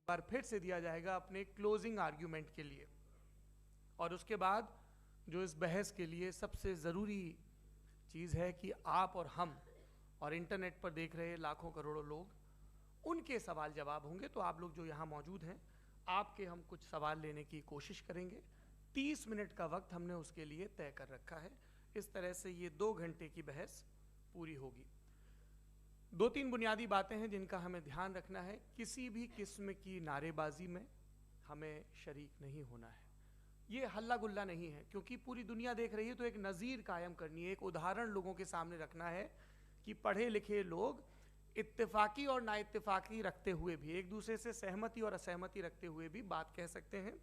बार फिर से दिया जाएगा अपने क्लोजिंग आर्ग्यूमेंट के लिए। और उसके बाद जो इस बहस के लिए सबसे ज़रूरी चीज़ है कि आप और हम और इंटरनेट पर देख रहे लाखों करोड़ों लोग, उनके सवाल जवाब होंगे। तो आप लोग जो यहाँ मौजूद हैं, आपके हम कुछ सवाल लेने की कोशिश करेंगे। 30 मिनट का वक्त हमने उसके लिए तय कर रखा है। इस तरह से ये 2 घंटे की बहस पूरी होगी। 2-3 बुनियादी बातें हैं जिनका हमें ध्यान रखना है। किसी भी किस्म की नारेबाजी में हमें शरीक नहीं होना है। ये हल्ला गुल्ला नहीं है, क्योंकि पूरी दुनिया देख रही है, तो एक नज़ीर कायम करनी है, एक उदाहरण लोगों के सामने रखना है कि पढ़े लिखे लोग इत्तेफाकी और नाइत्तेफाकी रखते हुए भी, एक दूसरे से सहमति और असहमति रखते हुए भी बात कह सकते हैं।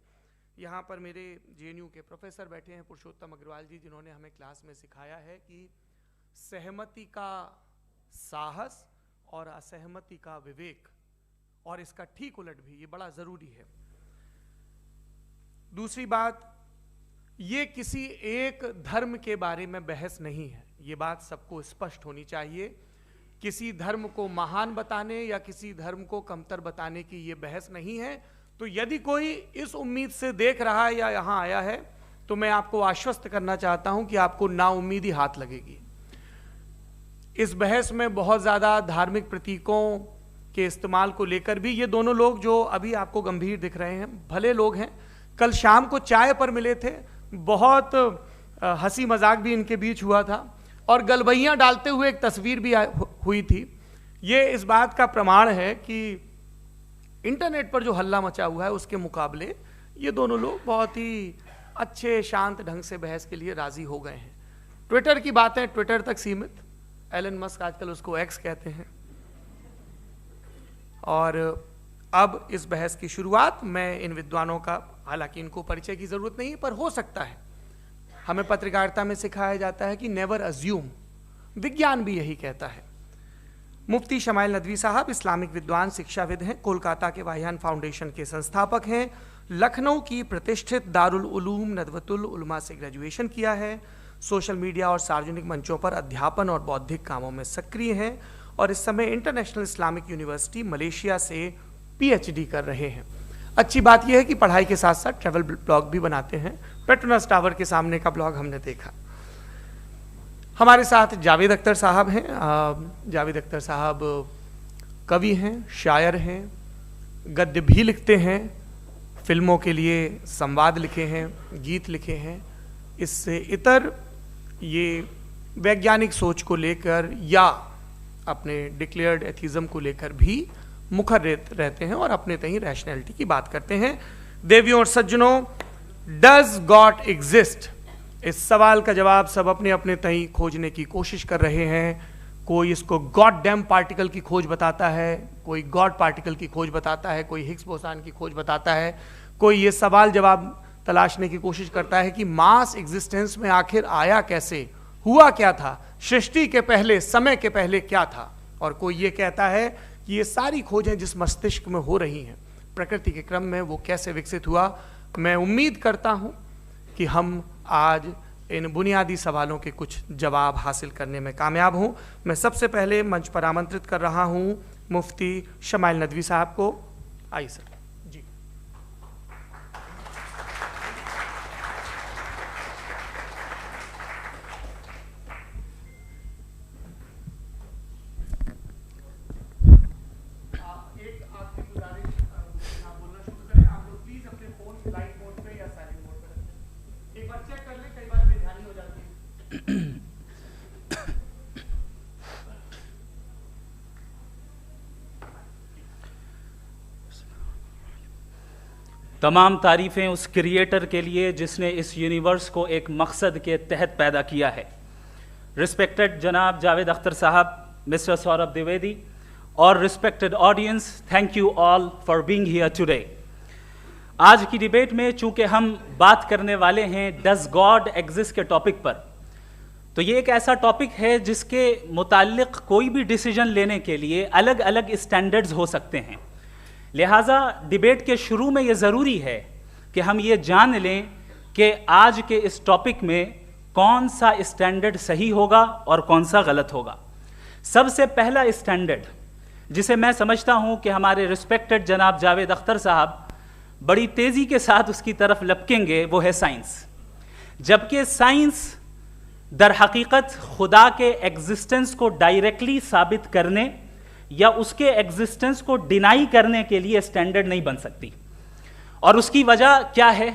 यहाँ पर मेरे JNU के प्रोफेसर बैठे हैं, पुरुषोत्तम अग्रवाल जी, जिन्होंने हमें क्लास में सिखाया है कि सहमति का साहस और असहमति का विवेक, और इसका ठीक उलट भी, ये बड़ा ज़रूरी है। दूसरी बात, ये किसी एक धर्म के बारे में बहस नहीं है, ये बात सबको स्पष्ट होनी चाहिए। किसी धर्म को महान बताने या किसी धर्म को कमतर बताने की ये बहस नहीं है। तो यदि कोई इस उम्मीद से देख रहा है या यहाँ आया है, तो मैं आपको आश्वस्त करना चाहता हूं कि आपको नाउम्मीदी हाथ लगेगी। इस बहस में बहुत ज़्यादा धार्मिक प्रतीकों के इस्तेमाल को लेकर भी ये दोनों लोग जो अभी आपको गंभीर दिख रहे हैं, भले लोग हैं, कल शाम को चाय पर मिले थे, बहुत हंसी मजाक भी इनके बीच हुआ था, और गलबैयाँ डालते हुए एक तस्वीर भी हुई थी। ये इस बात का प्रमाण है कि इंटरनेट पर जो हल्ला मचा हुआ है उसके मुकाबले ये दोनों लोग बहुत ही अच्छे शांत ढंग से बहस के लिए राजी हो गए हैं। ट्विटर की बातें ट्विटर तक सीमित, एलन मस्क आजकल उसको एक्स कहते हैं। और अब इस बहस की शुरुआत मैं इन विद्वानों का, हालांकि इनको परिचय की जरूरत नहीं है, पर हो सकता है, हमें पत्रकारिता में सिखाया जाता है कि नेवर अज्यूम, विज्ञान भी यही कहता है। मुफ्ती शमाइल नदवी साहब इस्लामिक विद्वान, शिक्षाविद हैं, कोलकाता के वाहियान फाउंडेशन के संस्थापक हैं, लखनऊ की प्रतिष्ठित दारुल उलूम नदवतुल उलमा से ग्रेजुएशन किया है, सोशल मीडिया और सार्वजनिक मंचों पर अध्यापन और बौद्धिक कामों में सक्रिय हैं, और इस समय इंटरनेशनल इस्लामिक यूनिवर्सिटी मलेशिया से PhD कर रहे हैं। अच्छी बात यह है कि पढ़ाई के साथ साथ ट्रैवल ब्लॉग भी बनाते हैं। पेट्रोनस टावर के सामने का ब्लॉग हमने देखा। हमारे साथ जावेद अख्तर साहब हैं। जावेद अख्तर साहब कवि हैं, शायर हैं, गद्य भी लिखते हैं, फिल्मों के लिए संवाद लिखे हैं, गीत लिखे हैं। इससे इतर ये वैज्ञानिक सोच को लेकर या अपने डिक्लेयर्ड एथिज्म को लेकर भी मुखर रहते हैं और अपने तहीं रैशनैलिटी की बात करते हैं। देवियों और सज्जनों, डज गॉड एग्जिस्ट? इस सवाल का जवाब सब अपने अपने तहीं खोजने की कोशिश कर रहे हैं। कोई इसको गॉड डैम पार्टिकल की खोज बताता है, कोई गॉड पार्टिकल की खोज बताता है, कोई हिग्स बोसान की खोज बताता है, कोई ये सवाल जवाब तलाशने की कोशिश करता है कि मास एग्जिस्टेंस में आखिर आया कैसे, हुआ क्या था, सृष्टि के पहले, समय के पहले क्या था। और कोई ये कहता है कि ये सारी खोजें जिस मस्तिष्क में हो रही हैं प्रकृति के क्रम में, वो कैसे विकसित हुआ। मैं उम्मीद करता हूं कि हम आज इन बुनियादी सवालों के कुछ जवाब हासिल करने में कामयाब हों। मैं सबसे पहले मंच पर आमंत्रित कर रहा हूं मुफ्ती शमाइल नदवी साहब को। आइए सर। जी, तमाम तारीफ़ें उस क्रिएटर के लिए जिसने इस यूनिवर्स को एक मकसद के तहत पैदा किया है। रिस्पेक्टेड जनाब जावेद अख्तर साहब, मिस्टर सौरभ द्विवेदी, और respected audience, thank you all for being here today. आज की डिबेट में चूंकि हम बात करने वाले हैं डज गॉड एग्जिस्ट के टॉपिक पर, तो ये एक ऐसा टॉपिक है जिसके मुताल्लिक कोई भी डिसीजन लेने के लिए अलग अलग स्टैंडर्ड्स हो सकते हैं। लिहाजा डिबेट के शुरू में ये ज़रूरी है कि हम ये जान लें कि आज के इस टॉपिक में कौन सा स्टैंडर्ड सही होगा और कौन सा गलत होगा। सबसे पहला स्टैंडर्ड जिसे मैं समझता हूं कि हमारे रिस्पेक्टेड जनाब जावेद अख्तर साहब बड़ी तेजी के साथ उसकी तरफ लपकेंगे, वो है साइंस। जबकि साइंस दर हकीकत खुदा के एग्जिस्टेंस को डायरेक्टली साबित करने या उसके एग्जिस्टेंस को डिनाई करने के लिए स्टैंडर्ड नहीं बन सकती। और उसकी वजह क्या है,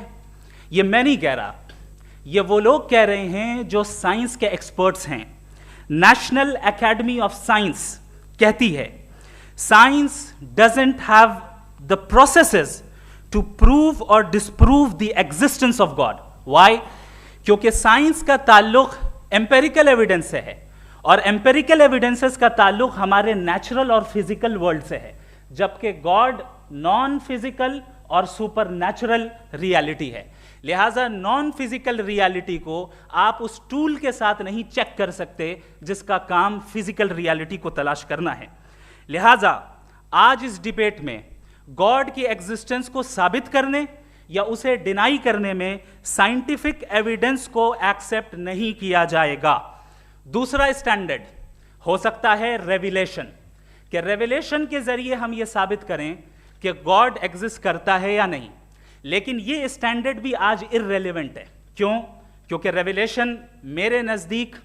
ये मैं नहीं कह रहा, ये वो लोग कह रहे हैं जो साइंस के एक्सपर्ट्स हैं। नेशनल एकेडमी ऑफ साइंस कहती है science doesn't have the processes to prove और disprove the existence of God. Why? क्योंकि साइंस का ताल्लुक एम्पेरिकल एविडेंस से है और एम्पेरिकल एविडेंसेस का ताल्लुक हमारे नेचुरल और फिजिकल वर्ल्ड से है, जबकि गॉड नॉन फिजिकल और सुपर नेचुरल रियलिटी है। लिहाजा नॉन फिजिकल रियलिटी को आप उस टूल के साथ नहीं चेक कर सकते जिसका काम फिजिकल रियलिटी को तलाश करना है। लिहाजा आज इस डिबेट में गॉड की एग्जिस्टेंस को साबित करने या उसे डिनाई करने में साइंटिफिक एविडेंस को एक्सेप्ट नहीं किया जाएगा। दूसरा स्टैंडर्ड हो सकता है रेविलेशन, कि रेविलेशन के जरिए हम यह साबित करें कि गॉड एग्जिस्ट करता है या नहीं। लेकिन यह स्टैंडर्ड भी आज इररेलेवेंट है। क्यों? क्योंकि रेविलेशन मेरे नजदीक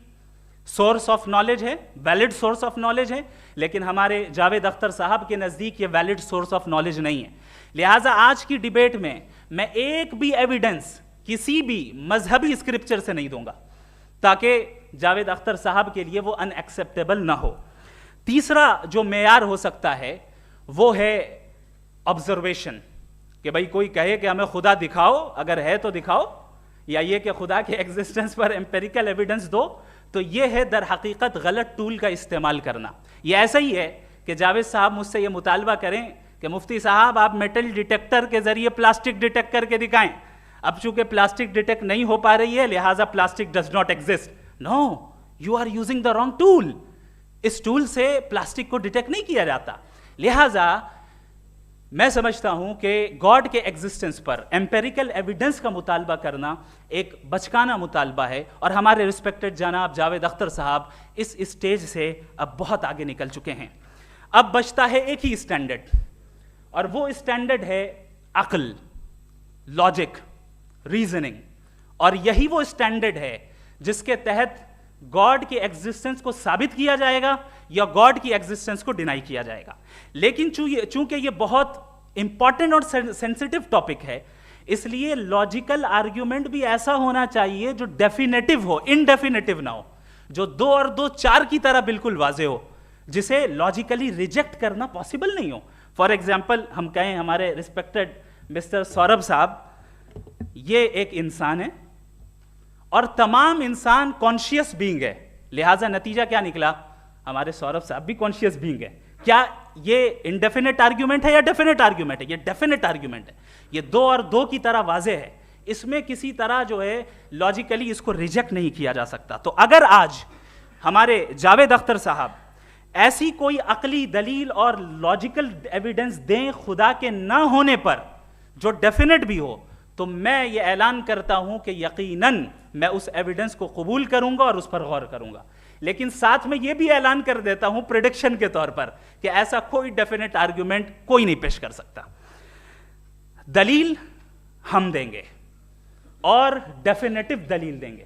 सोर्स ऑफ नॉलेज है, वैलिड सोर्स ऑफ नॉलेज है, लेकिन हमारे जावेद अख्तर साहब के नजदीक ये वैलिड सोर्स ऑफ नॉलेज नहीं है। लिहाजा आज की डिबेट में मैं एक भी एविडेंस किसी भी मजहबी स्क्रिप्चर से नहीं दूंगा ताकि जावेद अख्तर साहब के लिए वो अनएक्सेप्टेबल ना हो। तीसरा जो मेयार हो सकता है वो है ऑब्जर्वेशन, कि भाई कोई कहे कि हमें खुदा दिखाओ, अगर है तो दिखाओ, या ये कि खुदा के एग्जिस्टेंस पर एम्पेरिकल एविडेंस दो, तो ये है दर हकीकत गलत टूल का इस्तेमाल करना। ये ऐसा ही है कि जावेद साहब मुझसे ये मुतालबा करें कि मुफ्ती साहब आप मेटल डिटेक्टर के जरिए प्लास्टिक डिटेक्ट करके दिखाएं। अब चूंकि प्लास्टिक डिटेक्ट नहीं हो पा रही है लिहाजा plastic does not exist. No, you are using the wrong tool. इस टूल से प्लास्टिक को डिटेक्ट नहीं किया जाता। लिहाजा मैं समझता हूं कि गॉड के एग्जिस्टेंस पर एम्पेरिकल एविडेंस का मुतालबा करना एक बचकाना मुतालबा है और हमारे रिस्पेक्टेड जनाब जावेद अख्तर साहब इस स्टेज से अब बहुत आगे निकल चुके हैं। अब बचता है एक ही स्टैंडर्ड और वो स्टैंडर्ड है अक्ल, लॉजिक, रीजनिंग। और यही वो स्टैंडर्ड है जिसके तहत गॉड की एग्जिस्टेंस को साबित किया जाएगा या गॉड की एग्जिस्टेंस को डिनाई किया जाएगा। लेकिन चूंकि ये बहुत इंपॉर्टेंट और सेंसिटिव टॉपिक है, इसलिए लॉजिकल आर्ग्यूमेंट भी ऐसा होना चाहिए जो डेफिनेटिव हो, इनडेफिनेटिव ना हो, जो 2 और 2 4 की तरह बिल्कुल वाजे हो, जिसे लॉजिकली रिजेक्ट करना पॉसिबल नहीं हो। फॉर एग्जाम्पल हम कहें हमारे रिस्पेक्टेड मिस्टर सौरभ साहब, ये एक इंसान है और तमाम इंसान कॉन्शियस बीइंग है, लिहाजा नतीजा क्या निकला, हमारे सौरभ साहब भी कॉन्शियस बीइंग है। क्या ये इनडेफिनेट आर्ग्यूमेंट है या डेफिनेट आर्ग्यूमेंट है? ये डेफिनेट आर्ग्यूमेंट है। ये 2 और 2 की तरह वाजे है, इसमें किसी तरह जो है लॉजिकली इसको रिजेक्ट नहीं किया जा सकता। तो अगर आज हमारे जावेद अख्तर साहब ऐसी कोई अकली दलील और लॉजिकल एविडेंस दें खुदा के ना होने पर जो डेफिनेट भी हो, तो मैं ये ऐलान करता हूं कि यकीनन मैं उस एविडेंस को कबूल करूंगा और उस पर गौर करूंगा। लेकिन साथ में यह भी ऐलान कर देता हूं प्रेडिक्शन के तौर पर कि ऐसा कोई डेफिनेट आर्ग्यूमेंट कोई नहीं पेश कर सकता। दलील हम देंगे और डेफिनेटिव दलील देंगे,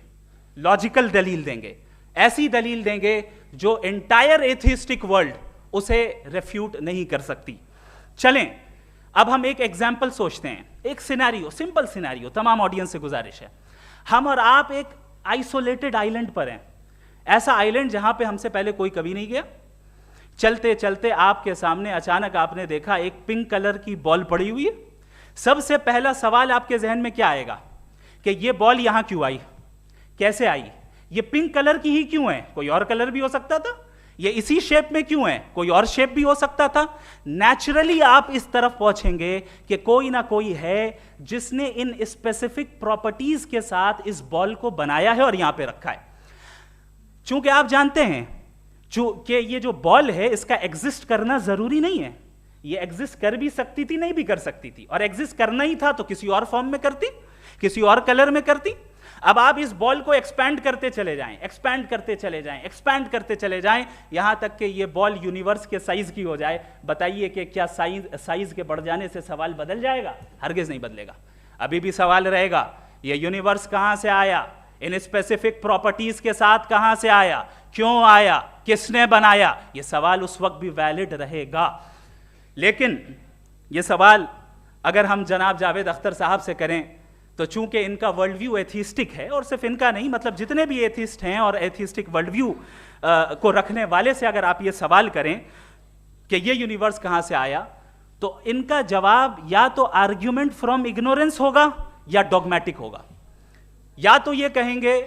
लॉजिकल दलील देंगे, ऐसी दलील देंगे जो एंटायर एथिस्टिक वर्ल्ड उसे रेफ्यूट नहीं कर सकती। चलें अब हम एक एग्जाम्पल सोचते हैं, एक सिनेरियो, सिंपल सिनेरियो, तमाम ऑडियंस से गुजारिश है, हम और आप एक आइसोलेटेड आइलैंड पर हैं, ऐसा आइलैंड जहां पे हमसे पहले कोई कभी नहीं गया। चलते चलते आपके सामने अचानक आपने देखा एक पिंक कलर की बॉल पड़ी हुई है। सबसे पहला सवाल आपके जहन में क्या आएगा कि ये बॉल यहां क्यों आई, कैसे आई, ये पिंक कलर की ही क्यों है, कोई और कलर भी हो सकता था, ये इसी शेप में क्यों है, कोई और शेप भी हो सकता था। नेचुरली आप इस तरफ पहुंचेंगे कि कोई ना कोई है जिसने इन स्पेसिफिक प्रॉपर्टीज के साथ इस बॉल को बनाया है और यहां पे रखा है। चूंकि आप जानते हैं कि ये जो बॉल है इसका एग्जिस्ट करना जरूरी नहीं है, ये एग्जिस्ट कर भी सकती थी, नहीं भी कर सकती थी, और एग्जिस्ट करना ही था तो किसी और फॉर्म में करती, किसी और कलर में करती। अब आप इस बॉल को एक्सपैंड करते चले जाएं, एक्सपैंड करते चले जाएं, एक्सपैंड करते चले जाएं, यहां तक कि ये बॉल यूनिवर्स के साइज की हो जाए। बताइए कि क्या साइज के बढ़ जाने से सवाल बदल जाएगा? हरगिज नहीं बदलेगा। अभी भी सवाल रहेगा, ये यूनिवर्स कहां से आया, इन स्पेसिफिक प्रॉपर्टीज के साथ कहां से आया, क्यों आया, किसने बनाया, ये सवाल उस वक्त भी वैलिड रहेगा। लेकिन ये सवाल अगर हम जनाब जावेद अख्तर साहब से करें तो चूंकि इनका वर्ल्ड व्यू एथिस्टिक है, और सिर्फ इनका नहीं, मतलब जितने भी एथिस्ट हैं और एथिस्टिक वर्ल्ड व्यू को रखने वाले से अगर आप ये सवाल करें कि ये यूनिवर्स कहां से आया, तो इनका जवाब या तो आर्ग्यूमेंट फ्रॉम इग्नोरेंस होगा या डॉगमेटिक होगा। या तो ये कहेंगे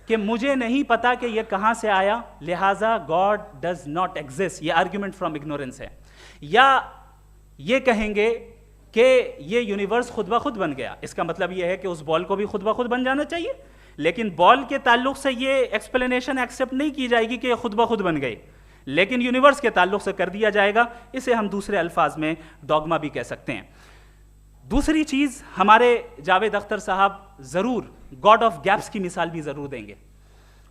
कि मुझे नहीं पता कि ये कहां से आया, लिहाजा गॉड डज नॉट एग्जिस्ट, ये आर्ग्यूमेंट फ्रॉम इग्नोरेंस है। या ये कहेंगे कि ये यूनिवर्स खुद ब खुद बन गया, इसका मतलब ये है कि उस बॉल को भी खुद ब खुद बन जाना चाहिए, लेकिन बॉल के ताल्लुक से ये एक्सप्लेनेशन एक्सेप्ट नहीं की जाएगी कि ये खुद ब खुद बन गई, लेकिन यूनिवर्स के ताल्लुक से कर दिया जाएगा। इसे हम दूसरे अल्फाज में डॉगमा भी कह सकते हैं। दूसरी चीज, हमारे जावेद अख्तर साहब जरूर गॉड ऑफ गैप्स की मिसाल भी जरूर देंगे,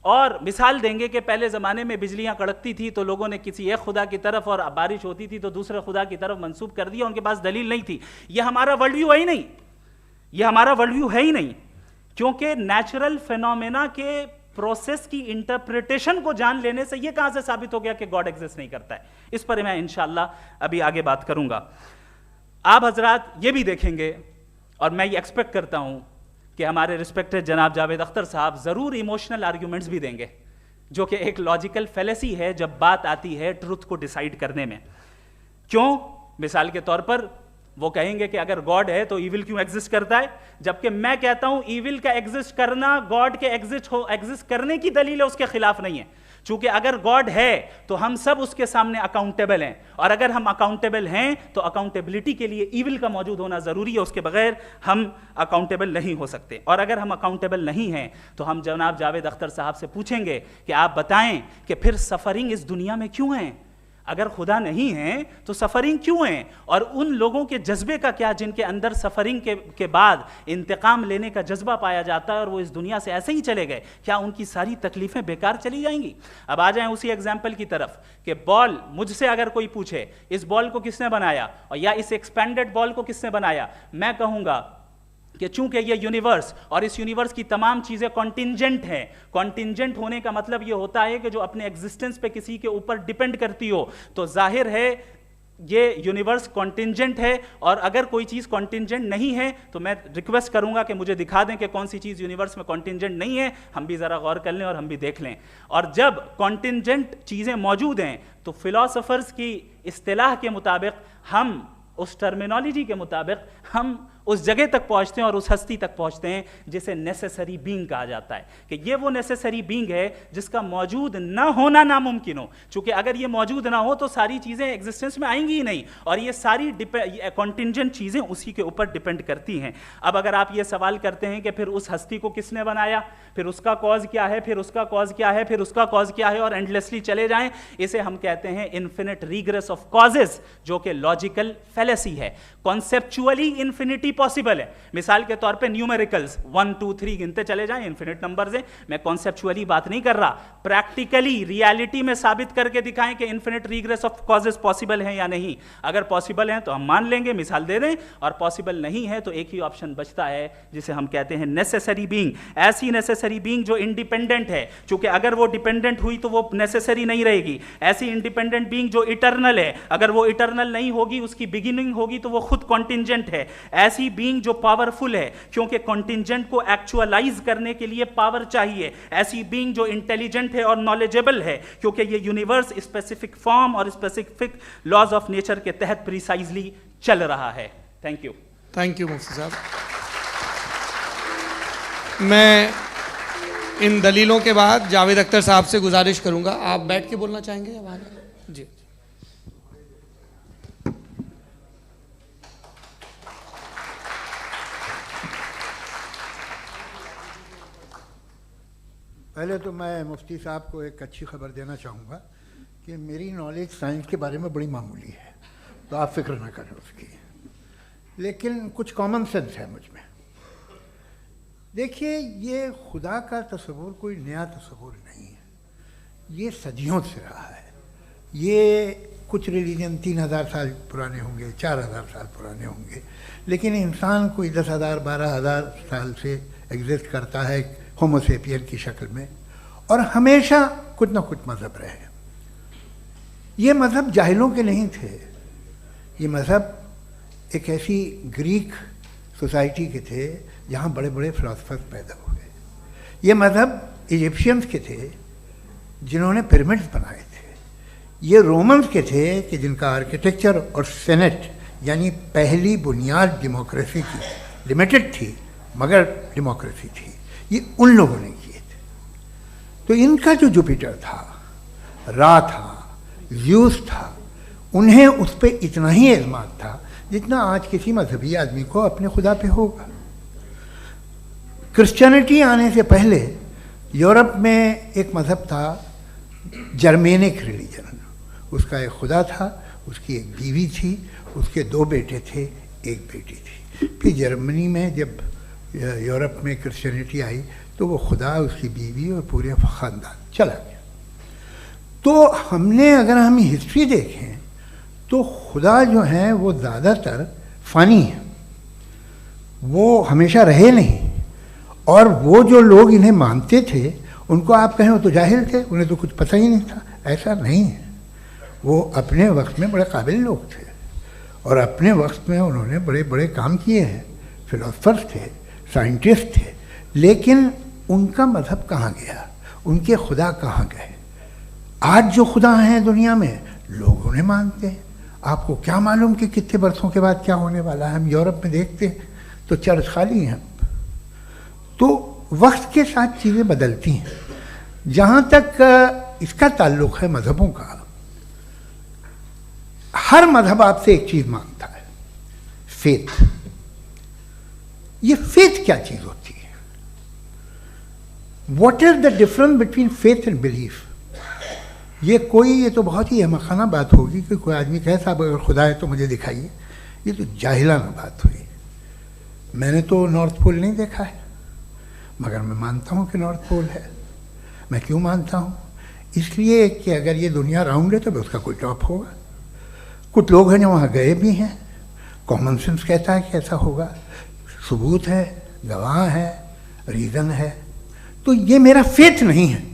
और मिसाल देंगे कि पहले ज़माने में बिजलियां कड़कती थी तो लोगों ने किसी एक खुदा की तरफ, और बारिश होती थी तो दूसरे खुदा की तरफ मंसूब कर दिया, उनके पास दलील नहीं थी। यह हमारा वर्ल्ड व्यू है ही नहीं, यह हमारा वर्ल्ड व्यू है ही नहीं, क्योंकि नेचुरल फिनोमेना के प्रोसेस की इंटरप्रिटेशन को जान लेने से यह कहां से साबित हो गया कि गॉड एग्जिस्ट नहीं करता है। इस पर मैं इंशाअल्लाह अभी आगे बात करूंगा। आप हजरात ये भी देखेंगे, और मैं ये एक्सपेक्ट करता हूं कि हमारे रिस्पेक्टेड जनाब जावेद अख्तर साहब जरूर इमोशनल आर्ग्यूमेंट्स भी देंगे, जो कि एक लॉजिकल फेलेसी है जब बात आती है ट्रुथ को डिसाइड करने में। क्यों? मिसाल के तौर पर वो कहेंगे कि अगर गॉड है तो ईविल क्यों एग्जिस्ट करता है, जबकि मैं कहता हूं ईविल का एग्जिस्ट करना गॉड के एग्जिस्ट करने की दलील है, उसके खिलाफ नहीं है। चूंकि अगर गॉड है तो हम सब उसके सामने अकाउंटेबल हैं, और अगर हम अकाउंटेबल हैं तो अकाउंटेबिलिटी के लिए ईविल का मौजूद होना जरूरी है, उसके बगैर हम अकाउंटेबल नहीं हो सकते। और अगर हम अकाउंटेबल नहीं हैं तो हम जनाब जावेद अख्तर साहब से पूछेंगे कि आप बताएं कि फिर सफरिंग इस दुनिया में क्यों है? अगर खुदा नहीं है तो सफरिंग क्यों है? और उन लोगों के जज्बे का क्या जिनके अंदर सफरिंग के बाद इंतकाम लेने का जज्बा पाया जाता है और वो इस दुनिया से ऐसे ही चले गए, क्या उनकी सारी तकलीफें बेकार चली जाएंगी? अब आ जाएं उसी एग्जाम्पल की तरफ कि बॉल, मुझसे अगर कोई पूछे इस बॉल को किसने बनाया और या इस एक्सपेंडेड बॉल को किसने बनाया, मैं कहूंगा कि चूंकि ये यूनिवर्स और इस यूनिवर्स की तमाम चीजें कॉन्टिंजेंट हैं। कॉन्टिंजेंट होने का मतलब ये होता है कि जो अपने एग्जिस्टेंस पे किसी के ऊपर डिपेंड करती हो, तो जाहिर है ये यूनिवर्स कॉन्टिंजेंट है। और अगर कोई चीज कॉन्टिंजेंट नहीं है तो मैं रिक्वेस्ट करूंगा कि मुझे दिखा दें कि कौन सी चीज यूनिवर्स में कॉन्टिंजेंट नहीं है, हम भी जरा गौर कर लें और हम भी देख लें। और जब कॉन्टिंजेंट चीजें मौजूद हैं तो फिलोसोफर्स की इस्तिलाह के मुताबिक, हम उस टर्मिनोलॉजी के मुताबिक हम उस जगह तक पहुंचते हैं और उस हस्ती तक पहुंचते हैं जिसे नेसेसरी बीइंग कहा जाता है, कि ये वो नेसेसरी बीइंग है जिसका मौजूद ना होना नामुमकिन हो। क्योंकि अगर ये मौजूद ना हो तो सारी चीजें एग्जिस्टेंस में आएंगी ही नहीं, और ये सारी कॉन्टिंजेंट चीजें उसी के ऊपर डिपेंड करती हैं। अब अगर आप ये सवाल करते हैं कि फिर उस हस्ती को किसने बनाया, फिर उसका कॉज क्या है, फिर उसका कॉज क्या है, फिर उसका कॉज क्या है, और एंडलेसली चले जाएं, इसे हम कहते हैं इन्फिनिट रिग्रेस ऑफ कॉजेज, जो कि लॉजिकल फेलेसी है। कॉन्सेप्चुअली इन्फिनिटी पॉसिबल है। मिसाल के तौर पे न्यूमेरिकल्स 1 2 3 गिनते चले जाएं, इन्फिनिट नंबर्स हैं। मैं कॉन्सेप्चुअली बात नहीं कर रहा, प्रैक्टिकली रियलिटी में साबित करके दिखाएं कि infinite regress of causes possible हैं या नहीं। अगर पॉसिबल हैं तो हम मान लेंगे, मिसाल दे दें, और पॉसिबल नहीं है तो एक ही ऑप्शन बचता है जिसे हम कहते हैं नेसेसरी बीइंग। ऐसी नेसेसरी बीइंग जो इंडिपेंडेंट है, क्योंकि अगर वो डिपेंडेंट हुई तो वो नेसेसरी नहीं रहेगी। ऐसी इंडिपेंडेंट बीइंग जो इटर्नल है, अगर वो इटर्नल नहीं होगी, उसकी बिगिनिंग होगी तो वो खुद कॉन्टिंजेंट है। ऐसी बीइंग जो पावरफुल है, क्योंकि कॉन्टिंजेंट को एक्चुअलाइज करने के लिए पावर चाहिए। ऐसी बीइंग जो इंटेलिजेंट है और नॉलेजेबल है, क्योंकि ये यूनिवर्स स्पेसिफिक फॉर्म और स्पेसिफिक लॉज ऑफ नेचर के तहत प्रिसाइजली चल रहा है। Thank you. थैंक यू मुफ्ती साहब। मैं इन दलीलों के बाद जावेद अख्तर साहब से गुजारिश करूंगा, आप बैठ के बोलना चाहेंगे या बाहर? जी। पहले तो मैं मुफ्ती साहब को एक अच्छी खबर देना चाहूँगा कि मेरी नॉलेज साइंस के बारे में बड़ी मामूली है, तो आप फिक्र ना करें उसकी, लेकिन कुछ कॉमन सेंस है मुझ में। देखिए, ये खुदा का तस्वुर कोई नया तस्वुर नहीं है, ये सदियों से रहा है। ये कुछ रिलीजन 3000 साल पुराने होंगे, 4000 साल पुराने होंगे, लेकिन इंसान कोई 10,000 12,000 साल से एग्जिस्ट करता है होमोसेपियन की शक्ल में, और हमेशा कुछ ना कुछ मज़हब रहे। ये मज़हब जाहिलों के नहीं थे, ये मज़हब एक ऐसी ग्रीक सोसाइटी के थे जहाँ बड़े बड़े फिलोसफर्स पैदा हुए। ये मज़हब इजिप्शियंस के थे जिन्होंने पिरामिड्स बनाए थे। ये रोमन्स के थे कि जिनका आर्किटेक्चर और सेनेट यानी पहली बुनियाद डेमोक्रेसी की, लिमिटेड थी मगर डेमोक्रेसी थी, ये उन लोगों ने किए थे। तो इनका जो जुपिटर था, रा था, ज़्यूस था, उन्हें उस पर इतना ही एतमाद था जितना आज किसी मजहबी आदमी को अपने खुदा पे होगा। क्रिश्चियनिटी आने से पहले यूरोप में एक मज़हब था जर्मेनिक रिलीजन। उसका एक खुदा था, उसकी एक बीवी थी, उसके 2 बेटे थे, एक बेटी थी। फिर जर्मनी में जब यूरोप में क्रिश्चियनिटी आई तो वो खुदा, उसकी बीवी और पूरे ख़ानदान चला गया। तो हमने, अगर हम हिस्ट्री देखें तो खुदा जो हैं वो ज़्यादातर फ़नी हैं, वो हमेशा रहे नहीं। और वो जो लोग इन्हें मानते थे उनको आप कहें वो तो जाहिल थे, उन्हें तो कुछ पता ही नहीं था, ऐसा नहीं है। वो अपने वक्त में बड़े काबिल लोग थे और अपने वक्त में उन्होंने बड़े बड़े काम किए हैं, फिलोसफर्स थे, साइंटिस्ट थे, लेकिन उनका मज़हब कहाँ गया, उनके खुदा कहाँ गए? आज जो खुदा हैं दुनिया में लोग उन्हें मानते हैं। आपको क्या मालूम कि कितने बरसों के बाद क्या होने वाला है? हम यूरोप में देखते हैं तो चर्च खाली हैं। तो वक्त के साथ चीज़ें बदलती हैं। जहाँ तक इसका ताल्लुक़ है मज़हबों का, हर मज़हब आपसे एक चीज़ मांगता है, फेथ। ये फेथ क्या चीज़ होती है? What is the difference between faith and belief? ये तो बहुत ही अहमक़ाना बात होगी कि कोई आदमी कहे साहब अगर खुदा है तो मुझे दिखाइए। ये तो जाहिलाना बात हुई। मैंने तो नॉर्थ पोल नहीं देखा है, मगर मैं मानता हूँ कि नॉर्थ पोल है। मैं क्यों मानता हूँ? इसलिए कि अगर ये दुनिया राउंड है तो उसका कोई टॉप होगा। कुछ लोग हैं जो वहाँ गए भी हैं, कॉमन सेंस कहता है कि ऐसा होगा, सबूत है, गवाह है, रीज़न है। तो ये मेरा फेथ नहीं है।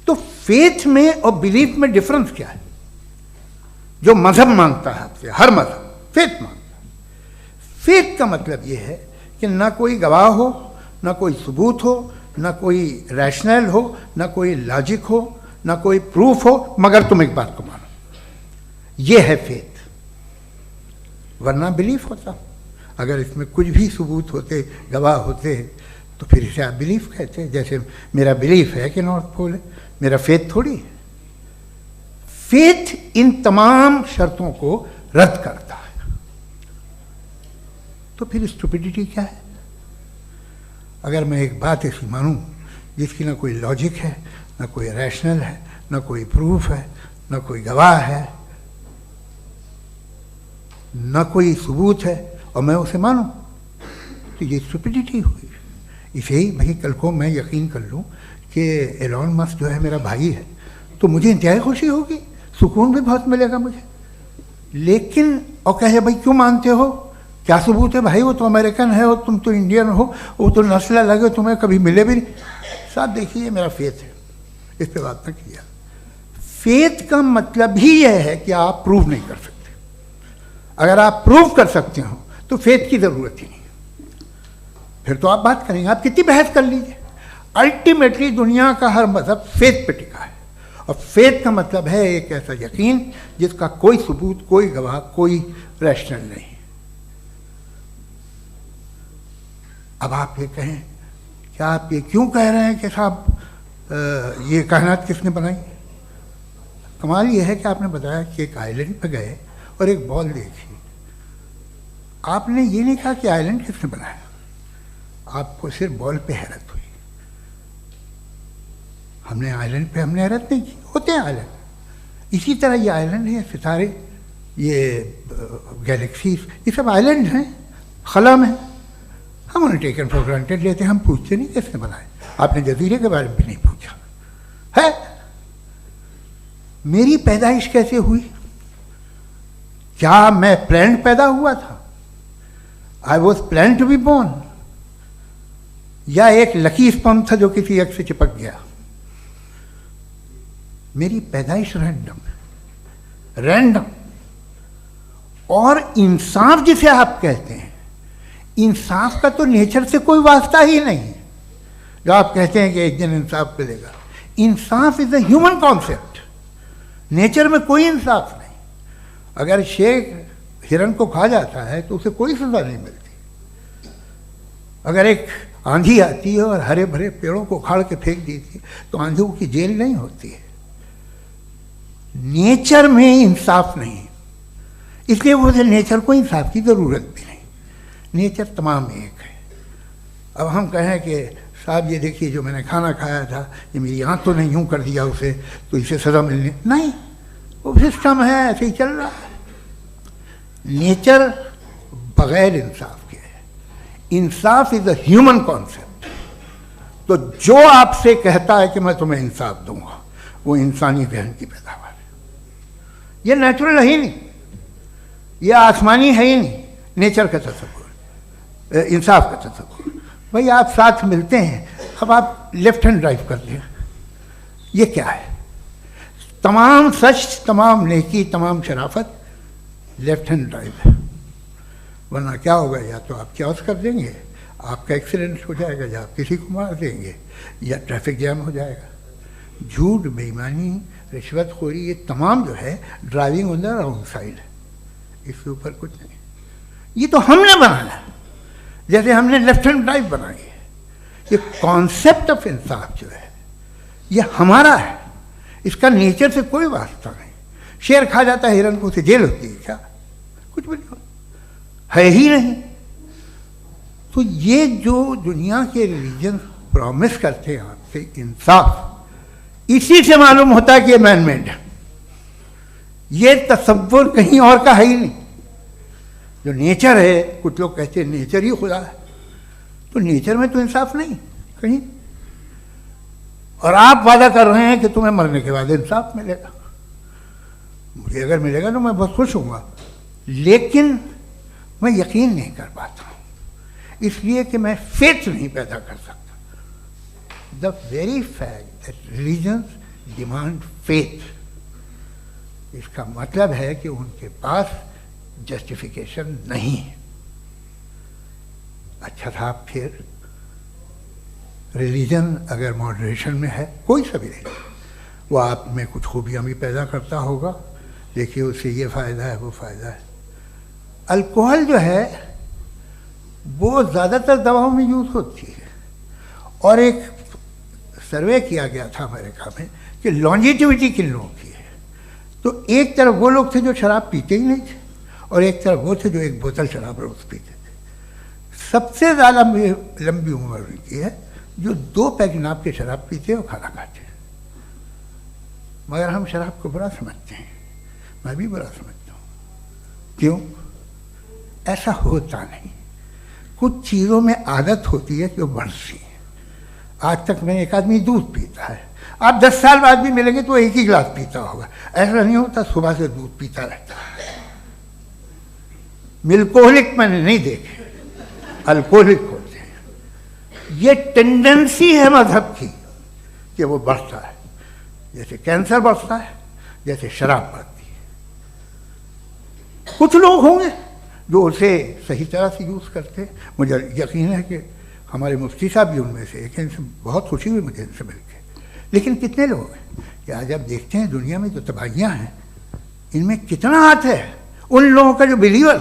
तो फेथ में और बिलीफ में डिफरेंस क्या है? जो मज़हब मांगता है आपसे, हर मज़हब फेथ मांगता है। फेथ का मतलब ये है कि ना कोई गवाह हो, ना कोई सबूत हो, ना कोई रैशनल हो, ना कोई लॉजिक हो, ना कोई प्रूफ हो, मगर तुम एक बात को मानो। ये है फेथ। वरना बिलीफ होता। अगर इसमें कुछ भी सबूत होते, गवाह होते, तो फिर इसे आप बिलीफ कहते। जैसे मेरा बिलीफ है कि नॉर्थ पोल है, मेरा फेथ थोड़ी है। फेथ इन तमाम शर्तों को रद्द करता है। तो फिर स्टुपिडिटी क्या है? अगर मैं एक बात ऐसी मानूं जिसकी ना कोई लॉजिक है, ना कोई रैशनल है, ना कोई प्रूफ है, ना कोई गवाह है, ना कोई सबूत है, और मैं उसे मानूं, तो ये स्टुपिडिटी हुई। इसे ही भाई कल को मैं यकीन कर लूं कि एलोन मस्क जो है मेरा भाई है, तो मुझे इंतहाई खुशी होगी, सुकून भी बहुत मिलेगा मुझे। लेकिन और कहे भाई क्यों मानते हो, क्या सबूत है? भाई वो तो अमेरिकन है और तुम तो इंडियन हो, वो तो नस्ल अलग है, तुम्हें कभी मिले भी नहीं। साहब देखिए मेरा फेथ है, इस पर बात न किया। फेथ का मतलब ही यह है कि आप प्रूव नहीं कर सकते। अगर आप प्रूव कर सकते हो तो फेथ की ज़रूरत ही नहीं, फिर तो आप बात करेंगे, आप कितनी बहस कर लीजिए। अल्टीमेटली दुनिया का हर मज़हब फेथ पे टिका है, और फेथ का मतलब है एक ऐसा यकीन जिसका कोई सबूत, कोई गवाह, कोई रैशनल नहीं। अब आप ये कहें, क्या आप ये क्यों कह रहे हैं कि साहब ये कायनात किसने बनाई? कमाल ये है कि आपने बताया कि एक आइलैंड पे गए और एक बॉल देखी। आपने ये नहीं कहा कि आइलैंड किसने बनाया, आपको सिर्फ बॉल पे हैरत हुई। हमने आइलैंड पे हमने हैरत नहीं की, होते हैं आइलैंड। इसी तरह ये आइलैंड है, सितारे, ये गैलेक्सीज, ये सब आइलैंड हैं, खला में। हम उन्हें टेकन फॉर ग्रांटेड लेते हैं, हम पूछते नहीं कैसे बनाए। आपने जजीरे के बारे में भी नहीं पूछा है। मेरी पैदाइश कैसे हुई? क्या मैं प्लान्ड पैदा हुआ था? I was plan to be born, या एक लकी स्पर्म था जो किसी एग से चिपक गया? मेरी पैदाइश रैंडम। और इंसाफ जिसे आप कहते हैं, इंसाफ का तो नेचर से कोई वास्ता ही नहीं है। जो आप कहते हैं कि एक दिन इंसाफ मिलेगा, इंसाफ is a human concept, nature में कोई इंसाफ नहीं। अगर शेर हिरन को खा जाता है तो उसे कोई सजा नहीं मिलती। अगर एक आंधी आती है और हरे भरे पेड़ों को उखाड़ के फेंक देती है तो आंधियों की जेल नहीं होती है। नेचर में इंसाफ नहीं, इसलिए मुझे नेचर को इंसाफ की जरूरत भी नहीं। नेचर तमाम एक है। अब हम कहें कि साहब ये देखिए जो मैंने खाना खाया था ये मेरी आंख तो नहीं यूं कर दिया उसे, तो इसे सजा मिलनी नहीं, वो सिस्टम है, ऐसे ही चल रहा है। नेचर बगैर इंसाफ के है। इंसाफ इज अ ह्यूमन कॉन्सेप्ट। तो जो आपसे कहता है कि मैं तुम्हें इंसाफ दूंगा, वो इंसानी जहन की पैदावार है। ये नेचुरल है ही नहीं, ये आसमानी है ही नहीं। नेचर का तसव्वुर, इंसाफ का तसव्वुर। भाई आप साथ मिलते हैं, अब आप लेफ्ट हैंड ड्राइव कर लें, ये क्या है? तमाम सच, तमाम नेकी, तमाम शराफत लेफ्ट हैंड ड्राइव है। वरना क्या होगा, या तो आप क्रॉस कर देंगे, आपका एक्सीडेंट हो जाएगा, या आप किसी को मार देंगे, या ट्रैफिक जैम हो जाएगा। झूठ, बेईमानी, रिश्वतखोरी, ये तमाम जो है driving on the wrong side है। इसके ऊपर कुछ नहीं। ये तो हमने बनाया, जैसे हमने लेफ्ट हैंड ड्राइव बनाई है। ये कॉन्सेप्ट ऑफ इंसाफ जो है ये हमारा है, इसका नेचर से कोई वास्ता नहीं। शेर खा जाता है हिरन को, उसे जेल होती है क्या? कुछ भी नहीं, है ही नहीं। तो ये जो दुनिया के रिलीजन प्रॉमिस करते हैं आपसे इंसाफ, इसी से मालूम होता है कि ये मैन मेड है। ये तसव्वुर कहीं और का है ही नहीं। जो नेचर है, कुछ लोग कहते हैं नेचर ही खुदा है, तो नेचर में तो इंसाफ नहीं कहीं। और आप वादा कर रहे हैं कि तुम्हें मरने के बाद इंसाफ मिलेगा। मुझे अगर मिलेगा तो मैं बहुत खुश होऊंगा, लेकिन मैं यकीन नहीं कर पाता हूँ, इसलिए कि मैं फेथ नहीं पैदा कर सकता। The very fact that religions demand faith, इसका मतलब है कि उनके पास जस्टिफिकेशन नहीं है। अच्छा था, फिर रिलीजन अगर मॉडरेशन में है, कोई सा भी नहीं, वो आप में कुछ खूबियाँ भी पैदा करता होगा। देखिए उससे ये फ़ायदा है, वो फ़ायदा है। अल्कोहल जो है वो ज़्यादातर दवाओं में यूज़ होती है, और एक सर्वे किया गया था अमेरिका में कि लॉन्जिटिविटी किन लोगों की है। तो एक तरफ वो लोग थे जो शराब पीते ही नहीं थे, और एक तरफ वो थे जो एक बोतल शराब रोज़ पीते थे। सबसे ज़्यादा लंबी उम्र उनकी है जो 2 पैक नाप के शराब पीते हैं और खाना खाते हैं। मगर हम शराब को बुरा समझते हैं, मैं भी बुरा समझता हूँ। क्यों? ऐसा होता नहीं। कुछ चीज़ों में आदत होती है कि वो बढ़ती है। आज तक में एक आदमी दूध पीता है, आप 10 साल बाद भी मिलेंगे तो एक ही गिलास पीता होगा। ऐसा नहीं होता, सुबह से दूध पीता रहता है। मिल्कोहलिक मैंने नहीं देखे, अल्कोहलिक होते हैं। ये टेंडेंसी है मजहब की कि वो बढ़ता है, जैसे कैंसर बढ़ता है, जैसे शराब बढ़ती है। कुछ लोग होंगे जो उसे सही तरह से यूज़ करते हैं। मुझे यकीन है कि हमारे मुफ्ती साहब भी उनमें से एक हैं, इनसे बहुत खुशी हुई मुझे इनसे मिलकर। लेकिन कितने लोग हैं कि आज आप देखते हैं दुनिया में जो तबाहियाँ हैं, इनमें कितना हाथ है उन लोगों का जो बिलीवर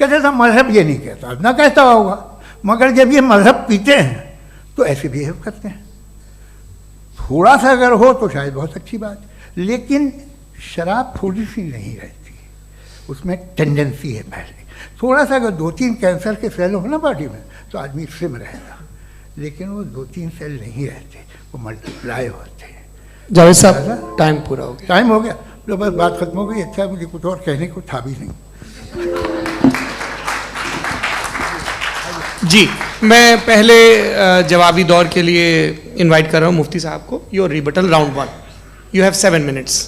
कहते था मजहब ये नहीं कहता, ना कहता होगा, मगर जब ये मजहब पीते हैं तो ऐसे बिहेव करते हैं। थोड़ा सा अगर हो तो शायद बहुत अच्छी बात, लेकिन शराब थोड़ी सी नहीं रहती, उसमें टेंडेंसी है पहले। थोड़ा सा अगर 2-3 कैंसर के सेल हो ना बॉडी में तो आदमी स्लिम रहेगा, लेकिन वो 2-3 सेल नहीं रहते, वो मल्टीप्लाई होते हैं। जावेद साहब टाइम पूरा हो गया। टाइम हो गया, तो बस बात खत्म हो गई। अच्छा, मुझे कुछ और कहने को था भी नहीं। जी, मैं पहले जवाबी दौर के लिए इनवाइट कर रहा हूँ मुफ्ती साहब को। Your rebuttal round 1, you have 7 minutes।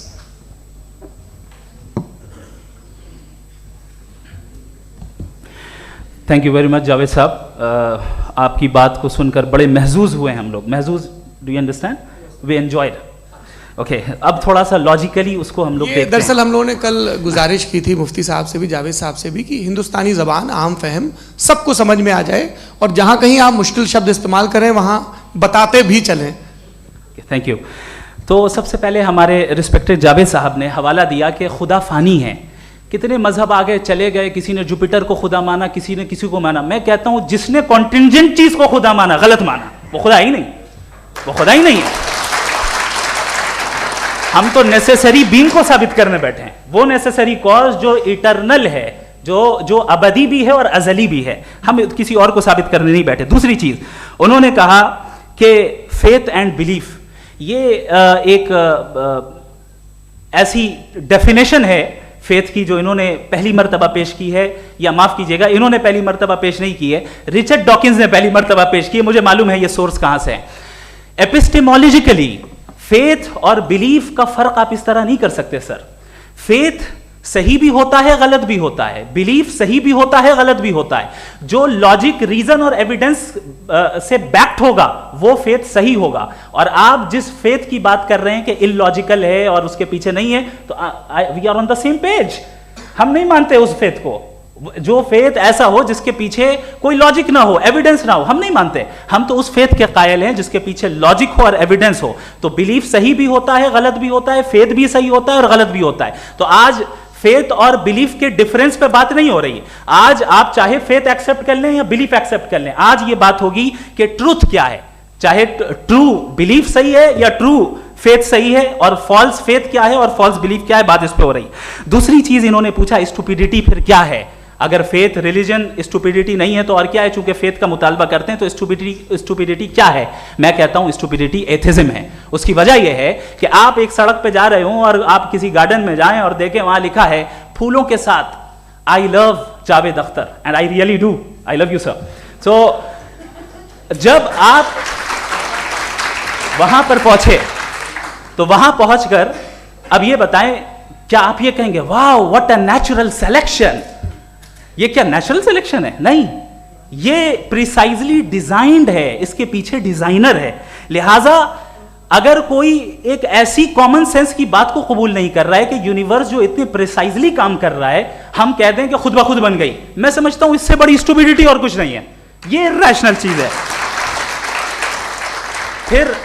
Thank you very much Javed साहब, आपकी बात को सुनकर बड़े महजूज हुए हम लोग। महजूज, do you understand? We enjoyed. Okay, अब थोड़ा सा लॉजिकली उसको हम लोग देखते हैं। दरअसल हम लोगों ने कल गुजारिश की थी मुफ्ती साहब से भी, जावेद साहब से भी, कि हिंदुस्तानी ज़बान आम फहम सबको समझ में आ जाए और जहाँ कहीं आप मुश्किल शब्द इस्तेमाल करें वहाँ बताते भी चलें। Thank you. तो सबसे पहले हमारे रिस्पेक्टेड जावेद साहब ने हवाला दिया कि खुदा फ़ानी है। कितने मजहब आगे चले गए, किसी ने जुपिटर को खुदा माना, किसी ने किसी को माना। मैं कहता हूँ जिसने कॉन्टिंजेंट चीज़ को खुदा माना, गलत माना, वो खुदा ही नहीं, वो खुदा ही नहीं है। हम तो नेसेसरी बीइंग को साबित करने बैठे हैं, वो नेसेसरी कॉज जो इटरनल है, जो अबदी भी है और अजली भी है। हम किसी और को साबित करने नहीं बैठे। दूसरी चीज उन्होंने कहा कि फेथ एंड बिलीफ, ये एक ऐसी डेफिनेशन है फेथ की जो इन्होंने पहली मर्तबा पेश की है, या माफ कीजिएगा इन्होंने पहली मर्तबा पेश नहीं की है, रिचर्ड डॉकिंस ने पहली मर्तबा पेश की है। मुझे मालूम है ये सोर्स कहां से है। एपिस्टेमोलॉजिकली फेथ और बिलीफ का फर्क आप इस तरह नहीं कर सकते सर। फेथ सही भी होता है, गलत भी होता है, बिलीफ सही भी होता है, गलत भी होता है। जो लॉजिक, रीजन और एविडेंस से बैक्ड होगा वो फेथ सही होगा। और आप जिस फेथ की बात कर रहे हैं कि इलॉजिकल है और उसके पीछे नहीं है, तो we are on the same page. हम नहीं मानते उस फेथ को, जो फेथ ऐसा हो जिसके पीछे कोई लॉजिक ना हो, एविडेंस ना हो, हम नहीं मानते। हम तो उस फेथ के कायल हैं जिसके पीछे लॉजिक हो और एविडेंस हो। तो बिलीफ सही भी होता है, गलत भी होता है, फेथ भी सही होता है और गलत भी होता है। तो आज फेथ और बिलीफ के डिफरेंस पे बात नहीं हो रही है। आज आप चाहे फेथ एक्सेप्ट कर लें या बिलीफ एक्सेप्ट कर लें, आज ये बात होगी कि ट्रूथ क्या है, चाहे ट्रू बिलीफ सही है या ट्रू फेथ सही है, और फॉल्स फेथ क्या है और फॉल्स बिलीफ क्या है, बात इस पे हो रही। दूसरी चीज इन्होंने पूछा, स्टुपिडिटी फिर क्या है? अगर फेथ रिलीजन स्टुपिडिटी नहीं है तो और क्या है? चूंकि फेथ का मुतालबा करते हैं तो स्टुपिडिटी क्या है? मैं कहता हूं स्टुपिडिटी एथिज्म है। उसकी वजह यह है कि आप एक सड़क पे जा रहे हो और आप किसी गार्डन में जाएं और देखें वहां लिखा है फूलों के साथ I love Javed Akhtar, and I really do, I love you sir. So जब आप वहां पर पहुंचे तो वहां पहुंचकर अब ये बताएं, क्या आप ये कहेंगे वाह व्हाट अ नेचुरल सिलेक्शन? ये क्या नेचुरल सिलेक्शन है? नहीं, ये प्रिसाइजली डिजाइंड है, इसके पीछे डिजाइनर है। लिहाजा अगर कोई एक ऐसी कॉमन सेंस की बात को कबूल नहीं कर रहा है कि यूनिवर्स जो इतने प्रिसाइजली काम कर रहा है, हम कह दें कि खुद ब खुद बन गई, मैं समझता हूं इससे बड़ी स्टुपिडिटी और कुछ नहीं है। ये इरैशनल चीज है। फिर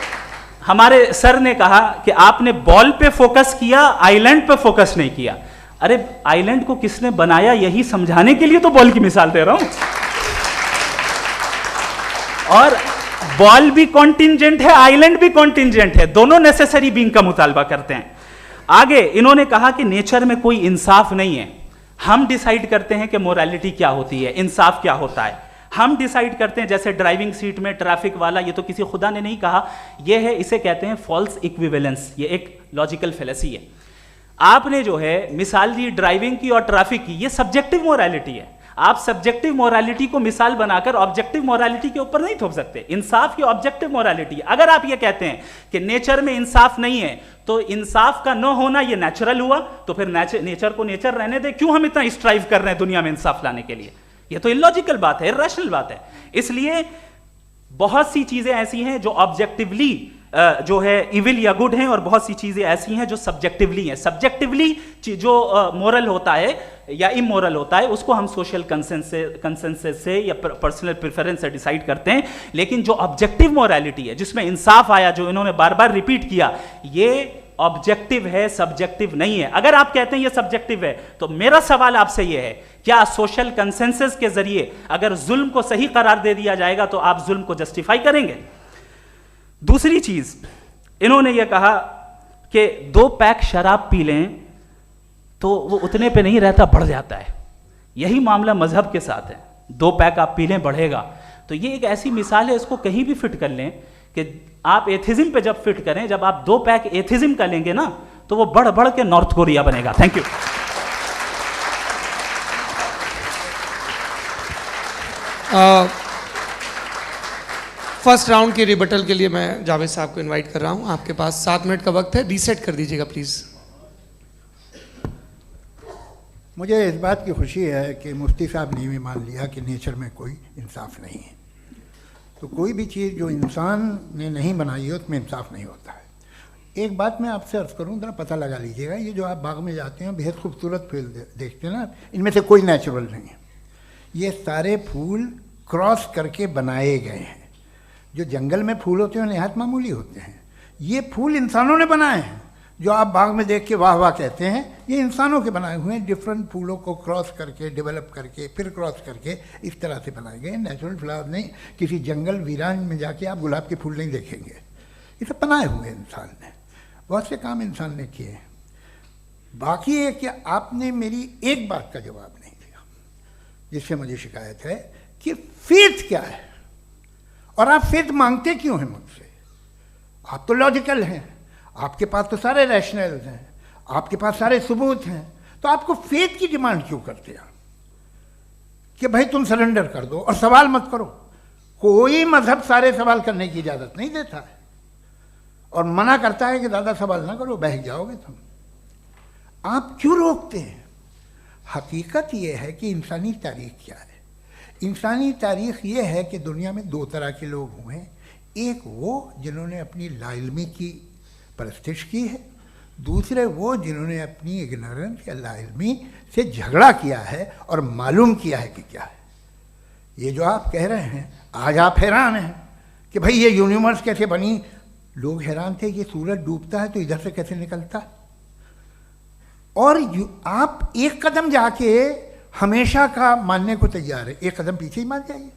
हमारे सर ने कहा कि आपने बॉल पे फोकस किया, आइलैंड पे फोकस नहीं किया। अरे आइलैंड को किसने बनाया यही समझाने के लिए तो बॉल की मिसाल दे रहा हूं। और बॉल भी कॉन्टिंजेंट है, आइलैंड भी कॉन्टिंजेंट है, दोनों नेसेसरी बीइंग का मुतालबा करते हैं। आगे इन्होंने कहा कि नेचर में कोई इंसाफ नहीं है। हम डिसाइड करते हैं कि मोरालिटी क्या होती है, इंसाफ क्या होता है। हम डिसाइड करते हैं, जैसे ड्राइविंग सीट में ट्रैफिक वाला, ये तो किसी खुदा ने नहीं कहा, ये है, इसे कहते हैं फॉल्स इक्विवेलेंस। ये एक लॉजिकल फेलेसी है। आपने जो है मिसाल दी ड्राइविंग की और ट्रैफिक की, ये सब्जेक्टिव मोरालिटी है। आप सब्जेक्टिव मोरालिटी को मिसाल बनाकर ऑब्जेक्टिव मोरालिटी के ऊपर नहीं थोप सकते। इंसाफ की ऑब्जेक्टिव मोरालिटी है। अगर आप ये कहते हैं कि नेचर में इंसाफ नहीं है, तो इंसाफ का न होना ये नेचुरल हुआ, तो फिर नेचर को नेचर रहने दे। क्यों हम इतना स्ट्राइव कर रहे हैं दुनिया में इंसाफ लाने के लिए? ये तो इलॉजिकल बात है, इरैशनल बात है। इसलिए बहुत सी चीजें ऐसी हैं जो ऑब्जेक्टिवली जो है इविल या गुड हैं, और बहुत सी चीजें ऐसी हैं जो सब्जेक्टिवली हैं। सब्जेक्टिवली जो मोरल होता है या इमोरल होता है, उसको हम सोशल कंसेंसस से या पर्सनल प्रेफरेंस से डिसाइड करते हैं। लेकिन जो ऑब्जेक्टिव मोरालिटी है, जिसमें इंसाफ आया, जो इन्होंने बार बार रिपीट किया, ये ऑब्जेक्टिव है, सब्जेक्टिव नहीं है। अगर आप कहते हैं ये सब्जेक्टिव है, तो मेरा सवाल आपसे ये है, क्या सोशल कंसेंसस के जरिए अगर जुल्म को सही करार दे दिया जाएगा तो आप जुल्म को जस्टिफाई करेंगे? दूसरी चीज इन्होंने ये कहा कि 2 पैक शराब पी लें तो वो उतने पे नहीं रहता, बढ़ जाता है। यही मामला मजहब के साथ है। 2 पैक आप पी लें, बढ़ेगा। तो ये एक ऐसी मिसाल है, इसको कहीं भी फिट कर लें कि आप एथिज्म पे जब फिट करें, जब आप 2 पैक एथिज्म का लेंगे ना, तो वो बढ़ बढ़ के नॉर्थ कोरिया बनेगा। Thank you. फर्स्ट राउंड के रिबटल के लिए मैं जावेद साहब को इनवाइट कर रहा हूं। आपके पास 7 मिनट का वक्त है, रीसेट कर दीजिएगा प्लीज। मुझे इस बात की खुशी है कि मुफ्ती साहब ने भी मान लिया कि नेचर में कोई इंसाफ नहीं है। तो कोई भी चीज़ जो इंसान ने नहीं बनाई है उसमें इंसाफ नहीं होता है। एक बात मैं आपसे अर्ज़ करूँ, ज़रा पता लगा लीजिएगा, ये जो आप बाग में जाते हैं बेहद खूबसूरत फूल देखते हैं ना, इनमें से कोई नेचुरल नहीं है। ये सारे फूल क्रॉस करके बनाए गए हैं। जो जंगल में फूल होते हैं नहायत मामूली होते हैं, ये फूल इंसानों ने बनाए हैं। जो आप बाग में देख के वाह वाह कहते हैं, ये इंसानों के बनाए हुए हैं। डिफरेंट फूलों को क्रॉस करके, डेवलप करके, फिर क्रॉस करके इस तरह से बनाए गए। नेचुरल फ्लावर नहीं। किसी जंगल वीरान में जाके आप गुलाब के फूल नहीं देखेंगे। ये सब बनाए हुए इंसान ने, बहुत से काम इंसान ने किए हैं। बाकी है कि आपने मेरी एक बात का जवाब नहीं दिया, जिससे मुझे शिकायत है कि फेथ क्या है और आप फेथ मांगते क्यों हैं मुझसे। आप तो लॉजिकल हैं, आपके पास तो सारे रैशनल्स हैं, आपके पास सारे सबूत हैं, तो आपको फेथ की डिमांड क्यों करते हैं कि भाई तुम सरेंडर कर दो और सवाल मत करो। कोई मजहब सारे सवाल करने की इजाज़त नहीं देता है और मना करता है कि ज़्यादा सवाल ना करो, बह जाओगे तुम। आप क्यों रोकते हैं? हकीकत यह है कि इंसानी तारीख क्या है। इंसानी तारीख ये है कि दुनिया में 2 तरह के लोग हुए हैं। एक वो जिन्होंने अपनी लाइल्मी की परस्तिश की है, दूसरे वो जिन्होंने अपनी इग्नोरेंस या लाइल्मी से झगड़ा किया है और मालूम किया है कि क्या है। ये जो आप कह रहे हैं, आज आप हैरान हैं कि भाई ये यूनिवर्स कैसे बनी। लोग हैरान थे कि सूरज डूबता है तो इधर से कैसे निकलता। और आप एक कदम जाके हमेशा का मानने को तैयार है, एक कदम पीछे ही मान जाइए।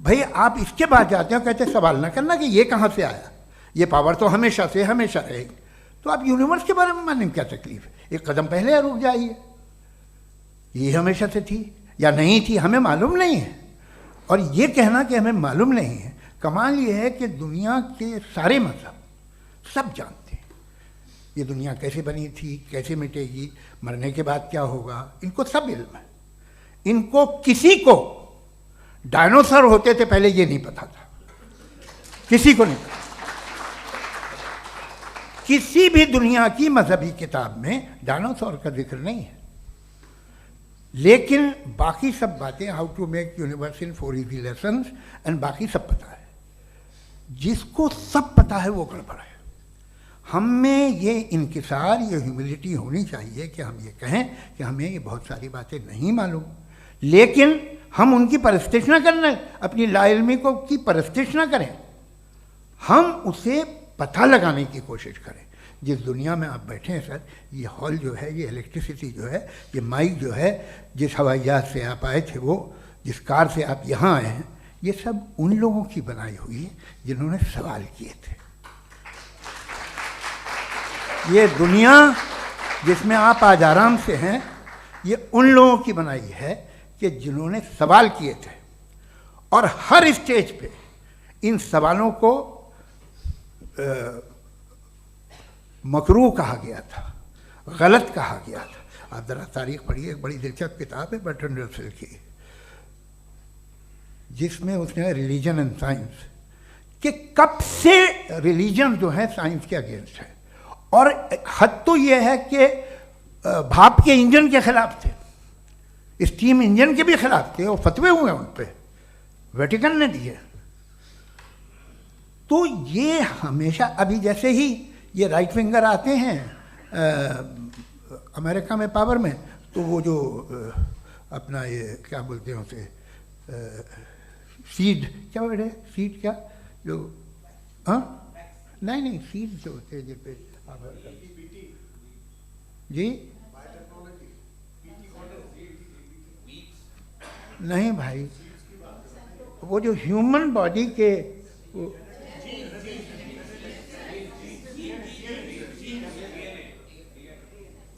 भाई आप इसके बाद जाते हो, कहते सवाल ना करना कि ये कहाँ से आया, ये पावर तो हमेशा से हमेशा रहेगी। तो आप यूनिवर्स के बारे में मानने में क्या तकलीफ है? एक कदम पहले रुक जाइए, ये हमेशा से थी या नहीं थी हमें मालूम नहीं है। और ये कहना कि हमें मालूम नहीं है, कमाल ये है कि दुनिया के सारे मजहब सब जानते हैं ये दुनिया कैसे बनी थी, कैसे मिटेगी, मरने के बाद क्या होगा, इनको सब इल्म है। इनको किसी को डायनासोर होते थे पहले ये नहीं पता था, किसी को नहीं पता। किसी भी दुनिया की मजहबी किताब में डायनासोर का जिक्र नहीं है। लेकिन बाकी सब बातें, how to make universe in 4 easy lessons and बाकी सब पता है। जिसको सब पता है वो गड़बड़ है। हम में ये इंकिसार, ये ह्यूमिलिटी होनी चाहिए कि हम ये कहें कि हमें ये बहुत सारी बातें नहीं मालूम, लेकिन हम उनकी परस्तिश ना करें, अपनी लाइल्मी को की परस्तिश ना करें, हम उसे पता लगाने की कोशिश करें। जिस दुनिया में आप बैठे हैं सर, ये हॉल जो है, ये इलेक्ट्रिसिटी जो है, ये माइक जो है, जिस हवाई जहाज से आप आए थे, वो जिस कार से आप यहाँ आए हैं, ये सब उन लोगों की बनाई हुई है जिन्होंने सवाल किए थे। ये दुनिया जिसमें आप आज आराम से हैं, ये उन लोगों की बनाई है कि जिन्होंने सवाल किए थे। और हर स्टेज पे इन सवालों को मकरूह कहा गया था, गलत कहा गया था। आप ज़रा तारीख पढ़िए, एक बड़ी दिलचस्प किताब है बर्ट्रैंड रसेल की, जिसमें उसने रिलीजन एंड साइंस कि कब से रिलीजन जो है साइंस के अगेंस्ट है। और हद तो ये है कि भाप के इंजन के खिलाफ थे, स्टीम इंजन के भी खिलाफ थे, और फतवे हुए उन पर, वेटिकन ने दिए। तो ये हमेशा, अभी जैसे ही ये राइट विंगर आते हैं अमेरिका में पावर में, तो वो जो अपना ये क्या बोलते हैं उसे, सीड क्या वर्ड है, सीड क्या जो, हाँ नहीं सीड जो होते हैं जिन पे जी नहीं भाई, वो जो ह्यूमन बॉडी के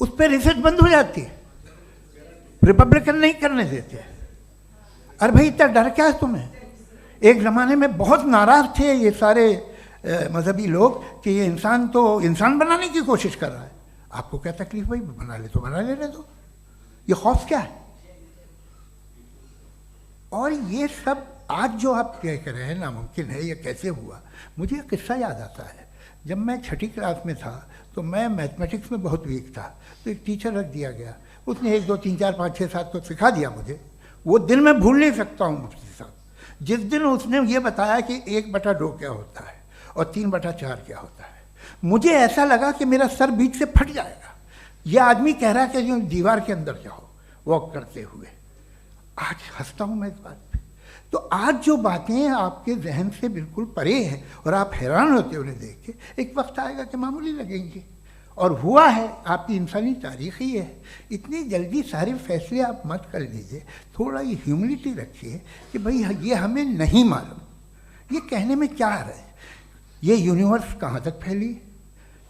उस पर रिसर्च बंद हो जाती है, रिपब्लिकन नहीं करने देते। अरे भाई इतना डर क्या है तुम्हें? एक ज़माने में बहुत नाराज़ थे ये सारे मजहबी लोग कि ये इंसान तो इंसान बनाने की कोशिश कर रहा है। आपको क्या तकलीफ भाई, बना ले तो बना लेने दो, ये खौफ क्या है? और ये सब आज जो आप कह रहे हैं नामुमकिन है, ये कैसे हुआ, मुझे एक किस्सा याद आता है। जब मैं 6ठी क्लास में था तो मैं मैथमेटिक्स में बहुत वीक था, तो एक टीचर रख दिया गया, उसने 1 2 3 4 5 6 7 को सिखा दिया मुझे। वो दिन मैं भूल नहीं सकता हूँ मुफ्ती साहब, जिस दिन उसने ये बताया कि 1/2 क्या होता है और 3/4 क्या होता है, मुझे ऐसा लगा कि मेरा सर बीच से फट जाएगा। ये आदमी कह रहा है कि जो दीवार के अंदर जाओ वॉक करते हुए। आज हंसता हूँ मैं इस बात पे। तो आज जो बातें आपके जहन से बिल्कुल परे हैं और आप हैरान होते उन्हें देख के, एक वक्त आएगा कि मामूली लगेंगे। और हुआ है, आपकी इंसानी तारीख ही है। इतनी जल्दी सारे फैसले आप मत कर लीजिए, थोड़ा ये ह्यूमिलिटी रखिए कि भाई ये हमें नहीं मालूम। ये कहने में क्या है, ये यूनिवर्स कहाँ तक फैली,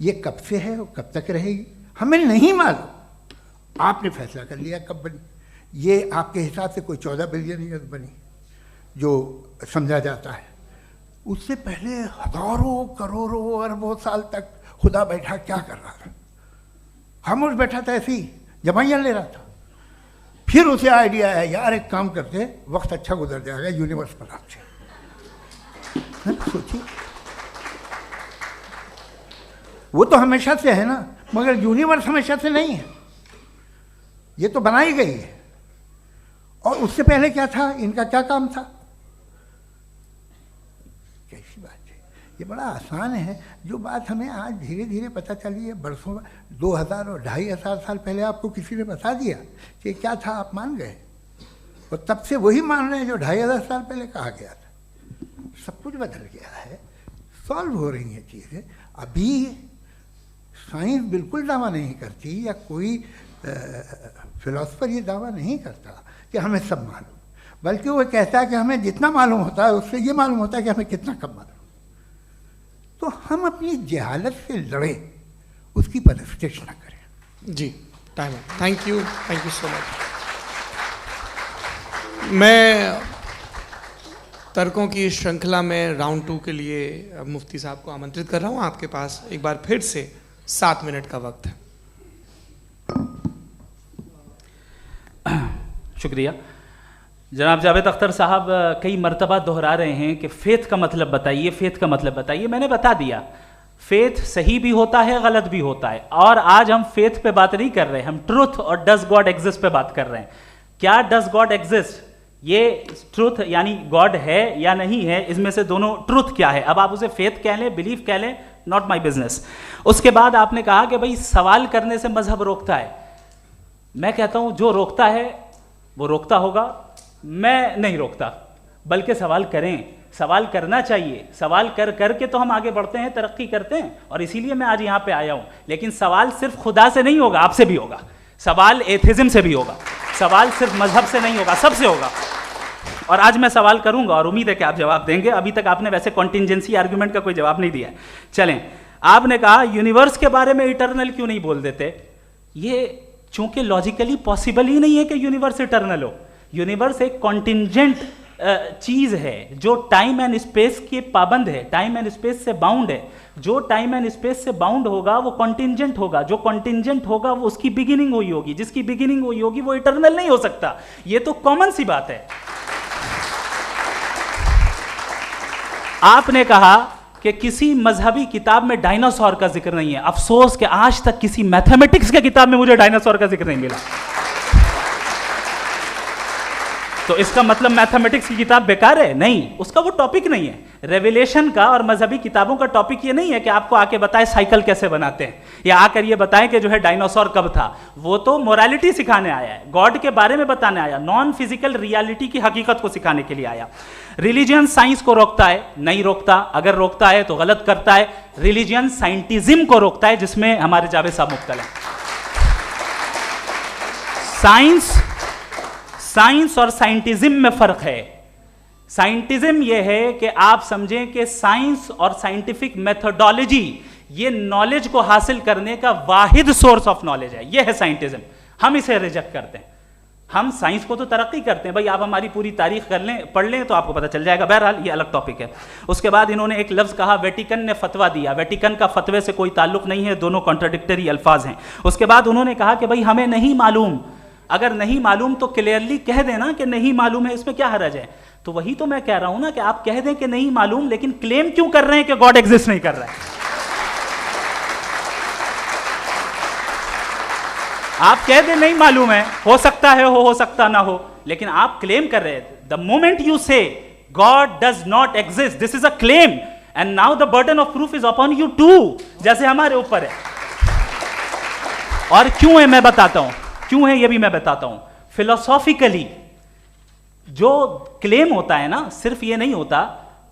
ये कब से है और कब तक रहेगी, हमें नहीं मालूम। आपने फैसला कर लिया कब बनी, ये आपके हिसाब से कोई 14 बिलियन ईयर्स बनी जो समझा जाता है। उससे पहले हजारों करोड़ों अरबों साल तक खुदा बैठा क्या कर रहा था, खामोश बैठा था, ऐसी जमाइयाँ ले रहा था। फिर उसे आइडिया है, यार एक काम करते, वक्त अच्छा गुजर जाएगा, यूनिवर्स पर आपसे सोचिए। वो तो हमेशा से है ना, मगर यूनिवर्स हमेशा से नहीं है, ये तो बनाई गई है। और उससे पहले क्या था, इनका क्या काम था, कैसी बात है। ये बड़ा आसान है, जो बात हमें आज धीरे धीरे पता चली है। बरसों 2000 और 2500 साल पहले आपको किसी ने बता दिया कि क्या था, आप मान गए, और तब से वही मान रहे हैं जो 2500 साल पहले कहा गया था। सब कुछ बदल गया है, सॉल्व हो रही हैं चीज़ें। अभी साइंस बिल्कुल दावा नहीं करती, या कोई फिलोसफर ये दावा नहीं करता कि हमें सब मालूम, बल्कि वो कहता है कि हमें जितना मालूम होता है उससे ये मालूम होता है कि हमें कितना कम मालूम। तो हम अपनी जहालत से लड़े, उसकी परस्तिश न करें। जी, टाइम है। Thank you so much. मैं तर्कों की श्रृंखला में राउंड 2 के लिए मुफ्ती साहब को आमंत्रित कर रहा हूँ। आपके पास एक बार फिर से 7 मिनट का वक्त है। शुक्रिया। जनाब जावेद अख्तर साहब कई मर्तबा दोहरा रहे हैं कि फ़ेथ का मतलब बताइए, फ़ेथ का मतलब बताइए। मैंने बता दिया, फ़ेथ सही भी होता है, गलत भी होता है। और आज हम फ़ेथ पे बात नहीं कर रहे, हम ट्रुथ और डज गॉड एग्जिस्ट पे बात कर रहे हैं। क्या डज गॉड एग्जिस्ट, ये ट्रुथ यानी गॉड है या नहीं है, इसमें से दोनों ट्रुथ क्या है। अब आप उसे फेथ कह लें, बिलीफ कह लें, नॉट माई बिजनेस। उसके बाद आपने कहा कि भाई सवाल करने से मजहब रोकता है। मैं कहता हूं जो रोकता है वो रोकता होगा, मैं नहीं रोकता, बल्कि सवाल करें, सवाल करना चाहिए। सवाल कर करके तो हम आगे बढ़ते हैं, तरक्की करते हैं, और इसीलिए मैं आज यहां पे आया हूं। लेकिन सवाल सिर्फ खुदा से नहीं होगा, आपसे भी होगा। सवाल एथिज्म से भी होगा, सवाल सिर्फ मजहब से नहीं होगा, सबसे होगा। और आज मैं सवाल करूंगा और उम्मीद है कि आप जवाब देंगे। अभी तक आपने वैसे कॉन्टिंजेंसी आर्गुमेंट का कोई जवाब नहीं दिया। चलें, आपने कहा यूनिवर्स के बारे में इटर्नल क्यों नहीं बोल देते। ये चूंकि लॉजिकली पॉसिबल ही नहीं है कि यूनिवर्स इटर्नल हो। यूनिवर्स एक कॉन्टिंजेंट चीज है जो टाइम एंड स्पेस के पाबंद है, टाइम एंड स्पेस से बाउंड है। जो टाइम एंड स्पेस से बाउंड होगा वो कॉन्टिंजेंट होगा, जो कॉन्टिंजेंट होगा वो उसकी बिगिनिंग हुई होगी, जिसकी बिगिनिंग हुई होगी वो इटर्नल नहीं हो सकता। ये तो कॉमन सी बात है। आपने कहा कि किसी मजहबी किताब में डायनासोर का जिक्र नहीं है। अफसोस कि आज तक किसी मैथमेटिक्स के किताब में मुझे डायनासोर का जिक्र नहीं मिला। तो इसका मतलब मैथमेटिक्स की किताब बेकार है? नहीं, उसका वो टॉपिक नहीं है। रेवलेशन का और मजहबी किताबों का टॉपिक ये नहीं है कि आपको आके बताए साइकिल कैसे बनाते हैं, या आकर ये बताएं कि जो है डायनासोर कब था। वो तो मोरालिटी सिखाने आया है, गॉड के बारे में बताने आया, नॉन फिजिकल रियलिटी की हकीकत को सिखाने के लिए आया। रिलीजियन साइंस को रोकता है? नहीं रोकता। अगर रोकता है तो गलत करता है। रिलीजियन साइंटिज्म को रोकता है, जिसमें हमारे जावेद साहब मुब्तला हैं। साइंस और साइंटिज्म में फर्क है। साइंटिज्म यह है कि आप समझें कि साइंस और साइंटिफिक मेथोडोलॉजी ये नॉलेज को हासिल करने का वाहिद सोर्स ऑफ नॉलेज है। यह है साइंटिज्म। हम इसे रिजेक्ट करते हैं। हम साइंस को तो तरक्की करते हैं, भाई आप हमारी पूरी तारीख कर लें, पढ़ लें तो आपको पता चल जाएगा। बहरहाल ये अलग टॉपिक है। उसके बाद इन्होंने एक लफ्ज़ कहा, वेटिकन ने फतवा दिया। वेटिकन का फतवे से कोई ताल्लुक नहीं है, दोनों कॉन्ट्राडिक्टरी अल्फाज हैं। उसके बाद उन्होंने कहा कि भाई हमें नहीं मालूम। अगर नहीं मालूम तो क्लियरली कह देना कि नहीं मालूम है, इसमें क्या हर्ज है। तो वही तो मैं कह रहा हूं ना कि आप कह दें कि नहीं मालूम, लेकिन क्लेम क्यों कर रहे हैं कि गॉड एग्जिस्ट नहीं कर रहा है? आप कह दें नहीं मालूम है, हो सकता है हो सकता ना हो, लेकिन आप क्लेम कर रहे हैं. The moment you say God does not exist, this is a claim, and now the burden of proof is upon you too, जैसे हमारे ऊपर है. और क्यों है मैं बताता हूं, क्यों है ये भी मैं बताता हूं. फिलोसॉफिकली जो क्लेम होता है ना, सिर्फ ये नहीं होता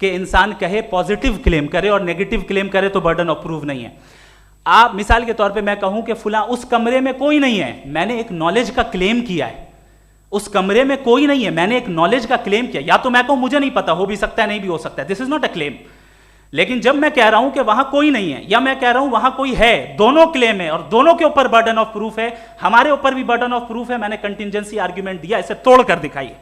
कि इंसान कहे पॉजिटिव क्लेम करे और नेगेटिव क्लेम करे तो बर्डन ऑफ प्रूफ नहीं है. आप मिसाल के तौर पे मैं कहूं कि फुला उस कमरे में कोई नहीं है, मैंने एक नॉलेज का क्लेम किया है. उस कमरे में कोई नहीं है, मैंने एक नॉलेज का क्लेम किया. या तो मैं कहूं मुझे नहीं पता, हो भी सकता है नहीं भी हो सकता है, this is not a claim. लेकिन जब मैं कह रहा हूं कि वहां कोई नहीं है या मैं कह रहा हूं वहां कोई है, दोनों क्लेम है और दोनों के ऊपर बर्डन ऑफ प्रूफ है. हमारे ऊपर भी बर्डन ऑफ प्रूफ है. मैंने कंटिजेंसी आर्ग्यूमेंट दिया, इसे तोड़कर दिखाइए.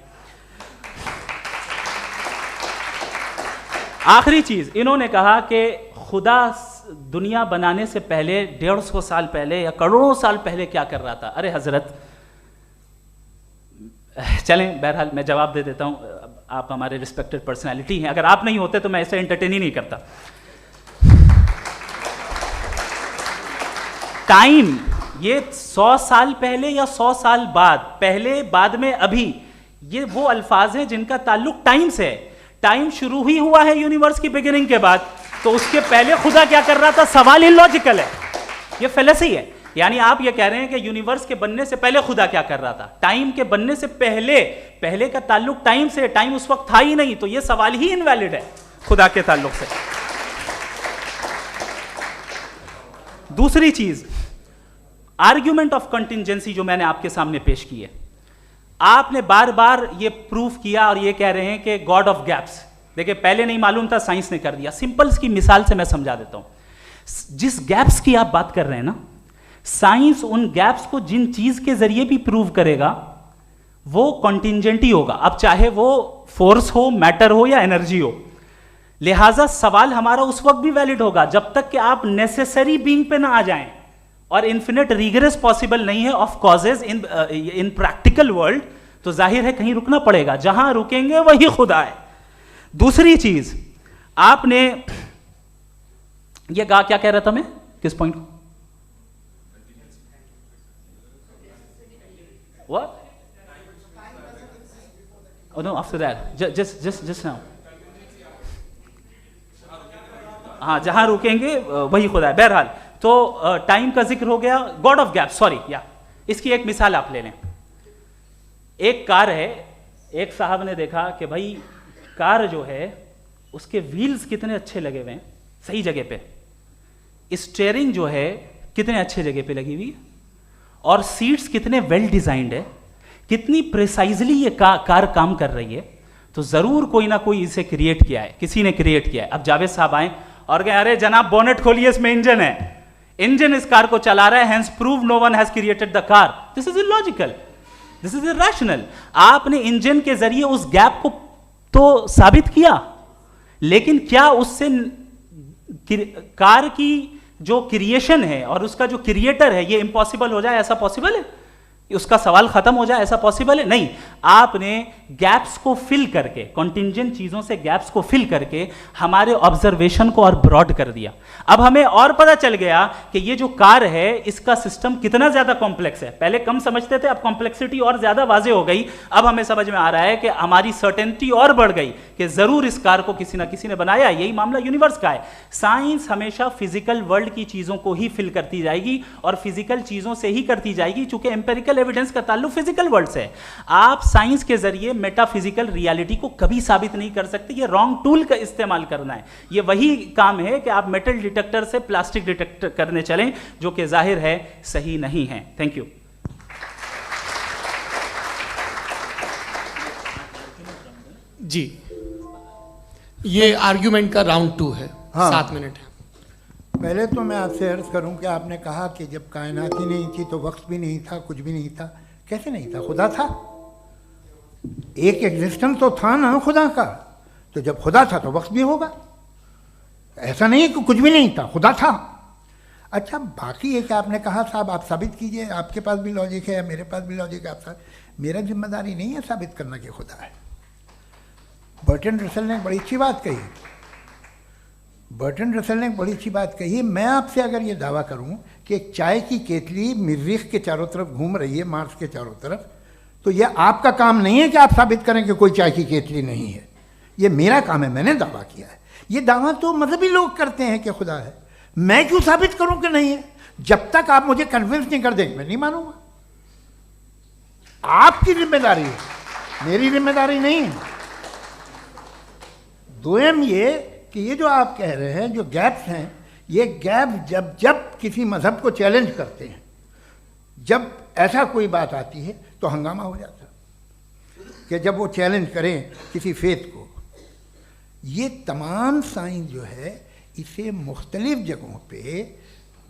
आखिरी चीज, इन्होंने कहा कि खुदा दुनिया बनाने से पहले 150 साल पहले या करोड़ों साल पहले क्या कर रहा था. अरे हजरत, चलें बहरहाल मैं जवाब दे देता हूं. आप हमारे रिस्पेक्टेड पर्सनालिटी हैं, अगर आप नहीं होते तो मैं ऐसे एंटरटेन ही नहीं करता. टाइम, ये 100 साल पहले या 100 साल बाद, पहले बाद में अभी, ये वो अल्फाज हैं जिनका ताल्लुक टाइम से है. टाइम शुरू ही हुआ है यूनिवर्स की बिगिनिंग के बाद, तो उसके पहले खुदा क्या कर रहा था? सवाल इलॉजिकल है, ये फेलेसी है. यानी आप ये कह रहे हैं कि यूनिवर्स के बनने से पहले खुदा क्या कर रहा था? टाइम के बनने से पहले, पहले का ताल्लुक टाइम से, टाइम उस वक्त था ही नहीं, तो ये सवाल ही इनवैलिड है खुदा के ताल्लुक से. दूसरी चीज, आर्ग्यूमेंट ऑफ कंटिजेंसी जो मैंने आपके सामने पेश की है, आपने बार बार ये प्रूफ किया और ये कह रहे हैं कि गॉड ऑफ गैप्स. देखिए, पहले नहीं मालूम था, साइंस ने कर दिया. सिंपल्स की मिसाल से मैं समझा देता हूं. जिस गैप्स की आप बात कर रहे हैं ना, साइंस उन गैप्स को जिन चीज के जरिए भी प्रूव करेगा वो कॉन्टिंजेंट ही होगा. अब चाहे वो फोर्स हो, मैटर हो या एनर्जी हो. लिहाजा सवाल हमारा उस वक्त भी वैलिड होगा जब तक कि आप नेसेसरी बीइंग पे ना आ जाएं. और इन्फिनिट रिगरेस पॉसिबल नहीं है of causes in practical world, तो जाहिर है कहीं रुकना पड़ेगा. जहां रुकेंगे वही खुदा है. दूसरी चीज, आपने ये कहा, क्या कह रहा था मैं, किस पॉइंट को? What? Oh no, after that. Just now. हाँ, जहां रुकेंगे वही खुदा है. बहरहाल, तो टाइम का जिक्र हो गया. गॉड ऑफ गैप, सॉरी, या इसकी एक मिसाल आप ले लें. एक कार है, एक साहब ने देखा कि भाई कार जो है उसके व्हील्स कितने अच्छे लगे हुए हैं, सही जगह पे. स्टीयरिंग जो है कितने अच्छे जगह पे लगी हुई है, और सीट्स कितने वेल डिजाइंड है, कितनी प्रिसाइजली ये कार काम कर रही है. तो जरूर कोई ना कोई इसे क्रिएट किया है, किसी ने क्रिएट किया है. अब जावेद साहब आए और कहे, अरे जनाब बोनेट खोलिए, इसमें इंजन है, इंजन इस कार को चला रहा है, hence prove no one has created the car. This is illogical, this is irrational. आपने इंजन के जरिए उस गैप को तो साबित किया, लेकिन क्या उससे कार की जो क्रिएशन है और उसका जो क्रिएटर है ये इम्पॉसिबल हो जाए? ऐसा पॉसिबल है? उसका सवाल खत्म हो जाए, ऐसा पॉसिबल है? नहीं. आपने गैप्स को फिल करके, कॉन्टिंजेंट चीजों से गैप्स को फिल करके हमारे ऑब्जर्वेशन को और ब्रॉड कर दिया. अब हमें और पता चल गया कि ये जो कार है इसका सिस्टम कितना ज्यादा कॉम्प्लेक्स है. पहले कम समझते थे, अब कॉम्प्लेक्सिटी और ज्यादा वाजे हो गई. अब हमें समझ में आ रहा है कि हमारी सर्टेनिटी और बढ़ गई कि जरूर इस कार को किसी ना किसी ने बनाया. यही मामला यूनिवर्स का है. साइंस हमेशा फिजिकल वर्ल्ड की चीजों को ही फिल करती जाएगी और फिजिकल चीजों से ही करती जाएगी, चूंकि एम्पेरिकल एविडेंस का ताल्लुक फिजिकल वर्ल्ड से है. आप साइंस के जरिए मेटाफिजिकल रियलिटी को कभी साबित नहीं कर सकते. ये रॉन्ग टूल का इस्तेमाल करना है. ये वही काम है कि आप मेटल डिटेक्टर से प्लास्टिक डिटेक्टर करने चलें, जो कि जाहिर है सही नहीं है. Thank you. जी, ये आर्ग्यूमेंट का राउंड 2 है. हाँ. 7 मिनट है. पहले तो मैं आपसे अर्ज करूं कि आपने कहा कि जब कायनात ही नहीं थी तो वक्त भी नहीं था, कुछ भी नहीं था. कैसे नहीं था? खुदा था. एक एग्जिस्टेंस तो था ना खुदा का. तो जब खुदा था तो वक्त भी होगा. ऐसा नहीं है कि कुछ भी नहीं था, खुदा था. अच्छा, बाकी एक आपने कहा साहब आप साबित कीजिए, आपके पास भी लॉजिक है या मेरे पास भी लॉजिक है. आप मेरा जिम्मेदारी नहीं है साबित करना कि खुदा है. बर्टन रसल ने एक बड़ी अच्छी बात कही, बर्टन रसल ने एक बड़ी अच्छी बात कही। मैं आपसे अगर ये दावा करूं कि एक चाय की केतली मरीख के चारों तरफ घूम रही है, मार्स के चारों तरफ, तो ये आपका काम नहीं है कि आप साबित करें कि कोई चाय की केतली नहीं है। ये मेरा काम है, मैंने दावा किया है। ये दावा तो मजहबी लोग करते हैं कि खुदा है, मैं क्यों साबित करूं कि नहीं है? जब तक आप मुझे कन्विंस नहीं कर देंगे मैं नहीं मानूंगा। आपकी जिम्मेदारी है, मेरी जिम्मेदारी नहीं है। दोयम ये कि ये जो आप कह रहे हैं, जो गैप्स हैं, ये गैप जब जब किसी मजहब को चैलेंज करते हैं, जब ऐसा कोई बात आती है तो हंगामा हो जाता है कि जब वो चैलेंज करें किसी फेथ को। ये तमाम साइंस जो है इसे मुख्तलिफ जगहों पे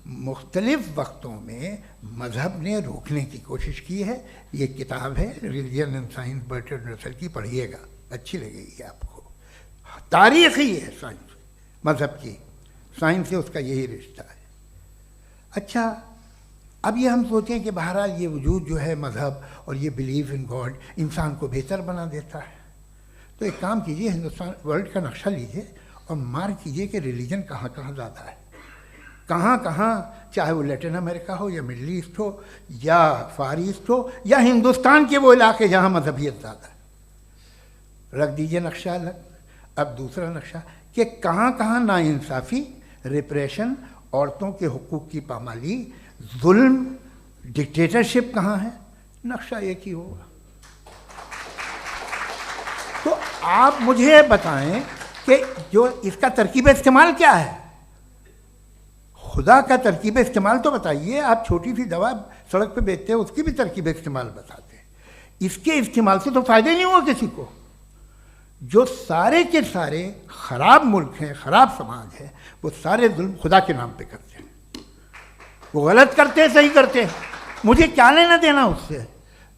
मुख्तलिफ वक्तों में मजहब ने रोकने की कोशिश की है। ये किताब है religion and science Burton Russell की, पढ़िएगा, अच्छी लगेगी आपको। तारीख ही है साइंस, मजहब की साइंस से उसका यही रिश्ता है। अच्छा, अब ये हम सोचें कि बहरहाल ये वजूद जो है मजहब और ये बिलीव इन गॉड इंसान को बेहतर बना देता है, तो एक काम कीजिए, हिंदुस्तान वर्ल्ड का नक्शा लीजिए और मार्क कीजिए कि रिलीजन कहाँ कहाँ ज़्यादा है, कहाँ कहाँ, चाहे वो लैटिन अमेरिका हो या मिडल ईस्ट हो या फार ईस्ट हो या हिंदुस्तान के वो इलाके जहाँ मजहबियत ज़्यादा है। रख दीजिए नक्शा अलग। अब दूसरा नक्शा कि कहाँ कहाँ नाइंसाफ़ी, रिप्रेशन, औरतों के हुकूक की पामाली, जुल्म, डिक्टेटरशिप कहाँ है, नक्शा एक ही होगा। तो आप मुझे बताएं कि जो इसका तरकीब इस्तेमाल क्या है, खुदा का तरकीब इस्तेमाल तो बताइए। आप छोटी सी दवा सड़क पे बेचते हैं, उसकी भी तरकीब इस्तेमाल बताते हैं। इसके इस्तेमाल से तो फ़ायदा ही नहीं हुआ किसी को। जो सारे के सारे ख़राब मुल्क हैं, ख़राब समाज है, वो सारे जुल्म खुदा के नाम पे करते हैं। वो गलत करते हैं, सही करते हैं, मुझे क्या लेना देना उससे।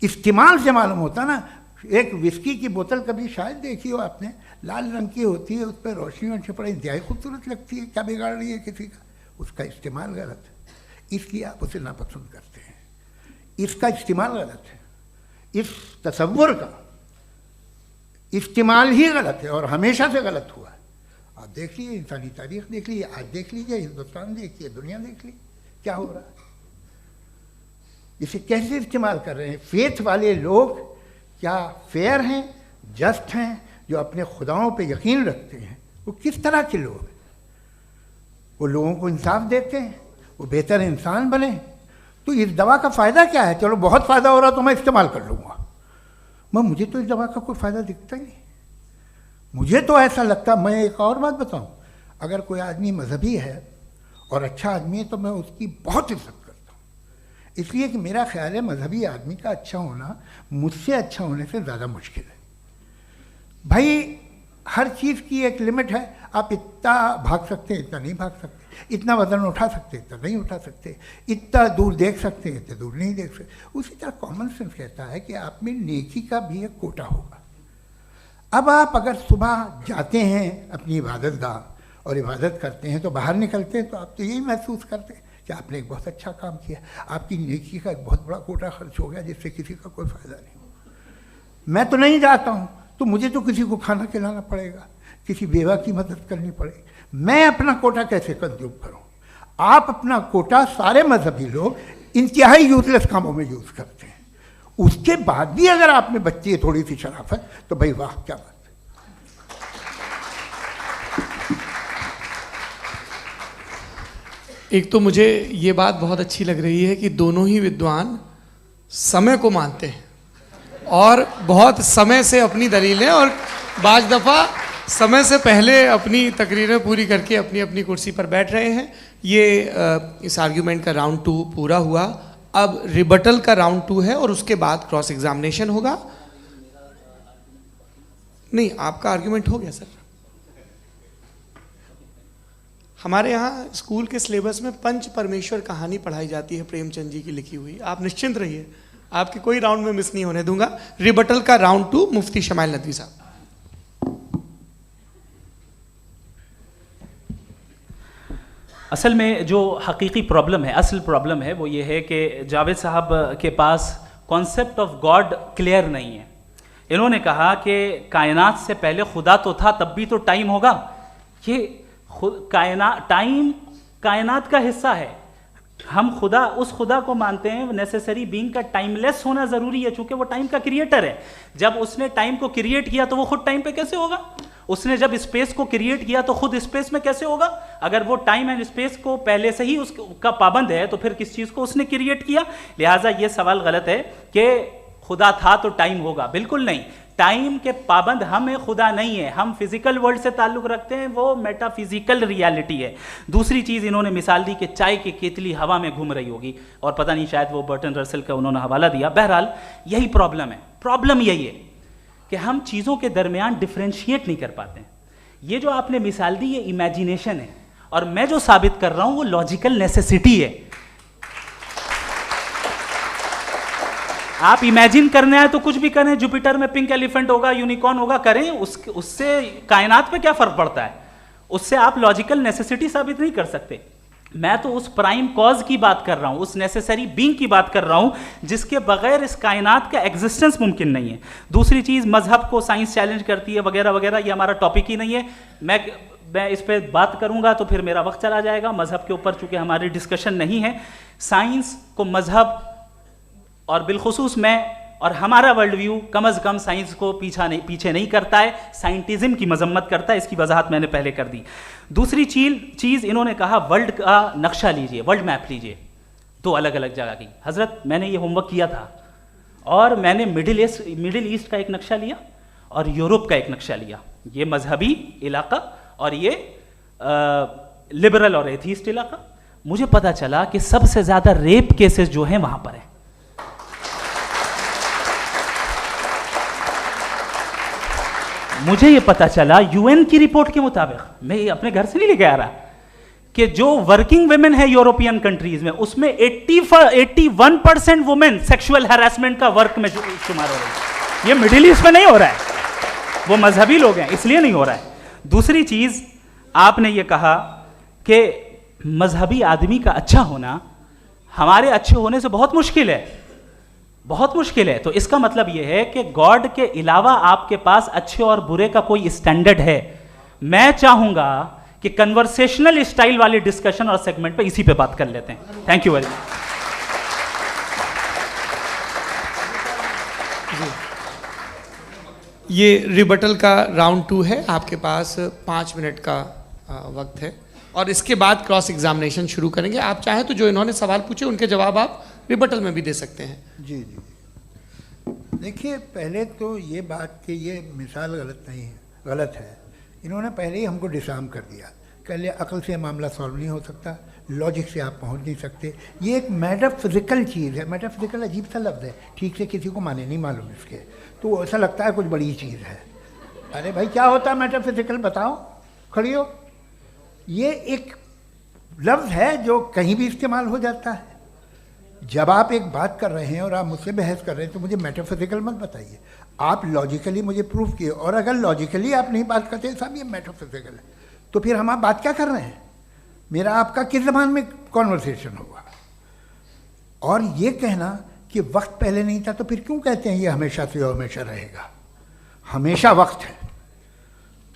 इस्तेमाल से मालूम होता ना। एक विस्की की बोतल कभी शायद देखी हो आपने, लाल रंग की होती है, उस पर रोशनी और छपड़ा इंतहाई खूबसूरत लगती है, क्या बिगाड़ रही है किसी का? उसका इस्तेमाल गलत है, इसलिए आप उसे नापसंद करते हैं। इसका इस्तेमाल गलत है, इस तसव्वुर का इस्तेमाल ही गलत है और हमेशा से गलत हुआ है। आप देख लीजिए, इंसानी तारीख देख लीजिए, आज देख लीजिए, हिंदुस्तान देखिए, दुनिया देख लीजिए, क्या हो रहा है। इसे कैसे इस्तेमाल कर रहे हैं? फेथ वाले लोग क्या फेयर हैं, जस्ट हैं, जो अपने खुदाओं पे यकीन रखते हैं, वो किस तरह के लोग हैं? वो लोगों को इंसाफ देते हैं, वो बेहतर इंसान बने। तो इस दवा का फ़ायदा क्या है? चलो बहुत फ़ायदा हो रहा तो मैं इस्तेमाल कर लूँगा, मैं मुझे तो इस दवा का कोई फ़ायदा दिखता ही नहीं। मुझे तो ऐसा लगता, मैं एक और बात बताऊं, अगर कोई आदमी मजहबी है और अच्छा आदमी है तो मैं उसकी बहुत इज्जत करता हूँ, इसलिए कि मेरा ख्याल है मजहबी आदमी का अच्छा होना मुझसे अच्छा होने से ज़्यादा मुश्किल है। भाई हर चीज़ की एक लिमिट है। आप इतना भाग सकते हैं, इतना नहीं भाग सकते, इतना वजन उठा सकते, इतना नहीं उठा सकते, इतना दूर देख सकते हैं, इतना दूर नहीं देख सकते। उसी तरह कॉमन सेंस कहता है कि आप में नेकी का भी एक कोटा होगा। अब आप अगर सुबह जाते हैं अपनी इबादत गाह और इबादत करते हैं तो बाहर निकलते हैं तो आप तो यही महसूस करते हैं कि आपने एक बहुत अच्छा काम किया, आपकी नेकी का एक बहुत बड़ा कोटा खर्च हो गया जिससे किसी का कोई फ़ायदा नहीं। मैं तो नहीं जाता हूँ तो मुझे तो किसी को खाना खिलाना पड़ेगा, किसी बेवा की मदद करनी पड़ेगी, मैं अपना कोटा कैसे कंज्यूम करूं? आप अपना कोटा, सारे मजहबी लोग इंतहाई यूजलेस कामों में यूज़ करते हैं। उसके बाद भी अगर आप में बच्ची है थोड़ी सी शराफत तो भाई वाह क्या बात है। एक तो मुझे ये बात बहुत अच्छी लग रही है कि दोनों ही विद्वान समय को मानते हैं और बहुत समय से अपनी दलीलें और बाज़ दफ़ा समय से पहले अपनी तकरीरें पूरी करके अपनी अपनी कुर्सी पर बैठ रहे हैं। ये इस आर्ग्यूमेंट का राउंड 2 पूरा हुआ। अब रिबटल का राउंड 2 है और उसके बाद क्रॉस एग्जामिनेशन होगा। नहीं, आपका आर्ग्यूमेंट हो गया सर। हमारे यहाँ स्कूल के सिलेबस में पंच परमेश्वर कहानी पढ़ाई जाती है, प्रेमचंद जी की लिखी हुई। आप निश्चिंत रहिए, आपके कोई राउंड में मिस नहीं होने दूंगा। रिबटल का राउंड 2, मुफ्ती शमाइल नदवी साहब। असल में जो हकीकी प्रॉब्लम है, असल प्रॉब्लम है, वो ये है कि जावेद साहब के पास कॉन्सेप्ट ऑफ गॉड क्लियर नहीं है। इन्होंने कहा कि कायनात से पहले खुदा तो था, तब भी तो टाइम होगा। ये टाइम कायनात का हिस्सा है। हम खुदा, उस खुदा को मानते हैं, नेसेसरी बीइंग का टाइमलेस होना जरूरी है, चूंकि वो टाइम का क्रिएटर है। जब उसने टाइम को क्रिएट किया तो वो खुद टाइम पे कैसे होगा? उसने जब स्पेस को क्रिएट किया तो खुद स्पेस में कैसे होगा? अगर वो टाइम एंड स्पेस को पहले से ही उसका पाबंद है तो फिर किस चीज को उसने क्रिएट किया? लिहाजा ये सवाल गलत है कि खुदा था तो टाइम होगा। बिल्कुल नहीं, टाइम के पाबंद हम हैं, खुदा नहीं है। हम फिजिकल वर्ल्ड से ताल्लुक रखते हैं, वो मेटाफिजिकल रियलिटी है। दूसरी चीज इन्होंने मिसाल दी कि चाय की केतली हवा में घूम रही होगी, और पता नहीं शायद वो बर्टन रसल का उन्होंने हवाला दिया। बहरहाल यही प्रॉब्लम है। प्रॉब्लम यही है कि हम चीजों के दरमियान डिफरेंशिएट नहीं कर पाते। ये जो आपने मिसाल दी ये इमेजिनेशन है, और मैं जो साबित कर रहा हूं वो लॉजिकल नेसेसिटी है। आप इमेजिन करने आए तो कुछ भी करें, जुपिटर में पिंक एलिफेंट होगा, यूनिकॉर्न होगा, करें, उससे कायनात पे क्या फर्क पड़ता है? उससे आप लॉजिकल नेसेसिटी साबित नहीं कर सकते। मैं तो उस प्राइम कॉज की बात कर रहा हूं, उस नेसेसरी बीइंग की बात कर रहा हूं, जिसके बगैर इस कायनात का एग्जिस्टेंस मुमकिन नहीं है। दूसरी चीज, मजहब को साइंस चैलेंज करती है वगैरह वगैरह, ये हमारा टॉपिक ही नहीं है। मैं इस पे बात करूंगा तो फिर मेरा वक्त चला जाएगा। मजहब के ऊपर चूंकि हमारी डिस्कशन नहीं है, साइंस को मजहब और बिलखुसूस मैं और हमारा वर्ल्ड व्यू कम अज कम साइंस को पीछे नहीं करता है, साइंटिज्म की मजम्मत करता है। इसकी वजाहत मैंने पहले कर दी। दूसरी चीज इन्होंने कहा वर्ल्ड का नक्शा लीजिए, वर्ल्ड मैप लीजिए, दो अलग अलग जगह की। हजरत मैंने ये होमवर्क किया था, और मैंने मिडिल ईस्ट का एक नक्शा लिया और यूरोप का एक नक्शा लिया। ये मजहबी इलाका और ये लिबरल और एथीस्ट इलाका। मुझे पता चला कि सबसे ज्यादा रेप केसेस जो हैं वहां पर है। मुझे ये पता चला यूएन की रिपोर्ट के मुताबिक, मैं ये अपने घर से नहीं लेके आ रहा, कि जो वर्किंग वुमेन है यूरोपियन कंट्रीज में, उसमें 81% वुमेन सेक्सुअल हैरेसमेंट का वर्क में शुमार हो रही है। ये मिडिल ईस्ट में नहीं हो रहा है, वो मजहबी लोग हैं इसलिए नहीं हो रहा है। दूसरी चीज आपने ये कहा कि मजहबी आदमी का अच्छा होना हमारे अच्छे होने से बहुत मुश्किल है, बहुत मुश्किल है। तो इसका मतलब यह है कि गॉड के अलावा आपके पास अच्छे और बुरे का कोई स्टैंडर्ड है। मैं चाहूंगा कि कन्वर्सेशनल स्टाइल वाली डिस्कशन और सेगमेंट पे इसी पे बात कर लेते हैं। Thank you very much. ये रिबटल का राउंड 2 है। आपके पास 5 मिनट का वक्त है, और इसके बाद क्रॉस एग्जामिनेशन शुरू करेंगे। आप चाहें तो जो इन्होंने सवाल पूछे उनके जवाब आप रिबटल में भी दे सकते हैं। जी जी, देखिए पहले तो ये बात कि ये मिसाल गलत नहीं है, गलत है। इन्होंने पहले ही हमको डिसार्म कर दिया। कह लिया अकल से मामला सॉल्व नहीं हो सकता, लॉजिक से आप पहुंच नहीं सकते। ये एक मेटाफिजिकल चीज़ है। मेटाफिजिकल अजीब सा लफ्ज़ है, ठीक से किसी को माने नहीं मालूम इसके, तो ऐसा लगता है कुछ बड़ी चीज़ है। अरे भाई क्या होता है मेटाफिजिकल, बताओ, खड़ी हो। ये एक लफ्ज़ है जो कहीं भी इस्तेमाल हो जाता है। जब आप एक बात कर रहे हैं और आप मुझसे बहस कर रहे हैं तो मुझे मेटाफिजिकल मत बताइए, आप लॉजिकली मुझे प्रूफ किए। और अगर लॉजिकली आप नहीं बात करते साहब ये मेटाफिजिकल है, तो फिर हम आप बात क्या कर रहे हैं? मेरा आपका किस ज़बान में कॉन्वर्सेशन होगा? और ये कहना कि वक्त पहले नहीं था, तो फिर क्यों कहते हैं ये हमेशा से और हमेशा रहेगा? हमेशा वक्त है,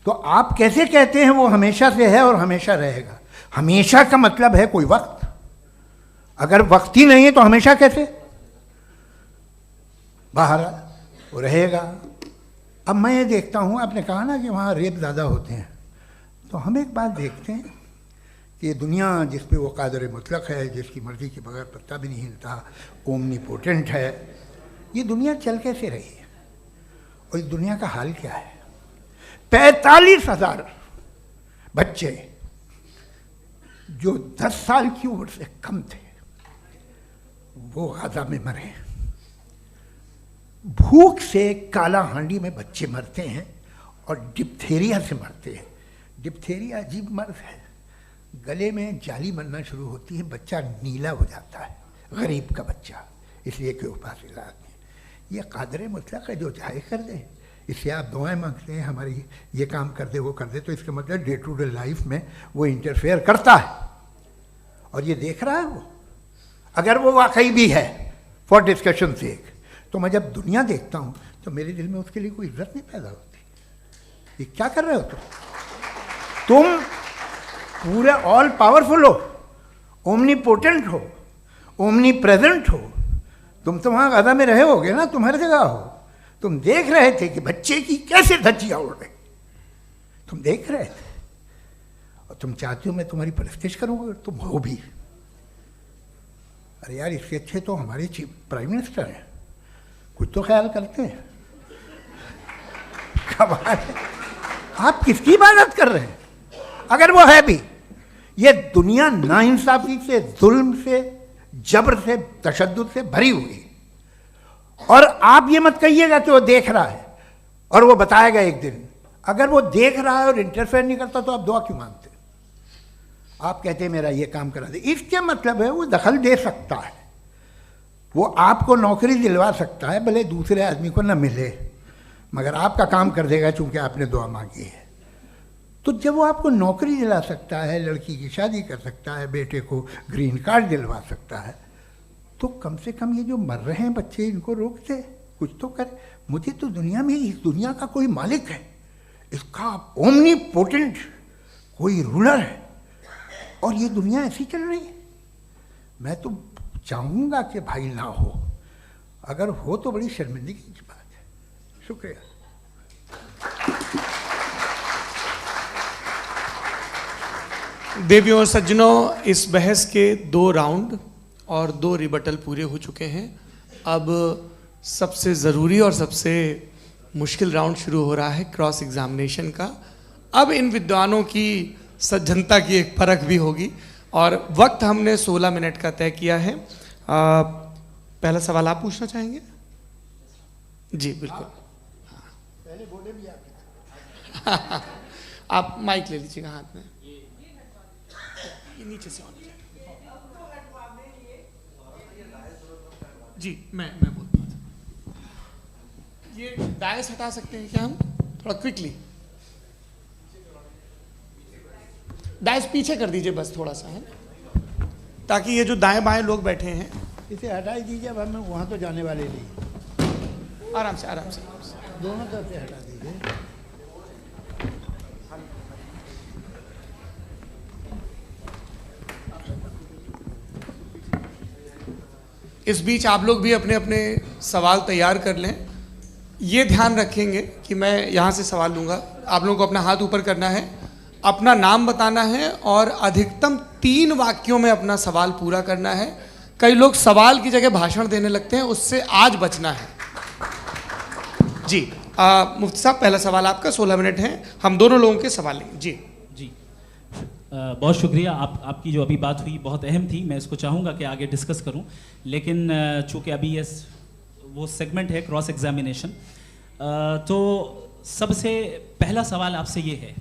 तो आप कैसे कहते हैं वो हमेशा से है और हमेशा रहेगा? हमेशा का मतलब है कोई वक्त, अगर वक्त ही नहीं है तो हमेशा कैसे? बाहर वो रहेगा। अब मैं ये देखता हूँ, आपने कहा ना कि वहाँ रेप ज़्यादा होते हैं, तो हम एक बात देखते हैं कि ये दुनिया जिस पे वो कादर मुतलक है, जिसकी मर्ज़ी के बगैर पत्ता भी नहीं हिलता, ओमनीपोटेंट है, ये दुनिया चल कैसे रही है? और इस दुनिया का हाल क्या है? 45,000 बच्चे जो 10 साल की उम्र से कम थे वो गाजा में मरे। भूख से काला हांडी में बच्चे मरते हैं और डिप्थेरिया से मरते हैं। डिप्थेरिया अजीब मर्ज है, गले में जाली बनना शुरू होती है, बच्चा नीला हो जाता है, गरीब का बच्चा, इसलिए कि उपास इलाज में। ये कादर मुतलक है, जो चाहे कर दे। इससे आप दुआएं मांगते हैं हमारी ये काम कर दे वो कर दे, तो इसका मतलब डे टू डे लाइफ में वो इंटरफेयर करता है और ये देख रहा है वो। अगर वो वाकई भी है फॉर डिस्कशन सेक, तो मैं जब दुनिया देखता हूँ तो मेरे दिल में उसके लिए कोई इज्जत नहीं पैदा होती। ये क्या कर रहे हो तुम पूरे ऑल पावरफुल हो, ओमनीपोटेंट हो, ओमनी प्रेजेंट हो। तुम तो वहाँ गादा में रहे होगे ना, तुम हर जगह हो। तुम देख रहे थे कि बच्चे की कैसे धज्जियाँ उड़ रही, तुम देख रहे थे, और तुम चाहते हो मैं तुम्हारी परस्तिश करूँगा, तुम हो भी। अरे यार, इसके अच्छे तो हमारे चीफ प्राइम मिनिस्टर हैं, कुछ तो ख्याल करते हैं। कमाल है, आप किसकी इबादत कर रहे हैं? अगर वो है भी, ये दुनिया नाइंसाफी से, जुल्म से, जबर से, तशद्दुद से भरी हुई। और आप ये मत कहिएगा कि वो देख रहा है और वो बताएगा एक दिन। अगर वो देख रहा है और इंटरफेयर नहीं करता तो आप दुआ क्यों मांगते? आप कहते हैं मेरा ये काम करा दे, इसके मतलब है वो दखल दे सकता है, वो आपको नौकरी दिलवा सकता है, भले दूसरे आदमी को न मिले, मगर आपका काम कर देगा चूंकि आपने दुआ मांगी है। तो जब वो आपको नौकरी दिला सकता है, लड़की की शादी कर सकता है, बेटे को ग्रीन कार्ड दिलवा सकता है, तो कम से कम ये जो मर रहे हैं बच्चे, इनको रोक दे, कुछ तो करे। मुझे तो दुनिया में, इस दुनिया का कोई मालिक है, इसका ओमनीपोटेंट कोई रूलर है, और ये दुनिया ऐसी चल रही है। मैं तो चाहूँगा कि भाई ना हो, अगर हो तो बड़ी शर्मिंदगी की बात है। शुक्रिया। देवियों और सज्जनों, इस बहस के 2 राउंड और 2 रिबटल पूरे हो चुके हैं। अब सबसे ज़रूरी और सबसे मुश्किल राउंड शुरू हो रहा है, क्रॉस एग्जामिनेशन का। अब इन विद्वानों की सज्जनता की एक परख भी होगी, और वक्त हमने 16 मिनट का तय किया है। पहला सवाल आप पूछना चाहेंगे? जी बिल्कुल। पहले बोले भी आप। आप माइक ले लीजिएगा हाथ में, ये नीचे से ऑन कीजिए। जी मैं बोलता हूँ, ये डायस हटा सकते हैं क्या हम थोड़ा क्विकली? डायस पीछे कर दीजिए बस थोड़ा सा, है, ताकि ये जो दाएं बाएं लोग बैठे हैं, इसे हटा ही दीजिए। अब हमें वहाँ तो जाने वाले नहीं। आराम से आराम से आराम से। दोनों तरफ से हटा दीजिए। इस बीच आप लोग भी अपने अपने सवाल तैयार कर लें। ये ध्यान रखेंगे कि मैं यहाँ से सवाल लूँगा, आप लोगों को अपना हाथ ऊपर करना है, अपना नाम बताना है, और अधिकतम 3 वाक्यों में अपना सवाल पूरा करना है। कई लोग सवाल की जगह भाषण देने लगते हैं, उससे आज बचना है। जी मुफ्ती साहब, पहला सवाल आपका, 16 मिनट हैं, हम दोनों लोगों के सवाल लेंगे। जी जी बहुत शुक्रिया। आपकी जो अभी बात हुई बहुत अहम थी, मैं इसको चाहूँगा कि आगे डिस्कस करूँ, लेकिन चूँकि अभी ये वो सेगमेंट है क्रॉस एग्जामिनेशन, तो सबसे पहला सवाल आपसे ये है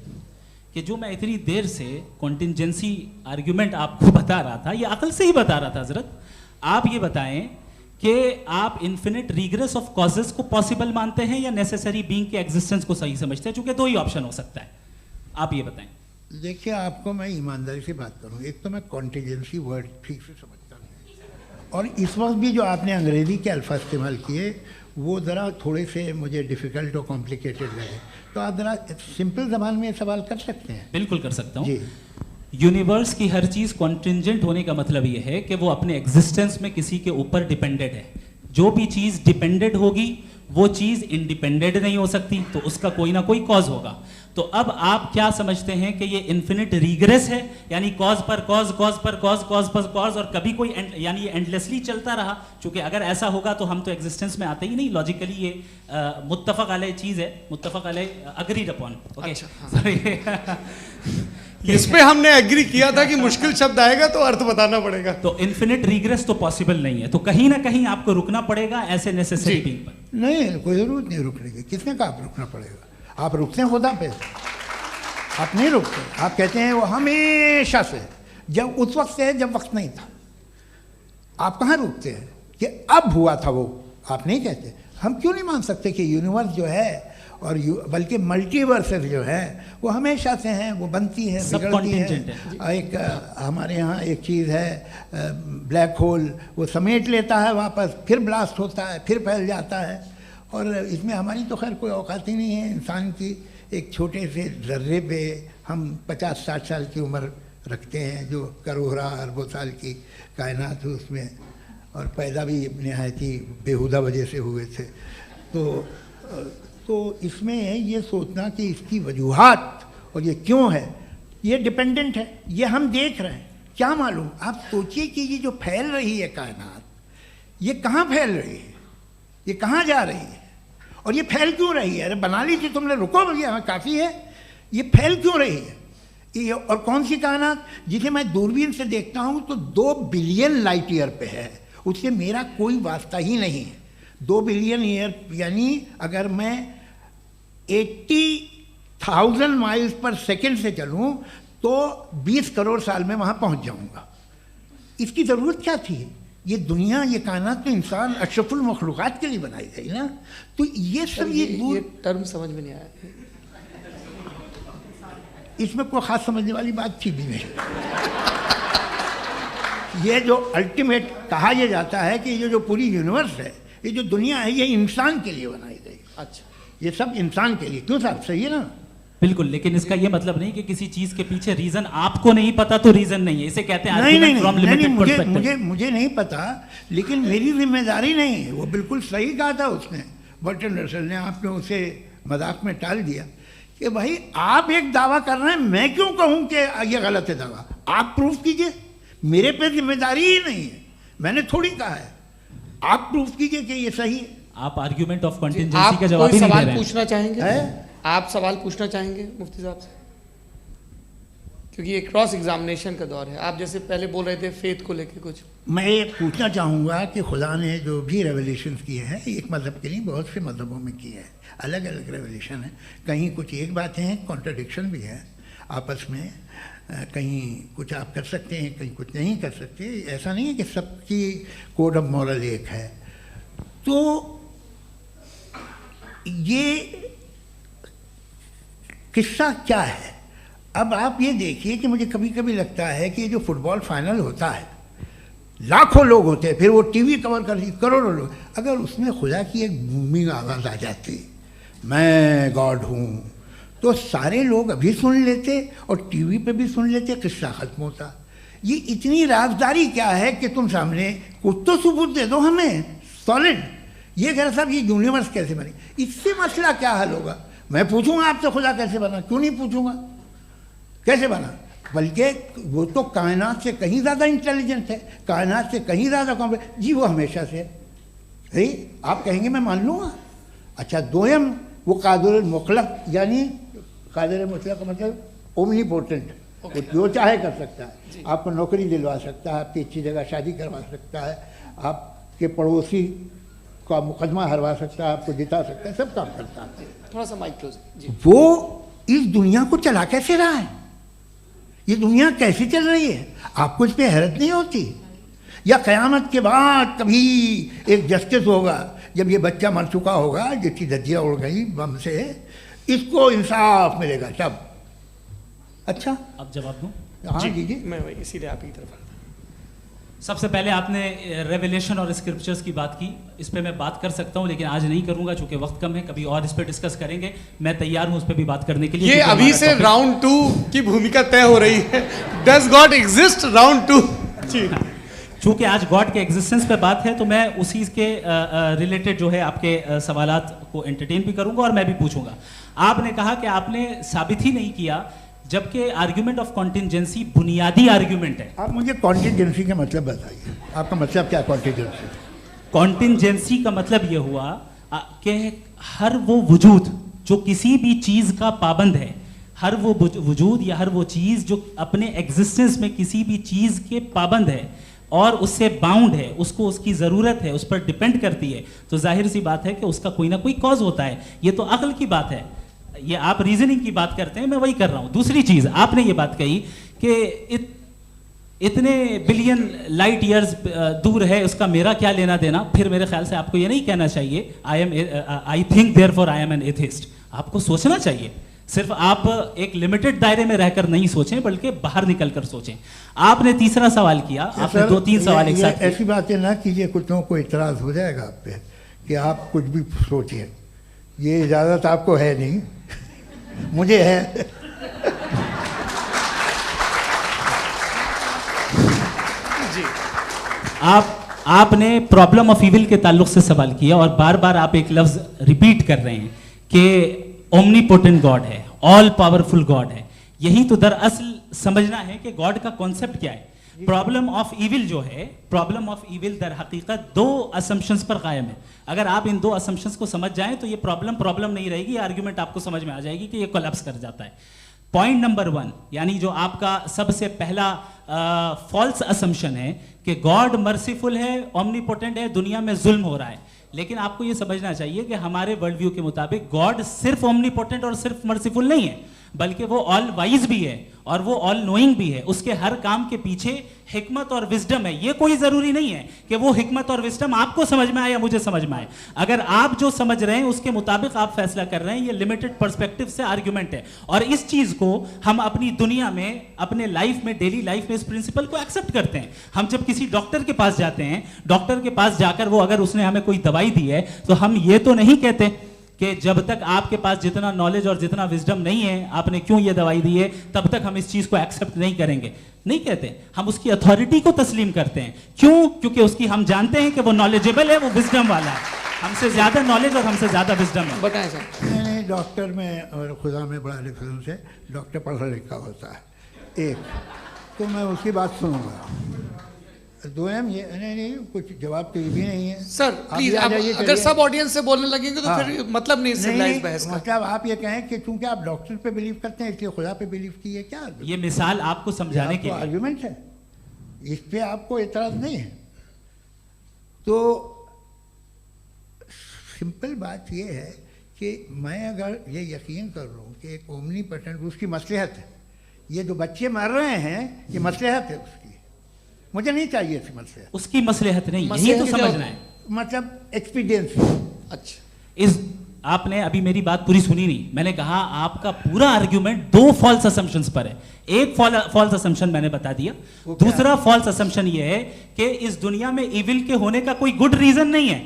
कि जो मैं इतनी देर से कॉन्टिंजेंसी आर्ग्यूमेंट आपको बता रहा था, ये अकल से ही बता रहा था हजरत, आप ये बताएं कि आप इन्फिनिट रिग्रेस ऑफ कॉजेस को पॉसिबल मानते हैं या नेसेसरी बीइंग के एग्जिस्टेंस को सही समझते हैं? चूंकि 2 ही ऑप्शन हो सकता है, आप ये बताएं। देखिए, आपको मैं ईमानदारी से बात करूँ, एक तो मैं कॉन्टिजेंसी वर्ड ठीक से समझता नहीं, और इस वक्त भी जो आपने अंग्रेज़ी के अल्फाज इस्तेमाल किए वो ज़रा थोड़े से मुझे डिफ़िकल्ट और कॉम्प्लिकेटेड लगे, तो आप ज़रा सिंपल ज़बान में सवाल कर सकते हैं? बिल्कुल कर सकता हूँ जी। यूनिवर्स की हर चीज़ कॉन्टिंजेंट होने का मतलब ये है कि वो अपने एग्जिस्टेंस में किसी के ऊपर डिपेंडेड है। जो भी चीज़ डिपेंडेड होगी वो चीज़ इंडिपेंडेंट नहीं हो सकती, तो उसका कोई ना कोई कॉज होगा। तो अब आप क्या समझते हैं कि ये इन्फिनिट रिग्रेस है, यानी कॉज पर कॉज, कॉज पर कॉज, कॉज पर कॉज, और कभी कोई यानी ये एंडलेसली चलता रहा? क्योंकि अगर ऐसा होगा तो हम तो एग्जिस्टेंस में आते ही नहीं। लॉजिकली ये मुत्तफक अलैह चीज़ है, मुत्तफक अलैह, अग्रीड अपॉन। इस पे हमने एग्री किया था कि मुश्किल शब्द आएगा तो अर्थ बताना पड़ेगा। तो इन्फिनिट रिग्रेस तो पॉसिबल नहीं है, तो कहीं ना कहीं आपको रुकना पड़ेगा ऐसे नेसेसरी बीइंग पर। नहीं, कोई ज़रूरत नहीं रुकने की। किसने कहा आप रुकना पड़ेगा? आप रुकते हैं खुदा पे, आप नहीं रुकते। आप कहते हैं वो हमेशा से, जब उस वक्त से जब वक्त नहीं था। आप कहाँ रुकते हैं कि अब हुआ था वो? आप नहीं कहते। हम क्यों नहीं मान सकते कि यूनिवर्स जो है और बल्कि मल्टीवर्सेस जो है वो हमेशा से हैं, वो बनती है, बिगड़ती है। एक हमारे यहाँ एक चीज़ है ब्लैक होल, वो समेट लेता है वापस, फिर ब्लास्ट होता है, फिर फैल जाता है। और इसमें हमारी तो खैर कोई औकात ही नहीं है। इंसान की एक छोटे से ज़र्रे पे हम 50-60 साल की उम्र रखते हैं, जो करोड़ों अरबों साल की कायनात है उसमें, और पैदा भी नहायत ही बेहुदा वजह से हुए थे। तो इसमें ये सोचना कि इसकी वजूहात और ये क्यों है, ये डिपेंडेंट है, ये हम देख रहे हैं, क्या मालूम। आप सोचिए कि ये जो फैल रही है कायनात, ये कहाँ फैल रही है, ये कहाँ जा रही है, और ये फैल क्यों रही है? अरे बना ली थी तुमने, रुको भैया काफ़ी है। ये फैल क्यों रही है? ये और कौन सी कायनात जिसे मैं दूरबीन से देखता हूँ तो 2 बिलियन लाइट ईयर पे है, उससे मेरा कोई वास्ता ही नहीं है। 2 बिलियन ईयर यानी अगर मैं 80,000 माइल्स पर सेकेंड से चलूँ तो 20 करोड़ साल में वहाँ पहुँच जाऊँगा। इसकी ज़रूरत क्या थी? ये दुनिया, ये कायनात तो इंसान अशरफुल मखलूक़ात के लिए बनाई गई ना। तो ये सब ये टर्म समझ में नहीं आया। इसमें कोई ख़ास समझने वाली बात थी भी नहीं। ये जो अल्टीमेट कहा यह जाता है कि ये जो पूरी यूनिवर्स है, ये जो दुनिया है, ये इंसान के लिए बनाई गई। अच्छा, ये सब इंसान के लिए। क्यों साहब, सही है ना? बिल्कुल, लेकिन इसका ये मतलब नहीं कि किसी चीज के पीछे रीजन आपको नहीं पता तो रीजन नहीं है, इसे कहते हैं नहीं, मुझे नहीं पता, लेकिन मेरी जिम्मेदारी नहीं है। वो बिल्कुल सही कहा था उसने, बर्टन रसल ने। आपने उसे मजाक में टाल दिया कि भाई आप एक दावा कर रहे हैं, मैं क्यों कहूं कि ये गलत है दावा? आप प्रूफ कीजिए, मेरे पे जिम्मेदारी ही नहीं है, मैंने थोड़ी कहा है। आप प्रूफ कीजिए कि ये सही है। आप आर्ग्यूमेंट ऑफ कंटिजेंसी का जवाब ही नहीं दे रहे हैं। पूछना चाहेंगे? आप सवाल पूछना चाहेंगे मुफ्ती साहब से? क्योंकि ये क्रॉस एग्जामिनेशन का दौर है। आप जैसे पहले बोल रहे थे फेथ को लेके कुछ। मैं ये पूछना चाहूँगा कि खुदा ने जो भी रेवलेशन किए हैं, एक मज़हब के लिए बहुत से मज़हबों में किए हैं, अलग अलग रेवलेशन है। कहीं कुछ एक बातें हैं, कॉन्ट्रडिक्शन भी है आपस में, कहीं कुछ आप कर सकते हैं, कहीं कुछ नहीं कर सकते। ऐसा नहीं है कि सबकी कोड ऑफ मॉरल एक है। तो ये किस्सा क्या है? अब आप ये देखिए कि मुझे कभी कभी लगता है कि जो फुटबॉल फाइनल होता है, लाखों लोग होते हैं, फिर वो टीवी कवर कर, करोड़ों लोग, अगर उसमें खुदा की एक बूमिंग आवाज़ आ जाती, मैं गॉड हूँ, तो सारे लोग अभी सुन लेते और टीवी पे भी सुन लेते, किस्सा ख़त्म होता। ये इतनी राजदारी क्या है कि तुम सामने कुछ तो सबूत दे दो हमें सॉलिड। ये कह साहब ये यूनिवर्स कैसे बनी, इससे मसला क्या हल होगा? मैं पूछूंगा आपसे खुदा कैसे बना? क्यों नहीं पूछूंगा कैसे बना? बल्कि वो तो कायनात से कहीं ज़्यादा इंटेलिजेंट है, कायनात से कहीं ज़्यादा कॉम्प्लेक्स। जी वो हमेशा से है, आप कहेंगे मैं मान लूँगा। अच्छा, दोयम वो कादिर मुतलक, यानी कादिर मुतलक का मतलब ओमनीपोटेंट, वो जो चाहे कर सकता है। आपको नौकरी दिलवा सकता है, आपकी अच्छी जगह शादी करवा सकता है, आपके पड़ोसी का मुकदमा हरवा सकता है, आपको जिता सकता है, सब काम करता है। थोड़ा सा माइक क्लोज जी। वो इस दुनिया को चला कैसे रहा है? ये दुनिया कैसे चल रही है? आपको इस पर हैरत नहीं होती? या क़यामत के बाद कभी एक जस्टिस होगा, जब ये बच्चा मर चुका होगा, जिसकी धज्जियाँ उड़ गई बम से, इसको इंसाफ मिलेगा तब? अच्छा, अब जवाब दूं? हाँ जी, मैं इसीलिए आप की तरफ। सबसे पहले आपने रेवलेशन और स्क्रिप्चर्स की बात की, इस पे मैं बात कर सकता हूं, लेकिन आज नहीं करूंगा चूंकि वक्त कम है। कभी और इस पे डिस्कस करेंगे, मैं तैयार हूं उस पे भी बात करने के लिए। ये अभी से राउंड 2 की भूमिका तय हो रही है। Does God exist round 2? जी, चूंकि आज गॉड के एग्जिस्टेंस पे बात है तो मैं उसी के रिलेटेड जो है आपके सवालात को एंटरटेन भी करूंगा और मैं भी पूछूंगा। आपने कहा कि आपने साबित ही नहीं किया, जबकि आर्ग्यूमेंट ऑफ कॉन्टिजेंसी बुनियादी आर्ग्यूमेंट है। आप मुझे कॉन्टिजेंसी का मतलब बताइए, आपका मतलब क्या? कॉन्टिजेंसी कॉन्टिजेंसी का मतलब यह हुआ कि हर वो वजूद जो किसी भी चीज का पाबंद है, हर वो वजूद या हर वो चीज जो अपने एग्जिस्टेंस में किसी भी चीज के पाबंद है और उससे बाउंड है, उसको उसकी ज़रूरत है, उस पर डिपेंड करती है, तो जाहिर सी बात है कि उसका कोई ना कोई कॉज होता है। ये तो अक्ल की बात है। ये आप रीजनिंग की बात करते हैं, मैं वही कर रहा हूं। दूसरी चीज आपने ये बात कही कि इतने बिलियन लाइट ईयर्स दूर है, उसका मेरा क्या लेना देना। फिर मेरे ख्याल से आपको ये नहीं कहना चाहिए I think therefore I am an atheist. आपको सोचना चाहिए, सिर्फ आप एक लिमिटेड दायरे में रहकर नहीं सोचें, बल्कि बाहर निकलकर सोचें। आपने तीसरा सवाल किया, आपने 2-3 सवाल एक साथ। ऐसी बातें ना कीजिए, कुछ लोगों को इतराज हो जाएगा आप पे कि आप कुछ भी सोचिए, ये इजाज़त आपको है नहीं, मुझे है। आपने प्रॉब्लम ऑफ इविल के ताल्लुक से सवाल किया और बार बार आप एक लफ्ज रिपीट कर रहे हैं कि ओमनीपोटेंट गॉड है, ऑल पावरफुल गॉड है। यही तो दरअसल समझना है कि गॉड का कॉन्सेप्ट क्या है। प्रॉब्लम ऑफ इविल जो है, प्रॉब्लम ऑफ इविल दर हकीकत दो असम्पशंस पर कायम है। अगर आप इन दो असम्पशंस को समझ जाएं तो ये प्रॉब्लम नहीं रहेगी, आर्ग्यूमेंट आपको समझ में आ जाएगी कि ये कोलैप्स कर जाता है। पॉइंट नंबर 1, यानी जो आपका सबसे पहला फॉल्स असम्पशन है कि गॉड मर्सीफुल है, ओमनीपोटेंट है, दुनिया में जुल्म हो रहा है। लेकिन आपको ये समझना चाहिए कि हमारे वर्ल्ड व्यू के मुताबिक गॉड सिर्फ ओमनीपोटेंट और सिर्फ मर्सीफुल नहीं है, बल्कि वो ऑल वाइज भी है और वो ऑल नोइंग भी है। उसके हर काम के पीछे हिकमत और विजडम है। ये कोई जरूरी नहीं है कि वो हिकमत और विजडम आपको समझ में आए या मुझे समझ में आए। अगर आप जो समझ रहे हैं उसके मुताबिक आप फैसला कर रहे हैं, ये लिमिटेड पर्सपेक्टिव से आर्ग्यूमेंट है। और इस चीज को हम अपनी दुनिया में, अपने लाइफ में, डेली लाइफ में इस प्रिंसिपल को एक्सेप्ट करते हैं। हम जब किसी डॉक्टर के पास जाते हैं, डॉक्टर के पास जाकर वो अगर उसने हमें कोई दवाई दी है तो हम ये तो नहीं कहते कि जब तक आपके पास जितना नॉलेज और जितना विजडम नहीं है, आपने क्यों ये दवाई दी है, तब तक हम इस चीज को एक्सेप्ट नहीं करेंगे। नहीं कहते, हम उसकी अथॉरिटी को तस्लीम करते हैं। क्यों? क्योंकि उसकी हम जानते हैं कि वो नॉलेजेबल है, वो विजडम वाला है, हमसे ज्यादा नॉलेज और हमसे ज्यादा विजडम है। बताएं सर। नहीं, डॉक्टर में और खुदा में बड़ा डिफरेंस है। डॉक्टर पढ़ा लिखा होता है एक, तो मैं उसकी बात सुनूंगा। दो ये नहीं, कुछ जवाब तो ये भी नहीं है सर। प्लीज आप अगर सब ऑडियंस से बोलने लगेंगे तो फिर मतलब नहीं सिविलाइज बहस का। मतलब आप ये कहें कि चूंकि आप डॉक्टर पे बिलीव करते हैं इसलिए खुदा पे बिलीव किए, क्या ये मिसाल आपको समझाने के लिए आर्गुमेंट है, इस पे आपको एतराज नहीं है। तो सिंपल बात ये है कि मैं अगर ये यकीन कर रहा हूँ कि एक ओमनीपोटेंट, उसकी मसलहत है, ये जो बच्चे मर रहे हैं ये मसलहत है उसकी, मुझे नहीं चाहिए थी मसलहत। उसकी मसलहत नहीं, यही तो समझना है, मतलब एक्सपीरियंस। अच्छा, इस आपने अभी मेरी बात पूरी सुनी नहीं। मैंने कहा आपका पूरा आर्ग्यूमेंट दो फॉल्स असम्पशंस पर है। एक फॉल्स असम्पशन मैंने बता दिया, दूसरा फॉल्स असम्पशन ये है कि इस दुनिया में इविल के होने का कोई गुड रीजन नहीं है,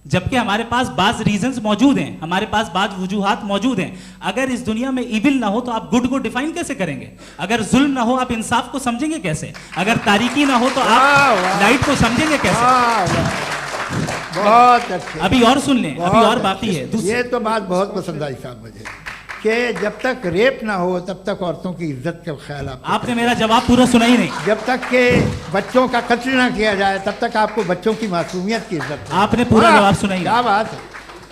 जबकि हमारे पास बाज रीजंस मौजूद हैं, हमारे पास बाज वजूहात मौजूद हैं। अगर इस दुनिया में इविल ना हो तो आप गुड को डिफाइन कैसे करेंगे? अगर जुल्म ना हो आप इंसाफ को समझेंगे कैसे? अगर तारीकी ना हो तो आप लाइट को समझेंगे कैसे? बहुत अच्छे। अभी और सुन लें, अभी और बाकी है। ये तो बात बहुत पसंद आई साहब मुझे, कि जब तक रेप ना हो तब तक औरतों की इज्जत का ख्याल आपने मेरा जवाब पूरा सुना ही नहीं। जब तक के बच्चों का कत्ल ना किया जाए तब तक आपको बच्चों की मासूमियत की इज्जत। आपने पूरा जवाब सुना ही नहीं। क्या बात है,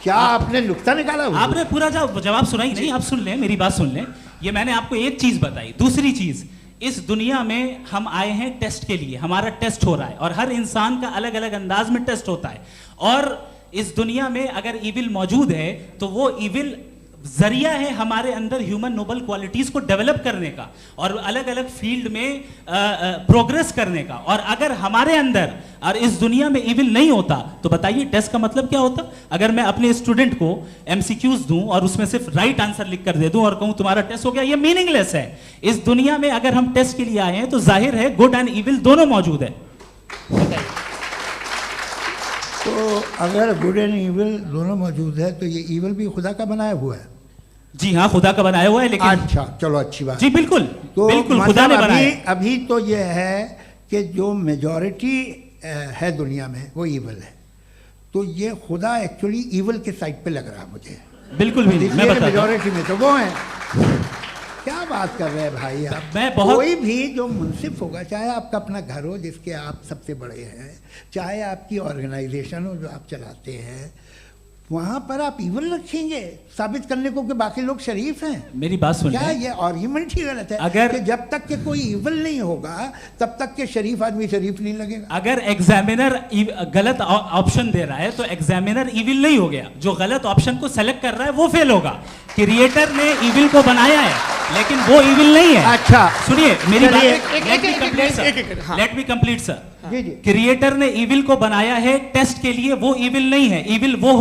क्या आपने नुक्ता निकाला? आपने पूरा जवाब सुना ही नहीं। आप सुन लें, मेरी बात सुन लें। ये मैंने आपको एक चीज बताई। दूसरी चीज, इस दुनिया में हम आए हैं टेस्ट के लिए, हमारा टेस्ट हो रहा है और हर इंसान का अलग अलग अंदाज में टेस्ट होता है। और इस दुनिया में अगर इविल मौजूद है तो वो इविल जरिया है हमारे अंदर ह्यूमन नोबल क्वालिटीज को डेवलप करने का और अलग अलग फील्ड में प्रोग्रेस करने का। और अगर हमारे अंदर और इस दुनिया में इविल नहीं होता तो बताइए टेस्ट का मतलब क्या होता? अगर मैं अपने स्टूडेंट को एमसीक्यूज दूं और उसमें सिर्फ राइट आंसर लिख कर दे दूं और कहूं तुम्हारा टेस्ट हो गया, ये मीनिंगलेस है। इस दुनिया में अगर हम टेस्ट के लिए आए हैं तो जाहिर है गुड एंड इविल दोनों मौजूद है। तो अगर गुड एंड इविल दोनों मौजूद है तो ये इविल भी खुदा का बनाया हुआ है? जी हाँ, खुदा का बनाया हुआ है। लेकिन अच्छा, चलो अच्छी बात। जी बिल्कुल, तो बिल्कुल खुदा ने बनाया। अभी तो ये है कि जो मेजॉरिटी है दुनिया में वो इविल है, तो ये खुदा एक्चुअली इविल के साइड पे लग रहा है मुझे। बिल्कुल भी नहीं, मैं बताता हूं। मेजॉरिटी में तो वो है। क्या बात कर रहे हैं भाई आप? कोई भी जो मुंसिफ होगा, चाहे आपका अपना घर हो जिसके आप सबसे बड़े हैं, चाहे आपकी ऑर्गेनाइजेशन हो जो आप चलाते हैं, वहां पर आप इविल रखेंगे साबित करने को कि बाकी लोग शरीफ हैं? मेरी बात सुन, क्या ये आर्ग्यूमेंट ही गलत है? अगर कि जब तक के कोई इविल नहीं होगा तब तक के शरीफ आदमी शरीफ नहीं लगेगा। अगर एग्जामिनर गलत ऑप्शन दे रहा है तो एग्जामिनर इविल नहीं हो गया, जो गलत ऑप्शन को सेलेक्ट कर रहा है वो फेल होगा। क्रिएटर ने इविल को बनाया है लेकिन वो इविल नहीं है। अच्छा सुनिए मेरी बात, let me complete sir. Creator ने इविल को बनाया है टेस्ट के लिए, वो इविल नहीं है। इविल वो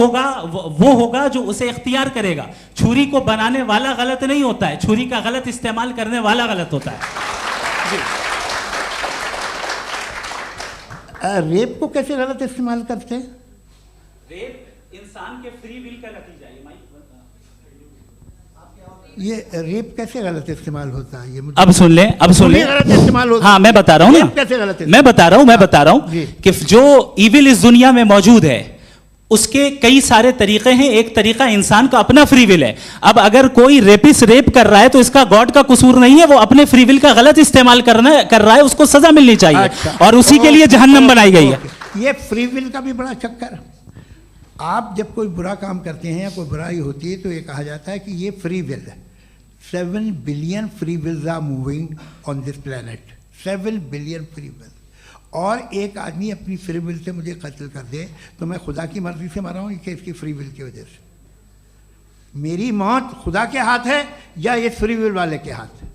होगा जो उसे इख्तियार करेगा। छुरी को बनाने वाला गलत नहीं होता है, छुरी का गलत इस्तेमाल करने वाला गलत होता है। रेप को कैसे गलत इस्तेमाल करते हैं? इंसान के फ्री विल का नतीजा ये रेप कैसे गलत इस्तेमाल होता है? ये मुझे अब सुन लें, अब सुन लें। गलत इस्तेमाल होता हाँ, मैं बता रहा हूँ ना, कैसे गलत मैं बता रहा हूँ जी। कि जो इविल इस दुनिया में मौजूद है उसके कई सारे तरीके हैं। एक तरीका इंसान का अपना फ्री विल है। अब अगर कोई रेपिस्ट रेप कर रहा है तो इसका गॉड का कसूर नहीं है, वो अपने फ्री विल का गलत इस्तेमाल कर रहा है, उसको सजा मिलनी चाहिए। अच्छा। और उसी के लिए जहन्नम बनाई गई है। ये फ्री विल का भी बड़ा चक्कर। आप जब कोई बुरा काम करते हैं या कोई बुराई होती है तो ये कहा जाता है कि ये फ्री विल है। 7 billion free wills are moving on this planet. 7 billion free will. और एक आदमी अपनी फ्री विल से मुझे कत्ल कर दे तो मैं खुदा की मर्जी से मरा हूँ कि इसकी फ्री विल की वजह से? मेरी मौत खुदा के हाथ है या ये फ्री विल वाले के हाथ है?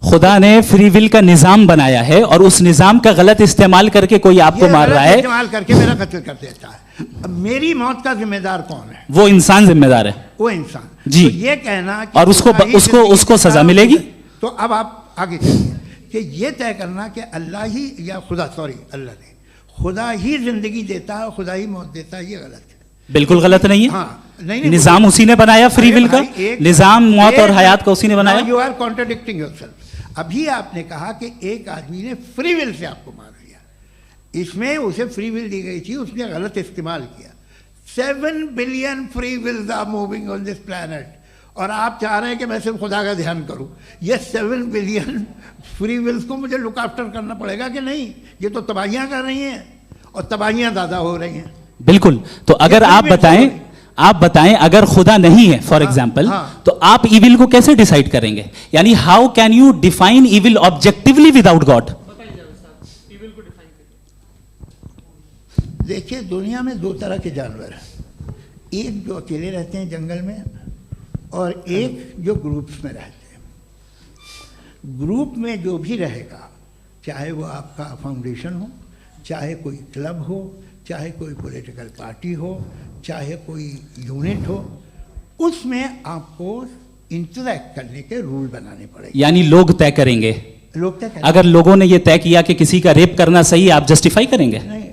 खुदा ने फ्री विल का निजाम बनाया है और उस निजाम का गलत इस्तेमाल करके कोई आपको मार रहा है, इस्तेमाल करके मेरा कत्ल कर देता है। अब मेरी मौत का जिम्मेदार कौन है? वो इंसान जिम्मेदार है। वो इंसान। जी। तो ये कहना कि और उसको सजा मिलेगी। तो अब आप आगे चलिए कि ये तय करना कि अल्लाह ही या अल्लाह ने खुदा ही जिंदगी देता है, खुदा ही मौत देता है, ये गलत है। बिल्कुल गलत नहीं है। हाँ, नहीं, निजाम उसी ने बनाया फ्री विल का। निजाम मौत और हयात का उसी ने बनाया। You are contradicting yourself. अभी आपने कहा कि एक आदमी ने फ्री विल से आपको मार दिया, इसमें उसे फ्री विल दी गई थी, उसने गलत इस्तेमाल किया। 7 billion free wills are moving on this planet और आप चाह रहे हैं कि मैं सिर्फ खुदा का ध्यान करूं। ये 7 बिलियन फ्री विल्स को मुझे लुक आफ्टर करना पड़ेगा कि नहीं? ये तो तबाहियां कर रही हैं और तबाहियां ज़्यादा हो रही हैं। बिल्कुल। तो अगर आप बताएं अगर खुदा नहीं है फॉर एग्जाम्पल, तो आप इविल को कैसे डिसाइड करेंगे? यानी how can you define evil objectively without God? देखिए, दुनिया में 2 तरह के जानवर हैं। एक जो अकेले रहते हैं जंगल में और एक जो ग्रुप्स में रहते हैं। ग्रुप में जो भी रहेगा, चाहे वो आपका फाउंडेशन हो, चाहे कोई क्लब हो, चाहे कोई पॉलिटिकल पार्टी हो, चाहे कोई यूनिट हो, उसमें आपको इंटरैक्ट करने के रूल बनाने पड़ेंगे। यानी लोग तय करेंगे। लोग तय करेंगे। अगर लोगों ने ये तय किया कि किसी का रेप करना सही है, आप जस्टिफाई करेंगे? नहीं,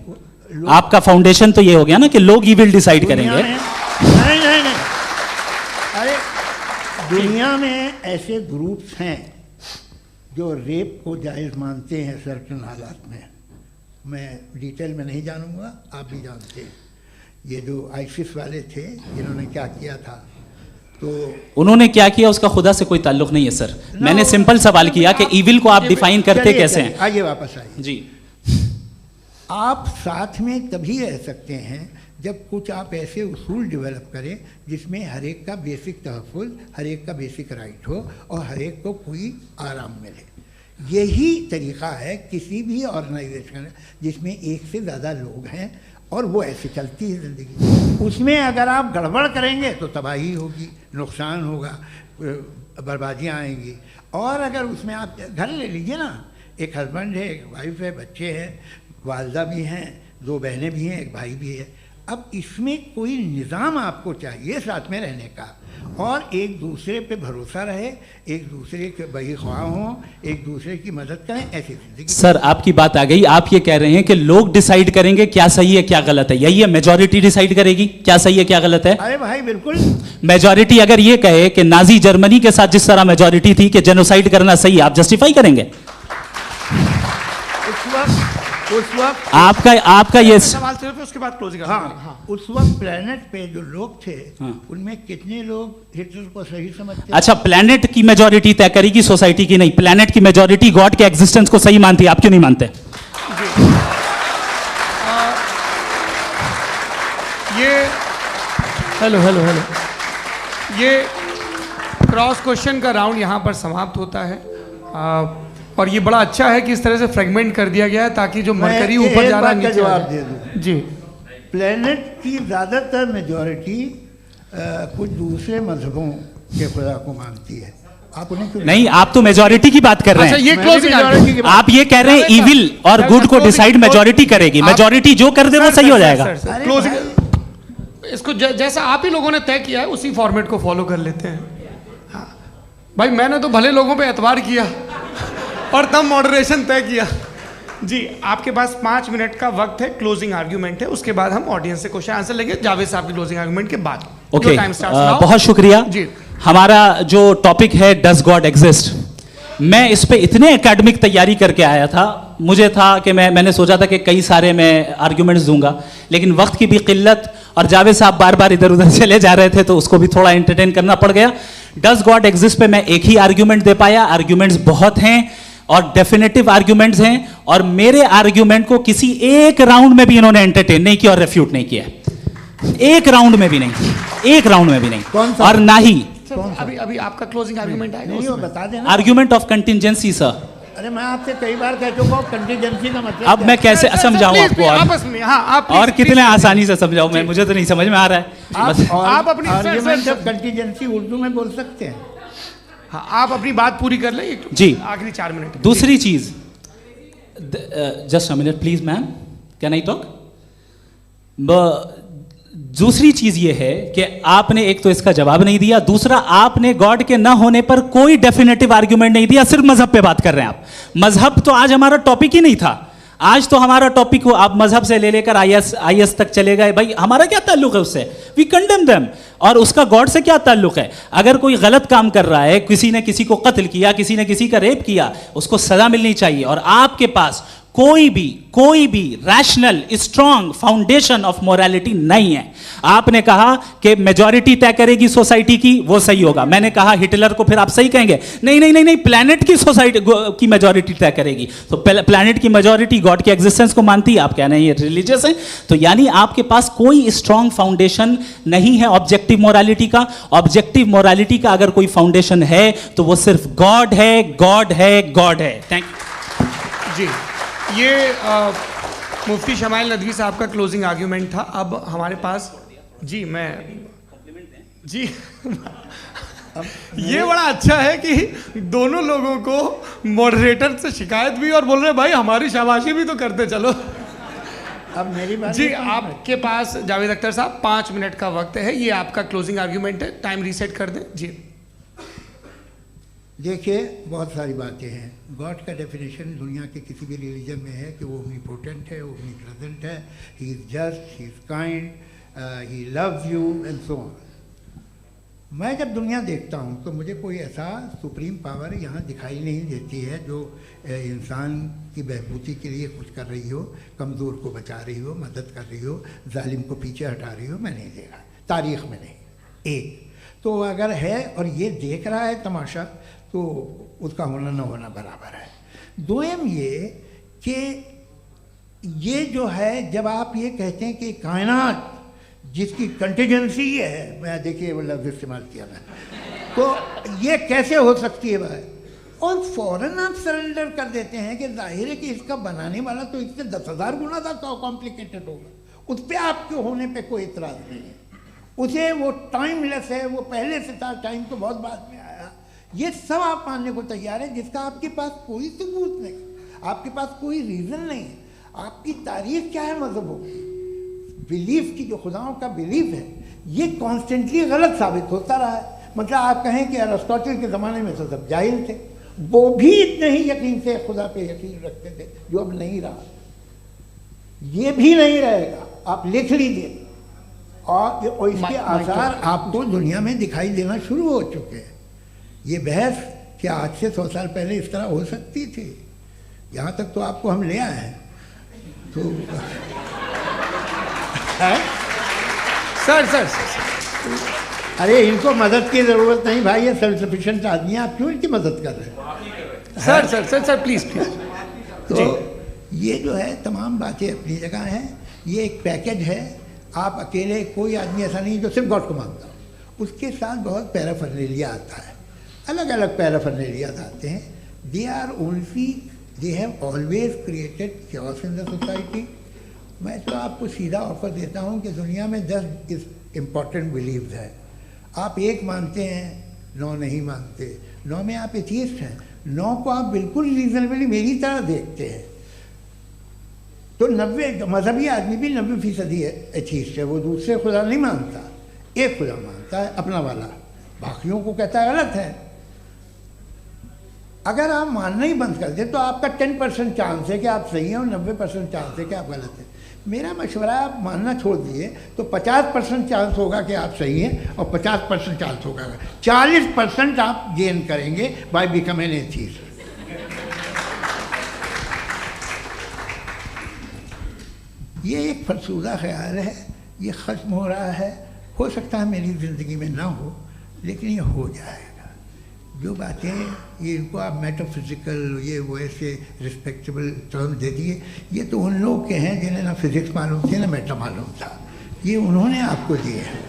आपका फाउंडेशन तो ये हो गया ना कि लोग ही विल डिसाइड करेंगे। नहीं। अरे दुनिया में ऐसे ग्रुप्स हैं जो रेप को जायज़ मानते हैं सर्टेन हालात में। मैं डिटेल में नहीं जानूंगा, आप भी जानते हैं। ये जो आईसिस वाले थे जिन्होंने क्या किया था, तो उन्होंने क्या किया उसका खुदा से कोई ताल्लुक नहीं है सर। मैंने सिंपल सवाल किया कि इविल को आप डिफाइन करते कैसे हैं? आइए वापस आइए जी। आप साथ में तभी रह सकते हैं जब कुछ आप ऐसे उसूल डेवलप करें जिसमें हर एक का बेसिक तहफ़्फ़ुज़, हर एक का बेसिक राइट हो और हर एक को कोई आराम मिले। यही तरीक़ा है किसी भी ऑर्गेनाइजेशन जिसमें एक से ज़्यादा लोग हैं और वो ऐसे चलती है ज़िंदगी। उसमें अगर आप गड़बड़ करेंगे तो तबाही होगी, नुकसान होगा, बर्बादियाँ आएंगी। और अगर उसमें आप घर ले लीजिए ना, एक हस्बैंड है, एक वाइफ है, बच्चे हैं, वालदा भी हैं, 2 बहनें भी हैं, एक भाई भी है। अब इसमें कोई निज़ाम आपको चाहिए साथ में रहने का और एक दूसरे पे भरोसा रहे, एक दूसरे के बहीख्वाह हों, एक दूसरे की मदद करें, ऐसी जिंदगी। सर आपकी बात आ गई। आप ये कह रहे हैं कि लोग डिसाइड करेंगे क्या सही है क्या गलत है, यही है? मेजॉरिटी डिसाइड करेगी क्या सही है क्या गलत है? अरे भाई बिल्कुल। मेजॉरिटी अगर ये कहे कि नाजी जर्मनी के साथ जिस तरह मेजॉरिटी थी कि जेनोसाइड करना सही, आप जस्टिफाई करेंगे? उस वक्त आपका ये सवाल सिर्फ उसके बाद क्लोजिंग। हाँ, उस वक्त प्लेनेट पे जो लोग थे उनमें कितने लोग हिटलर को सही समझते? अच्छा, प्लेनेट की मेजॉरिटी तय करेगी, सोसाइटी की नहीं। प्लेनेट की मेजॉरिटी गॉड के एग्जिस्टेंस को सही मानती है, आप क्यों नहीं मानते? हेलो ये क्रॉस क्वेश्चन का राउंड यहाँ पर समाप्त होता है। और ये बड़ा अच्छा है कि इस तरह से फ्रेगमेंट कर दिया गया है ताकि जो मरकरी ऊपर जा रहा है नीचे जवाब दे दूं जी। प्लेनेट की ज़्यादातर मेजॉरिटी कुछ दूसरे मजहबों के खुदा को मानती है। आप उन्हें क्यों नहीं? आप तो मेजॉरिटी की बात कर रहे हैं। अच्छा, ये क्लोजिंग आप ये कह रहे हैं इविल और गुड को डिसाइड मेजॉरिटी करेगी। मेजॉरिटी जो कर दे वो सही हो जाएगा। क्लोजिंग इसको जैसा आप ही लोगों ने तय किया है उसी फॉर्मेट को फॉलो कर लेते हैं। हाँ भाई, मैंने तो भले लोगों पे एतबार किया और तब मॉडरेशन तय किया। जी, आपके पास 5 मिनट का वक्त है, क्लोजिंग आर्ग्यूमेंट है, उसके बाद हम ऑडियंस से क्वेश्चन आंसर लेंगे जावेद साहब की क्लोजिंग आर्ग्यूमेंट के बाद। Okay, time starts now. बहुत शुक्रिया जी। हमारा जो टॉपिक है डज गॉड एग्जिस्ट, मैं इस पे इतने एकेडमिक तैयारी करके आया था, मुझे था कि मैंने सोचा था कि कई सारे मैं आर्ग्यूमेंट्स दूंगा, लेकिन वक्त की भी किल्लत और जावेद साहब बार बार इधर उधर चले जा रहे थे तो उसको भी थोड़ा एंटरटेन करना पड़ गया। डज गॉड एग्जिस्ट पे मैं एक ही आर्ग्यूमेंट दे पाया, आर्ग्यूमेंट्स बहुत हैं और डेफिनेटिव आर्ग्यूमेंट्स हैं, और मेरे आर्ग्यूमेंट को किसी एक राउंड में भी इन्होंने एंटरटेन नहीं किया और रेफ्यूट नहीं किया, एक राउंड में भी नहीं, एक राउंड में भी नहीं, और ना ही अभी आपका क्लोजिंग आर्ग्यूमेंट आएगा, नहीं वो बता देना। Argument of contingency sir. अरे मैं आपसे कई बार कह चुका हूँ कंटीजेंसी का मतलब अब मैं कैसे समझाऊं आपको, आपस में, हाँ, आप और कितने आसानी से समझाऊं मैं, मुझे तो नहीं समझ में आ रहा है। आप अपनी आर्ग्यूमेंट ऑफ कंटीजेंसी उर्दू में बोल सकते हैं। हाँ, आप अपनी बात पूरी कर लें जी, आखिरी 4 मिनट। दूसरी चीज, just a minute please ma'am, can I talk? दूसरी चीज ये है कि आपने एक तो इसका जवाब नहीं दिया, दूसरा आपने गॉड के ना होने पर कोई डेफिनेटिव आर्ग्यूमेंट नहीं दिया, सिर्फ मजहब पे बात कर रहे हैं आप। मजहब तो आज हमारा टॉपिक ही नहीं था, आज तो हमारा टॉपिक हो, आप मजहब से ले लेकर आईएस तक चले गए, भाई हमारा क्या ताल्लुक है उससे, वी कंडेम देम, और उसका गॉड से क्या ताल्लुक है? अगर कोई गलत काम कर रहा है, किसी ने किसी को कत्ल किया, किसी ने किसी का रेप किया, उसको सजा मिलनी चाहिए, और आपके पास कोई भी rational strong foundation of morality नहीं है। आपने कहा कि मेजॉरिटी तय करेगी सोसाइटी की, वो सही होगा, मैंने कहा हिटलर को फिर आप सही कहेंगे, नहीं नहीं नहीं नहीं, प्लैनेट की सोसाइटी की मेजॉरिटी तय करेगी, तो प्लैनेट की मेजॉरिटी गॉड के एग्जिस्टेंस को मानती है, आप कह रहे हैं ये रिलीजियस है, तो यानी आपके पास कोई स्ट्रॉन्ग फाउंडेशन नहीं है ऑब्जेक्टिव मोरालिटी का। ऑब्जेक्टिव मोरालिटी का अगर कोई फाउंडेशन है तो वो सिर्फ गॉड है, गॉड है, गॉड है। थैंक यू जी। ये मुफ्ती शमाइल नदवी साहब का क्लोजिंग आर्ग्यूमेंट था। अब हमारे पास जी, मैं जी ये बड़ा अच्छा है कि दोनों लोगों को मॉडरेटर से शिकायत भी और बोल रहे हैं भाई हमारी शाबाशी भी तो करते चलो। अब मेरी बात जी, आपके पास जावेद अख्तर साहब 5 मिनट का वक्त है, ये आपका क्लोजिंग आर्ग्यूमेंट है, टाइम रीसेट कर दें जी। देखिए, बहुत सारी बातें हैं। गॉड का डेफिनेशन दुनिया के किसी भी रिलीजन में है कि वो ओमनीपोटेंट है, ओमनीप्रेजेंट है, he is just, he is kind, he loves you and so on. मैं जब दुनिया देखता हूँ तो मुझे कोई ऐसा सुप्रीम पावर यहाँ दिखाई नहीं देती है जो इंसान की बहबूदी के लिए कुछ कर रही हो, कमज़ोर को बचा रही हो, मदद कर रही हो, जालिम को पीछे हटा रही हो, मैं नहीं देखा, तारीख़ में नहीं। एक तो अगर है और ये देख रहा है तमाशा, तो उसका होना न होना बराबर है। दोयम ये कि ये जो है, जब आप ये कहते हैं कि कायनात जिसकी कंटीजेंसी है, मैं देखिए वो लफ्ज़ इस्तेमाल किया मैं, तो ये कैसे हो सकती है भाई? और फ़ौरन आप सरेंडर कर देते हैं कि जाहिर है कि इसका बनाने वाला तो इससे 10,000 गुना ज़्यादा कॉम्प्लिकेटेड होगा, उस पर आपके होने पे कोई इतराज़ नहीं है, उसे वो टाइमलेस है, वो पहले से था, टाइम तो बहुत बाद में आया, ये सब आप मानने को तैयार है, जिसका आपके पास कोई सबूत नहीं, आपके पास कोई रीज़न नहीं है। आपकी तारीख क्या है मज़हबों की, बिलीफ की, जो खुदाओं का बिलीफ है, ये कॉन्स्टेंटली गलत साबित होता रहा है। मतलब आप कहें कि अरिस्टोटल के ज़माने में तो सब जाहिल थे, वो भी इतने ही यकीन से खुदा पे यकीन रखते थे, जो अब नहीं रहा, ये भी नहीं रहेगा, आप लिख लीजिए। और इसके आसार आपको दुनिया में दिखाई देना शुरू हो चुके हैं। ये बहस क्या आज से 100 साल पहले इस तरह हो सकती थी? यहाँ तक तो आपको हम ले आए हैं। तो सर अरे इनको मदद की ज़रूरत नहीं भाई, ये सेल्फ सफिशिएंट आदमी है, आप क्यों इनकी मदद कर रहे हैं? Sir please. तो ये जो है तमाम बातें अपनी जगह हैं, ये एक पैकेज है। आप अकेले, कोई आदमी ऐसा नहीं जो सिर्फ गॉड को मानता हो, उसके साथ बहुत पैराफर्नेलिया आता है, अलग अलग पैराफर्नेलियाज आते हैं। They have always created chaos in the society. मैं तो आपको सीधा ऑफर देता हूँ कि दुनिया में 10 इम्पॉर्टेंट बिलीव्स हैं, आप एक मानते हैं, 9 नहीं मानते, 9 में आप एथियस्ट हैं, 9 को आप बिल्कुल रीजनेबली मेरी तरह देखते हैं। तो 90 मजहबी आदमी भी 90% एथियस्ट है, वो दूसरे खुदा नहीं मानता, एक खुदा मानता है अपना वाला, बाकियों को कहता है गलत है। अगर आप मानना ही बंद कर दें तो आपका 10% चांस है कि आप सही हैं और 90% चांस है कि आप गलत हैं। मेरा मशवरा है आप मानना छोड़ दिए तो 50% चांस होगा कि आप सही हैं और 50% चांस होगा, 40% आप गेन करेंगे बाय बिकमिंग एथीस्ट। ये एक फरसूदा ख्याल है, ये ख़त्म हो रहा है। हो सकता है मेरी ज़िंदगी में ना हो, लेकिन ये हो जाएगा। जो बातें ये इनको आप मेटाफिज़िकल ये वो ऐसे रिस्पेक्टेबल टर्म दे दिए, ये तो उन लोग के हैं जिन्हें ना फिज़िक्स मालूम थी ना मेटा मालूम था, ये उन्होंने आपको दिए हैं।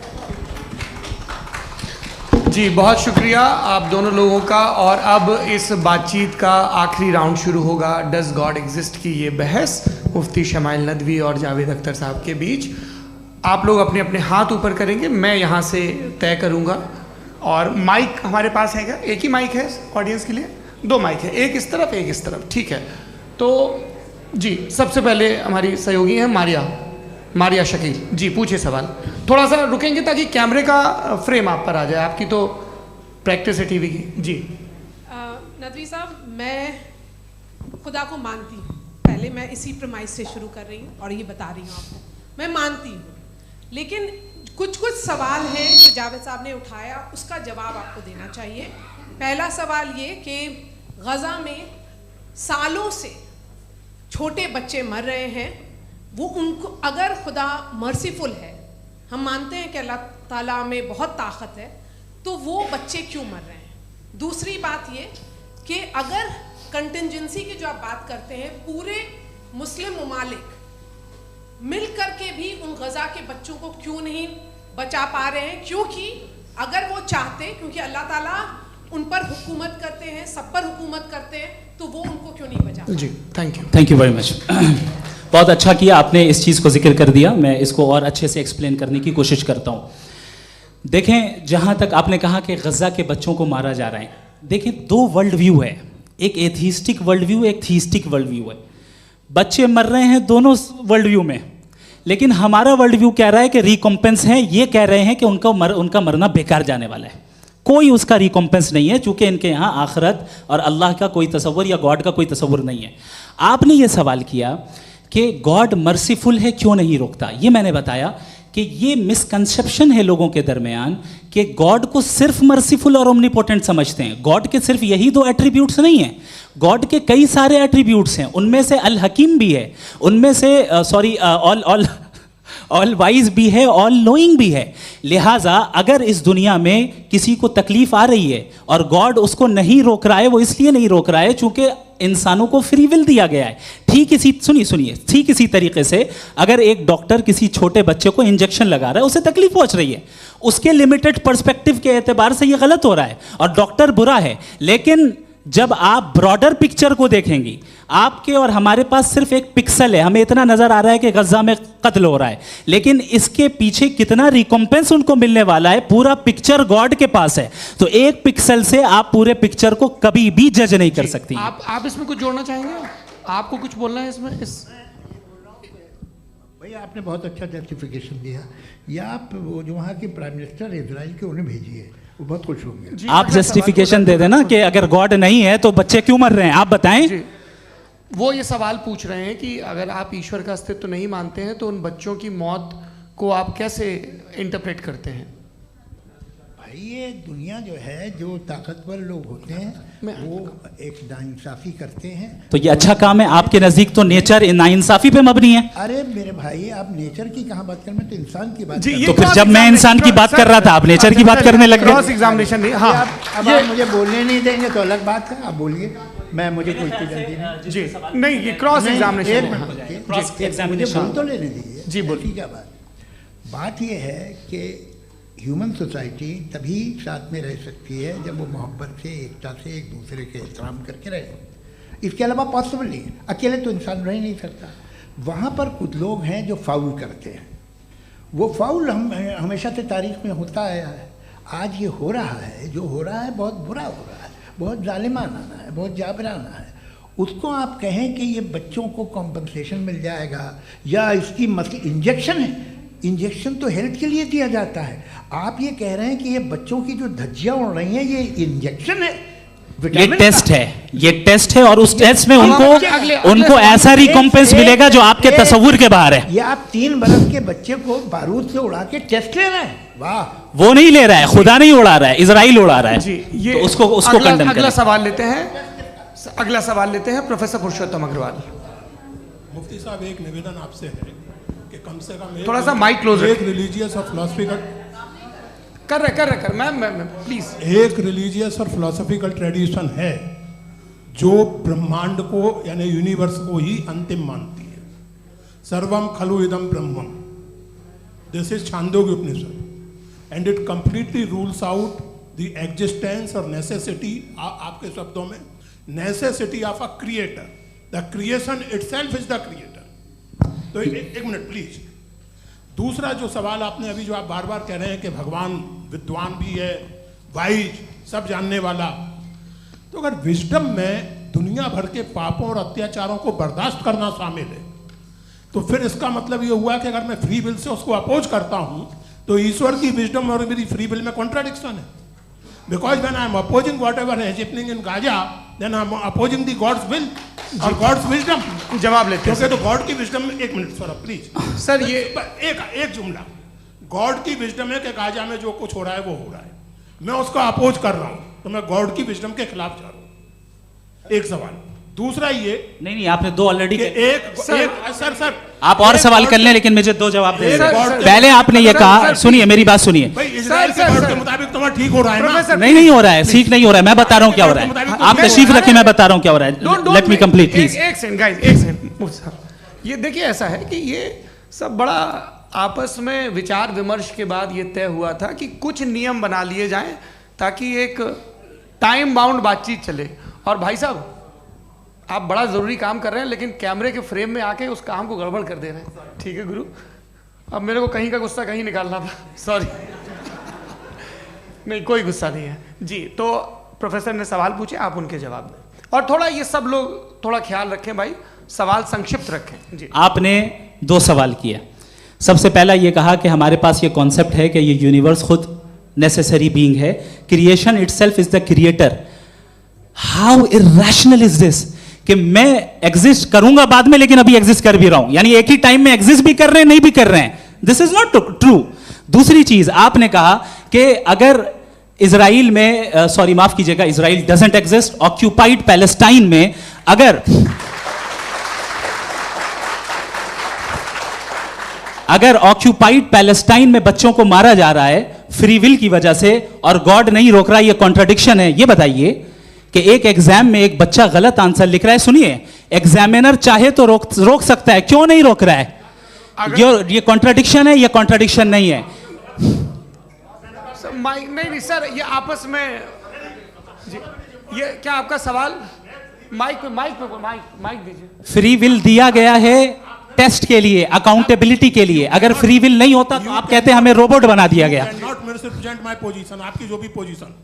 जी बहुत शुक्रिया आप दोनों लोगों का। और अब इस बातचीत का आखिरी राउंड शुरू होगा, डज गॉड एग्जिस्ट की ये बहस मुफ्ती शमाइल नदवी और जावेद अख्तर साहब के बीच। आप लोग अपने अपने हाथ ऊपर करेंगे, मैं यहाँ से तय करूँगा। और माइक हमारे पास है क्या? एक ही माइक है ऑडियंस के लिए? 2 माइक है, एक इस तरफ एक इस तरफ, ठीक है। तो जी सबसे पहले हमारी सहयोगी हैं मारिया शकील जी, पूछिए सवाल। थोड़ा सा रुकेंगे ताकि कैमरे का फ्रेम आप पर आ जाए, आपकी तो प्रैक्टिस है टीवी की। जी नदवी साहब, मैं खुदा को मानती हूँ, पहले मैं इसी प्रमाइस से शुरू कर रही हूँ और ये बता रही हूँ आपको, मैं मानती हूँ। लेकिन कुछ सवाल हैं जो जावेद साहब ने उठाया, उसका जवाब आपको देना चाहिए। पहला सवाल ये कि गज़ा में सालों से छोटे बच्चे मर रहे हैं, वो उनको अगर खुदा मर्सीफुल है, हम मानते हैं कि अल्लाह ताला में बहुत ताकत है, तो वो बच्चे क्यों मर रहे हैं? दूसरी बात ये कि अगर कंटिजेंसी की जो आप बात करते हैं, पूरे मुस्लिम ममालिक मिल कर के भी उन गज़ा के बच्चों को क्यों नहीं बचा पा रहे हैं? क्योंकि अगर वो चाहते, क्योंकि अल्लाह ताला उन पर हुकूमत करते हैं, सब पर हुकूमत करते हैं, तो वो उनको क्यों नहीं बचा? जी थैंक यू वेरी मच। बहुत अच्छा किया आपने इस चीज़ को जिक्र कर दिया, मैं इसको और अच्छे से एक्सप्लेन करने की कोशिश करता हूँ। देखें, जहाँ तक आपने कहा कि गज़ा के बच्चों को मारा जा रहा है, देखें 2 वर्ल्ड व्यू है, एक एथीस्टिक वर्ल्ड व्यू, एक थीस्टिक वर्ल्ड व्यू है। बच्चे मर रहे हैं दोनों वर्ल्ड व्यू में, लेकिन हमारा वर्ल्ड व्यू कह रहा है कि रिकॉम्पेंस है, ये कह रहे हैं कि उनका मरना बेकार जाने वाला है, कोई उसका रिकॉम्पेंस नहीं है, चूंकि इनके यहाँ आखिरत और अल्लाह का कोई तसव्वुर या गॉड का कोई तसव्वुर नहीं है। आपने ये सवाल किया कि गॉड मर्सीफुल है, क्यों नहीं रोकता? ये मैंने बताया कि ये मिसकंसेप्शन है लोगों के दरमियान कि गॉड को सिर्फ मर्सीफुल और ओमनीपोटेंट समझते हैं। गॉड के सिर्फ यही 2 एट्रीब्यूट्स नहीं हैं, गॉड के कई सारे एट्रीब्यूट्स हैं, उनमें से अल हकीम भी है, उनमें से ऑल वाइज भी है, ऑल नोइंग भी है। लिहाजा अगर इस दुनिया में किसी को तकलीफ आ रही है और गॉड उसको नहीं रोक रहा है, वो इसलिए नहीं रोक रहा है चूंकि इंसानों को फ्री विल दिया गया है। ठीक इसी तरीके से अगर एक डॉक्टर किसी छोटे बच्चे को इंजेक्शन लगा रहा है, उसे तकलीफ पहुंच रही है, उसके लिमिटेड पर्सपेक्टिव के एतबार से ये गलत हो रहा है और डॉक्टर बुरा है। लेकिन जब आप ब्रॉडर पिक्चर को देखेंगी, आपके और हमारे पास सिर्फ एक पिक्सल है, हमें इतना नजर आ रहा है कि गज़ा में कत्ल हो रहा है, लेकिन इसके पीछे कितना रिकॉम्पेंस उनको मिलने वाला है, पूरा पिक्चर गॉड के पास है। तो एक पिक्सल से आप पूरे पिक्चर को कभी भी जज नहीं कर सकती। आप इसमें कुछ जोड़ना चाहेंगे? आपको कुछ बोलना है इसमें? भैया आपने बहुत अच्छा जस्टिफिकेशन दिया, या आप वो जो वहाँ के प्राइम मिनिस्टर इजराइल के उन्हें भेजिए, वो बहुत खुश होंगे। आप जस्टिफिकेशन दे देना कि अगर गॉड नहीं है तो बच्चे क्यों मर रहे हैं, आप बताएं। वो ये सवाल पूछ रहे हैं कि अगर आप ईश्वर का अस्तित्व नहीं मानते हैं तो उन बच्चों की मौत को आप कैसे इंटरप्रेट करते हैं? भाई ये दुनिया जो है, जो ताकतवर लोग होते हैं वो एक नाइंसाफ़ी करते हैं। तो ये अच्छा काम है आपके नज़दीक, तो नेचर नाइंसाफ़ी पे मबनी है। अरे मेरे भाई, आप नेचर की कहाँ बात कर रहे हैं, तो इंसान की बात। तो फिर जब मैं इंसान की बात कर रहा था, आप नेचर की बात करने लग गए। क्रॉस एग्जामिनेशन नहीं। हाँ, अब आप मुझे बोलने नहीं देंगे तो अलग बात है, आप बोलिए, मुझे कोई जल्दी नहीं। जी नहीं, ये क्रॉस एग्जामिनेशन मुझे बोल तो लेने दीजिए। जी बोलिए। क्या बात ये है कि ह्यूमन सोसाइटी तभी साथ में रह सकती है जब वो मोहब्बत से, एकता से, एक दूसरे के एहतराम करके रहे। इसके अलावा पॉसिबल नहीं है, अकेले तो इंसान रह ही नहीं सकता। वहाँ पर कुछ लोग हैं जो फाउल करते हैं, वो फाउल हमेशा से तारीख में होता आया है। आज ये हो रहा है, जो हो रहा है बहुत बुरा हो रहा है, बहुत जालिमाना है, बहुत जाबराना है। उसको आप कहें कि ये बच्चों को कॉम्पनसेशन मिल जाएगा या इसकी इंजेक्शन है, इंजेक्शन तो हेल्थ के लिए दिया जाता है। आप ये कह रहे हैं कि ये बच्चों की जो धज्जियाँ उड़ रही हैं ये इंजेक्शन है, ये टेस्ट है, ये टेस्ट है, और उस टेस्ट में उनको अगले ऐसा रिकॉम्पेंस मिलेगा जो आपके तस्वुर के बाहर है। ये आप 3 बरस के बच्चे को बारूद से उड़ा के टेस्ट ले रहे हैं, वाह। वो नहीं ले रहा है, खुदा नहीं उड़ा रहा है, इजराइल उड़ा रहा है। जी, ये तो उसको कंडेम अगला करें। सवाल लेते हैं, अगला सवाल लेते हैं प्रोफेसर पुरुषोत्तम अग्रवाल। मुफ्ती साहब, एक निवेदन आपसे है कि कम से कम थोड़ा सा माइक क्लोज एक रिलीजियस और फिलोसफिकल कर मैं प्लीज। एक रिलीजियस और फिलोसफिकल ट्रेडिशन है जो ब्रह्मांड को यानी यूनिवर्स को ही अंतिम मानती है। सर्वम खलु इदम ब्रह्मम, this is Chandogya Upanishad, and it completely rules out the existence और नेसेसिटी, आपके शब्दों में necessity of a creator. The creation itself is the creator. तो एक मिनट प्लीज। दूसरा जो सवाल आपने अभी, जो आप बार बार कह रहे हैं कि भगवान विद्वान भी है, वाइज, सब जानने वाला, तो अगर विजडम में दुनिया भर के पापों और अत्याचारों को बर्दाश्त करना शामिल है, तो फिर इसका मतलब ये हुआ कि अगर मैं फ्री विल से उसको अपोज करता हूं तो ईश्वर की विजडम और मेरी फ्री विल में कॉन्ट्राडिक्शन है। Because when I am opposing whatever is happening in Gaza, then I am opposing the God's will और गॉड्स विजडम। जवाब लेते हैं क्योंकि तो गॉड की विजडम में, एक मिनट सर प्लीज सर, ये एक जुमला, गॉड की विजडम है कि गाजा में जो कुछ हो रहा है वो हो रहा है, मैं उसका अपोज कर रहा हूं, तो मैं गॉड की विजडम के खिलाफ जा रहा हूं। एक सवाल। दूसरा ये नहीं, आपने 2 ऑलरेडी। सर आप और सवाल कर लें, लेकिन मुझे 2 जवाब दे सर, दीजिए। सर, पहले आपने ये कहा, सुनिए मेरी बात सुनिए। भाई इजराइल के गॉड के मुताबिक तुम्हारा ठीक हो रहा है ना? नहीं हो रहा है, ठीक नहीं हो रहा है, मैं बता रहा हूँ क्या हो रहा है। आप तशरीफ रखें, मैं बता रहा हूँ क्या हो रहा है। Let me complete please. एक सेकंड गाइस, एक सेकंड। ये देखिए, ऐसा है कि ये सब बड़ा आपस में विचार विमर्श के बाद ये तय हुआ था कि कुछ नियम बना लिए जाएं ताकि एक टाइम बाउंड बातचीत चले। और भाई साहब, आप बड़ा जरूरी काम कर रहे हैं, लेकिन कैमरे के फ्रेम में आके उस काम को गड़बड़ कर दे रहे हैं। ठीक है गुरु, अब मेरे को कहीं का गुस्सा कहीं निकालना था, सॉरी। नहीं, कोई गुस्सा नहीं है जी। तो प्रोफेसर ने सवाल पूछे, आप उनके जवाब दें, और थोड़ा ये सब लोग थोड़ा ख्याल रखें भाई, सवाल संक्षिप्त रखें जी। आपने 2 सवाल किया। सबसे पहला ये कहा कि हमारे पास ये कॉन्सेप्ट है कि ये यूनिवर्स खुद नेसेसरी बीइंग है, creation itself is the creator. How irrational is this कि मैं एग्जिस्ट करूंगा बाद में, लेकिन अभी एग्जिस्ट कर भी रहा हूं, यानी एक ही टाइम में एग्जिस्ट भी कर रहे हैं, नहीं भी कर रहे हैं। This is not true. दूसरी चीज, आपने कहा कि अगर इजराइल में, सॉरी माफ कीजिएगा, Israel doesn't exist, occupied Palestine में अगर ऑक्यूपाइड पैलेस्टाइन में बच्चों को मारा जा रहा है फ्री विल की वजह से और गॉड नहीं रोक रहा, ये कॉन्ट्रडिक्शन है। ये बताइए कि एक एग्जाम में एक बच्चा गलत आंसर लिख रहा है, सुनिए, एग्जामिनर चाहे तो रोक सकता है, क्यों नहीं रोक रहा है? ये कॉन्ट्रडिक्शन है, ये कॉन्ट्रडिक्शन नहीं है। माइक नहीं सर, ये आपस में जी, ये क्या आपका सवाल? माइक दीजिए। फ्री विल दिया गया है टेस्ट के लिए, अकाउंटेबिलिटी के लिए। अगर फ्री विल नहीं होता तो आप कहते हैं हमें रोबोट बना दिया गया। नॉट मिसरिप्रेजेंट माय पोजीशन, आपकी जो भी पोजीशन,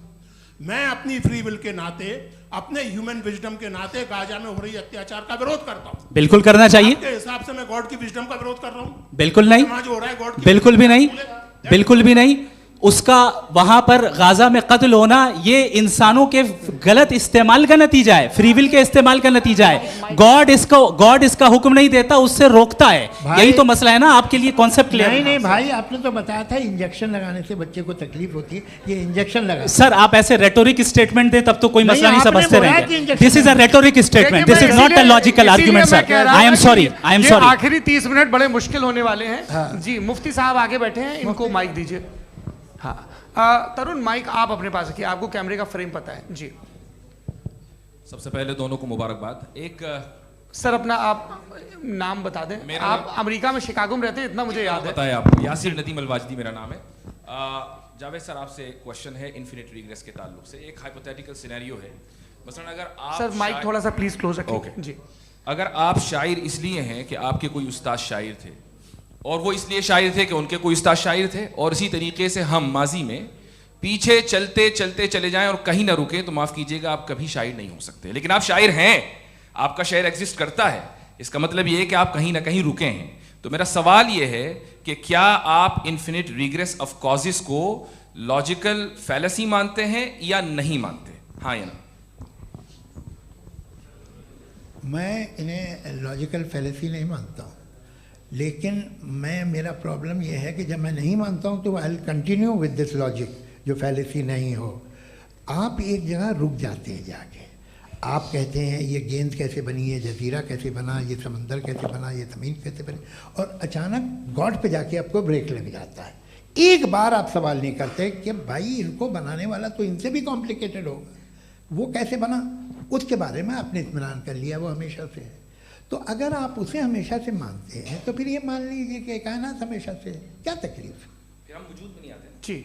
मैं अपनी फ्री विल के नाते, अपने ह्यूमन विजडम के नाते गाजा में हो रही अत्याचार का विरोध करता हूं। बिल्कुल करना चाहिए। आपके हिसाब से मैं गॉड की विजडम का विरोध कर रहा हूं? बिल्कुल नहीं, जो हो रहा है गॉड, बिल्कुल भी नहीं, बिल्कुल भी नहीं। उसका वहां पर गाजा में कत्ल होना ये इंसानों के गलत इस्तेमाल का नतीजा है, फ्री विल के इस्तेमाल का नतीजा है। गॉड इसका हुक्म नहीं देता, उससे रोकता है। यही तो मसला है ना, आपके लिए कॉन्सेप्ट क्लियर नहीं भाई, आपने तो बताया था इंजेक्शन लगाने से बच्चे को तकलीफ होती है, ये इंजेक्शन लगा। सर आप ऐसे रेटोरिक स्टेटमेंट दे तब तो कोई मसला नहीं समझते रहेंगे। This is a rhetoric statement, this is not a logical argument sir. I am sorry, I am sorry. आखिरी 30 मिनट बड़े मुश्किल होने वाले हैं जी। मुफ्ती साहब आगे बैठे हैं, इनको माइक दीजिए। हाँ तरुण, माइक आप अपने पास रखिए, आपको कैमरे का फ्रेम पता है जी। सबसे पहले दोनों को मुबारकबाद। एक सर अपना आप नाम बता दें। आप अमेरिका में शिकागो में रहते हैं, इतना मुझे याद है। बताया आपको, यासिर नदीम अलवाजदी मेरा नाम है। जावेद सर, आपसे एक क्वेश्चन है इन्फिनिट रिग्रेस के ताल्लुक से। एक हाइपोथेटिकल सिनेरियो है, मसलन अगर आप सर माइक थोड़ा सा प्लीज क्लोज रखिए जी। अगर आप शायर इसलिए हैं कि आपके कोई उस्ताद शायर थे, और वो इसलिए शायर थे कि उनके कोई उस्ताद शायर थे, और इसी तरीके से हम माजी में पीछे चलते चलते चले जाएं और कहीं ना रुके, तो माफ कीजिएगा आप कभी शायर नहीं हो सकते। लेकिन आप शायर हैं, आपका शायर एग्जिस्ट करता है, इसका मतलब ये है कि आप कहीं ना कहीं रुके हैं। तो मेरा सवाल ये है कि क्या आप इन्फिनिट रिग्रेस ऑफ कॉजेस को लॉजिकल फैलेसी मानते हैं या नहीं मानते? हाँ या ना? मैं इन्हें लॉजिकल फैलेसी नहीं मानता हूँ, लेकिन मेरा प्रॉब्लम यह है कि जब मैं नहीं मानता हूँ तो I will continue with this logic जो फैलेसी नहीं हो। आप एक जगह रुक जाते हैं जाके, आप कहते हैं ये गेंद कैसे बनी, ये जजीरा कैसे बना, ये समंदर कैसे बना, ये ज़मीन कैसे बनी, और अचानक गॉड पे जाके आपको ब्रेक लग जाता है। एक बार आप सवाल नहीं करते कि भाई इनको बनाने वाला तो इनसे भी कॉम्प्लिकेटेड होगा, वो कैसे बना, उसके बारे में आपने इत्मीनान कर लिया, वो हमेशा से है। तो अगर आप उसे हमेशा से मानते हैं तो फिर ये मान लीजिए कि कायनात हमेशा से है, क्या तकलीफ? फिर हम वजूद में नहीं आते जी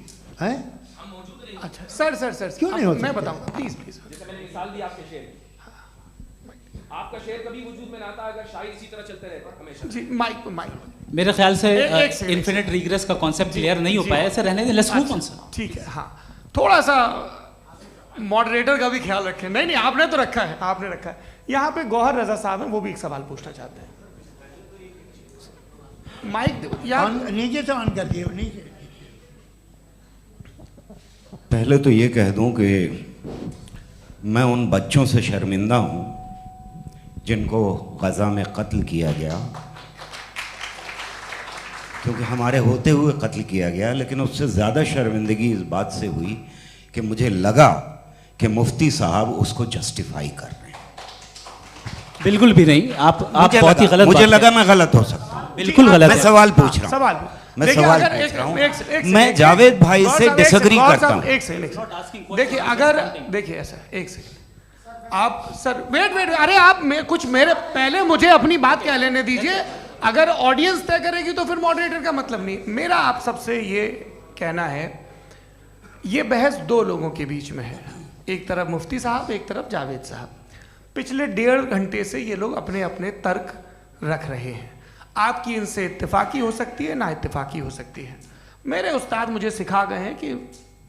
है? हम मौजूद नहीं। अच्छा सर क्यों नहीं हो मैं सकते? बताऊंगा, प्लीज प्लीज। जैसे मैंने मिसाल दी आपके शेर की, आपका शेर कभी वजूद में ना आता अगर शायर इसी तरह चलते रहते हमेशा। जी माइक मेरे ख्याल से एक सेकंड, इन्फिनिट रिग्रेस का कॉन्सेप्ट क्लियर नहीं हो जी, पाया, ऐसे रहने दें, लेट्स मूव ऑन अच्छा, सर। ठीक है। हाँ, थोड़ा सा मॉडरेटर का भी ख्याल रखें। नहीं नहीं, आपने तो रखा है, आपने रखा है। यहाँ पे गौहर रजा साहब हैं, वो भी एक सवाल पूछना चाहते हैं। माइक यहाँ नीचे से ऑन कर दिए, नीचे। पहले तो ये कह दूं कि मैं उन बच्चों से शर्मिंदा हूं जिनको गज़ा में कत्ल किया गया, क्योंकि हमारे होते हुए कत्ल किया गया। लेकिन उससे ज़्यादा शर्मिंदगी इस बात से हुई कि मुझे लगा कि मुफ्ती साहब उसको जस्टिफाई कर रहे हैं। बिल्कुल भी नहीं, आप बहुत ही गलत। मुझे लगा मैं गलत हो सकता हूं, बिल्कुल गलत मैं है। सवाल पूछ रहा हूं, सवाल मैं देखिए, सवाल अगर पूछ रहा हूं। एक मैं सेकंड, जावेद भाई गौर से साहब, डिसएग्री गौर करता साहब, हूं। एक सेकंड देखिए, अगर देखिए ऐसा, एक सेकंड आप सर वेट, अरे आप कुछ मेरे पहले मुझे अपनी बात कह लेने दीजिए। अगर ऑडियंस तय करेगी तो फिर मॉडरेटर का मतलब नहीं। मेरा आप सबसे ये कहना है, ये बहस दो लोगों के बीच में है, एक तरफ मुफ्ती साहब, एक तरफ जावेद साहब। पिछले 1.5 घंटे से ये लोग अपने अपने तर्क रख रहे हैं। आपकी इनसे इत्तेफाकी हो सकती है, ना इत्तेफाकी हो सकती है। मेरे उस्ताद मुझे सिखा गए हैं कि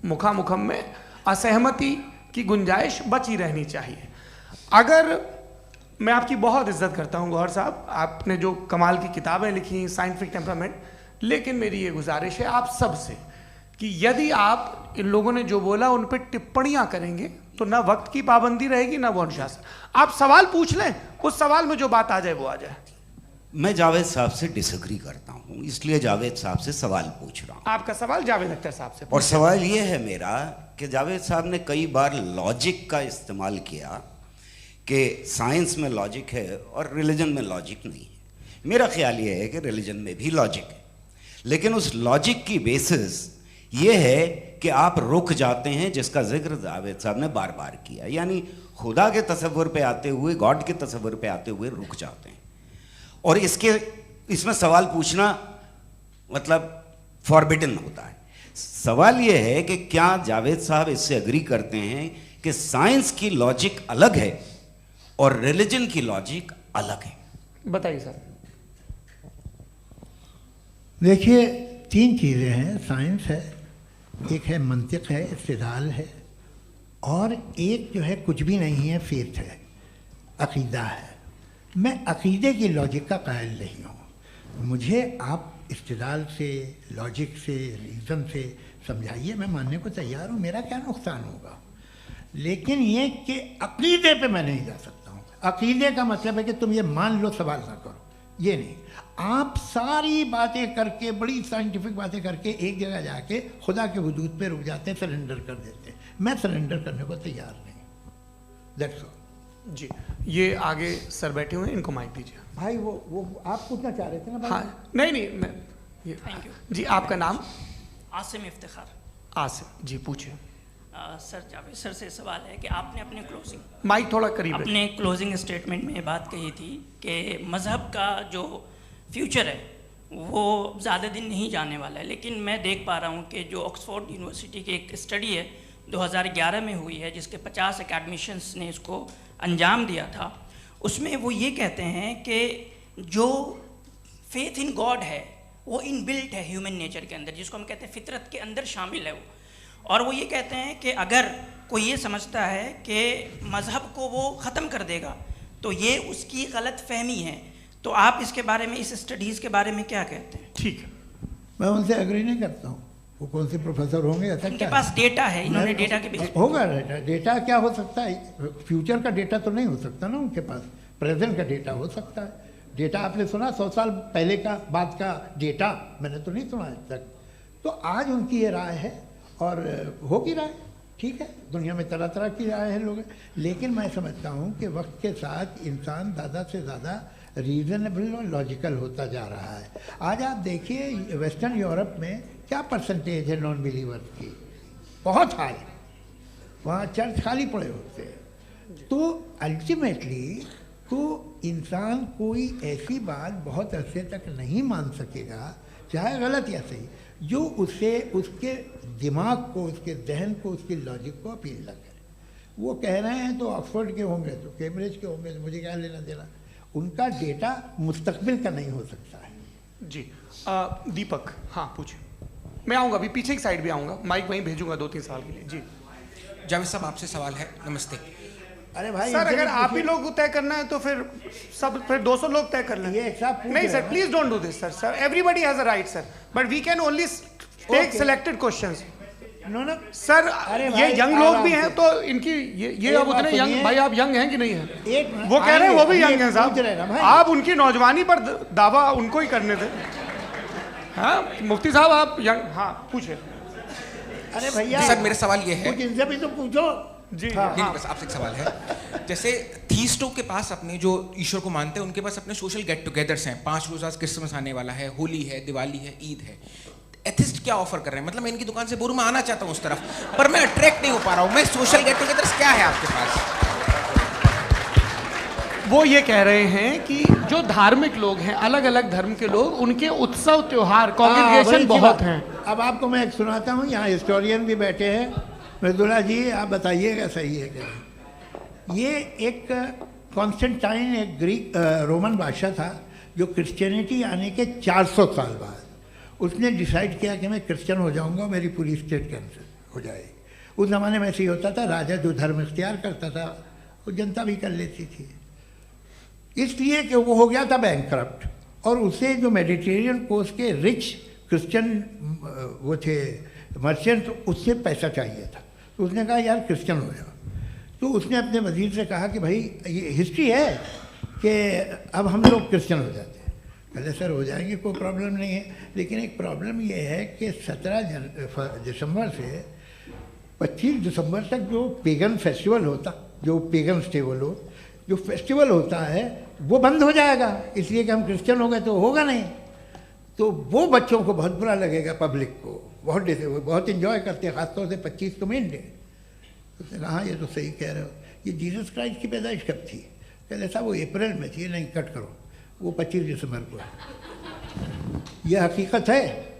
मुखामुखम में असहमति की गुंजाइश बची रहनी चाहिए। अगर मैं आपकी बहुत इज्जत करता हूं गौहर साहब, आपने जो कमाल की किताबें लिखी, साइंटिफिक टेम्परामेंट, लेकिन मेरी ये गुजारिश है आप सबसे कि यदि आप इन लोगों ने जो बोला उन पर टिप्पणियां करेंगे तो ना वक्त की पाबंदी रहेगी, ना वो अनुशासन। आप सवाल पूछ लें, उस सवाल में जो बात आ जाए वो आ जाए। मैं जावेद साहब से डिसएग्री करता हूं, इसलिए जावेद साहब से सवाल पूछ रहा हूं। आपका सवाल जावेद अख्तर साहब से। और सवाल ये है मेरा कि जावेद साहब ने कई बार लॉजिक का इस्तेमाल किया कि साइंस में लॉजिक है और रिलीजन में लॉजिक नहीं है। मेरा ख्याल ये है कि रिलीजन में भी लॉजिक है, लेकिन उस लॉजिक की बेसिस ये है कि आप रुक जाते हैं, जिसका जिक्र जावेद साहब ने बार बार किया, यानी खुदा के तसव्वुर पे आते हुए, गॉड के तसव्वुर पे आते हुए रुक जाते हैं। और इसमें सवाल पूछना मतलब फॉरबिडन होता है। सवाल यह है कि क्या जावेद साहब इससे एग्री करते हैं कि साइंस की लॉजिक अलग है और रिलीजन की लॉजिक अलग है? बताइए सर। देखिए, 3 चीज़ें हैं, साइंस है, एक है मंतिक है, इस्तिदलाल है, और एक जो है कुछ भी नहीं है, फेथ है, अकीदा है। मैं अकीदे की लॉजिक का कायल नहीं हूँ। मुझे आप इस्तिदलाल से, लॉजिक से, रीज़न से समझाइए, मैं मानने को तैयार हूँ, मेरा क्या नुकसान होगा। लेकिन ये कि अकीदे पे मैं नहीं जा सकता हूँ। अकीदे का मतलब है कि तुम ये मान लो, सवाल ना करो, ये नहीं। आप सारी बातें करके, बड़ी साइंटिफिक बातें करके एक जगह जाके खुदा के वजूद पे रुक जाते हैं, सरेंडर कर देते हैं। मैं सरेंडर करने को तैयार नहीं। That's all. जी, ये आगे सर बैठे हुए हैं, इनको माइक दीजिए। भाई वो आप पूछना चाह रहे थे ना भाई? हाँ, नहीं मैं ये थैंक यू जी। आपका नाम? आसिम इफ्तिखार। आसिम जी, पूछिए। सर, जावेद सर से सवाल है कि आपने अपने क्लोजिंग माइक थोड़ा करीब अपने क्लोजिंग स्टेटमेंट में बात कही थी कि मज़हब का जो फ्यूचर है वो ज़्यादा दिन नहीं जाने वाला है। लेकिन मैं देख पा रहा हूँ कि जो ऑक्सफोर्ड यूनिवर्सिटी की एक स्टडी है 2011 में हुई है, जिसके 50 एकेडमिशियंस ने इसको अंजाम दिया था, उसमें वो ये कहते हैं कि जो फेथ इन गॉड है वो इनबिल्ट है ह्यूमन नेचर के अंदर, जिसको हम कहते हैं फितरत के अंदर शामिल है वो। और वो ये कहते हैं कि अगर कोई ये समझता है कि मज़हब को वो ख़त्म कर देगा तो ये उसकी गलत फहमी है। तो आप इसके बारे में, इस स्टडीज़ के बारे में क्या कहते हैं? ठीक है, मैं उनसे एग्री नहीं करता हूँ। वो कौन से प्रोफेसर होंगे, ऐसा उनके क्या पास डेटा है, इन्होंने डेटा के बेस होगा। डेटा क्या हो सकता है? फ्यूचर का डेटा तो नहीं हो सकता ना उनके पास। प्रेजेंट का डेटा हो सकता है। डेटा आपने सुना 100 साल पहले का बाद का डेटा, मैंने तो नहीं सुना आज तक। तो आज उनकी ये राय है और होगी राय, ठीक है, दुनिया में तरह तरह की राय है लोग, लेकिन मैं समझता हूँ कि वक्त के साथ इंसान ज़्यादा से ज़्यादा रीज़नेबल और लॉजिकल होता जा रहा है। आज आप देखिए वेस्टर्न यूरोप में क्या परसेंटेज है नॉन बिलीवर्स की, बहुत हाई, वहाँ चर्च खाली पड़े होते हैं। तो अल्टीमेटली तो इंसान कोई ऐसी बात बहुत अरसे तक नहीं मान सकेगा, चाहे गलत या सही, जो उससे उसके दिमाग को, उसके जहन को, उसकी लॉजिक को अपील न करे। वो कह रहे हैं तो ऑक्सफोर्ड के होंगे तो कैम्ब्रिज के होंगे, तो मुझे क्या लेना देना, उनका डेटा मुस्तकबिल का नहीं हो सकता है। जी दीपक, हाँ पूछिए। मैं आऊँगा, अभी पीछे की साइड भी आऊँगा, माइक वहीं भेजूंगा 2-3 साल के लिए। जी जावेद साहब, आपसे सवाल है। नमस्ते। अरे भाई सर, अगर आप ही लोग तय करना है तो फिर 200 लोग तय कर लें। नहीं sir, please don't do this sir. Everybody has a right sir, but we can only take selected questions. No sir, ये यंग लोग भी हैं तो इनकी ये अब उतने यंग, भाई आप यंग हैं कि नहीं है? वो कह रहे हैं वो भी यंग हैं साहब, आप उनकी नौजवानी पर दावा उनको ही करने थे। हाँ मुफ्ती साहब आप यंग, हाँ पूछे। अरे भैया सर मेरा सवाल ये है, कुछ इनसे भी तो पूछो। जी नहीं, बस आपसे एक सवाल है। जैसे थीस्टों के पास अपने जो ईश्वर को मानते हैं उनके पास अपने सोशल गेट टुगेदर्स हैं, 5 रोज़ आज क्रिसमस आने वाला है, होली है, दिवाली है, ईद है। एथिस्ट क्या ऑफर कर रहे हैं? मतलब मैं इनकी दुकान से बोलूं, मैं आना चाहता हूं उस तरफ, पर मैं अट्रैक्ट नहीं हो पा रहा हूं। मैं सोशल गेट टुगेदर्स क्या है आपके पास? वो ये कह रहे हैं कि जो धार्मिक लोग हैं, अलग अलग धर्म के लोग, उनके उत्सव त्योहार, कॉन्ग्रेगेशन बहुत हैं। अब आपको मैं एक सुनाता हूँ, यहाँ हिस्टोरियन भी बैठे हैं, मृदुला जी आप बताइएगा सही है क्या। ये एक कॉन्स्टेंटाइन, एक ग्रीक रोमन बादशाह था जो क्रिश्चियनिटी आने के 400 साल बाद उसने डिसाइड किया कि मैं क्रिश्चियन हो जाऊंगा, मेरी पूरी स्टेट कैंसिल हो जाएगी। उस ज़माने में ऐसे ही होता था, राजा जो धर्म इख्तियार करता था वो जनता भी कर लेती थी, इसलिए कि वो हो गया था बैंकक्रप्ट, और उसे जो मेडिटेरियन कोस्ट के रिच क्रिश्चियन वो थे मर्चेंट, उससे पैसा चाहिए था। तो उसने कहा यार क्रिश्चियन हो जाओ। तो उसने अपने वजीर से कहा कि भाई ये हिस्ट्री है कि अब हम लोग क्रिश्चियन हो जाते हैं। कहते सर हो जाएंगे, कोई प्रॉब्लम नहीं है, लेकिन एक प्रॉब्लम ये है कि 17 दिसंबर से 25 दिसंबर तक जो पेगन फेस्टिवल होता, जो पेगन जो फेस्टिवल होता है वो बंद हो जाएगा, इसलिए कि हम क्रिश्चियन हो गए तो होगा नहीं। तो वो बच्चों को बहुत बुरा लगेगा, पब्लिक को बहुत इन्जॉय करते हैं, खासतौर से 25 को मेन डे। उसने कहा ये तो सही कह रहे हो, ये जीसस क्राइस्ट की पैदाइश कब थी? कहते साहब वो अप्रैल में थी। नहीं, कट करो, वो 25 दिसंबर को है। ये हकीकत है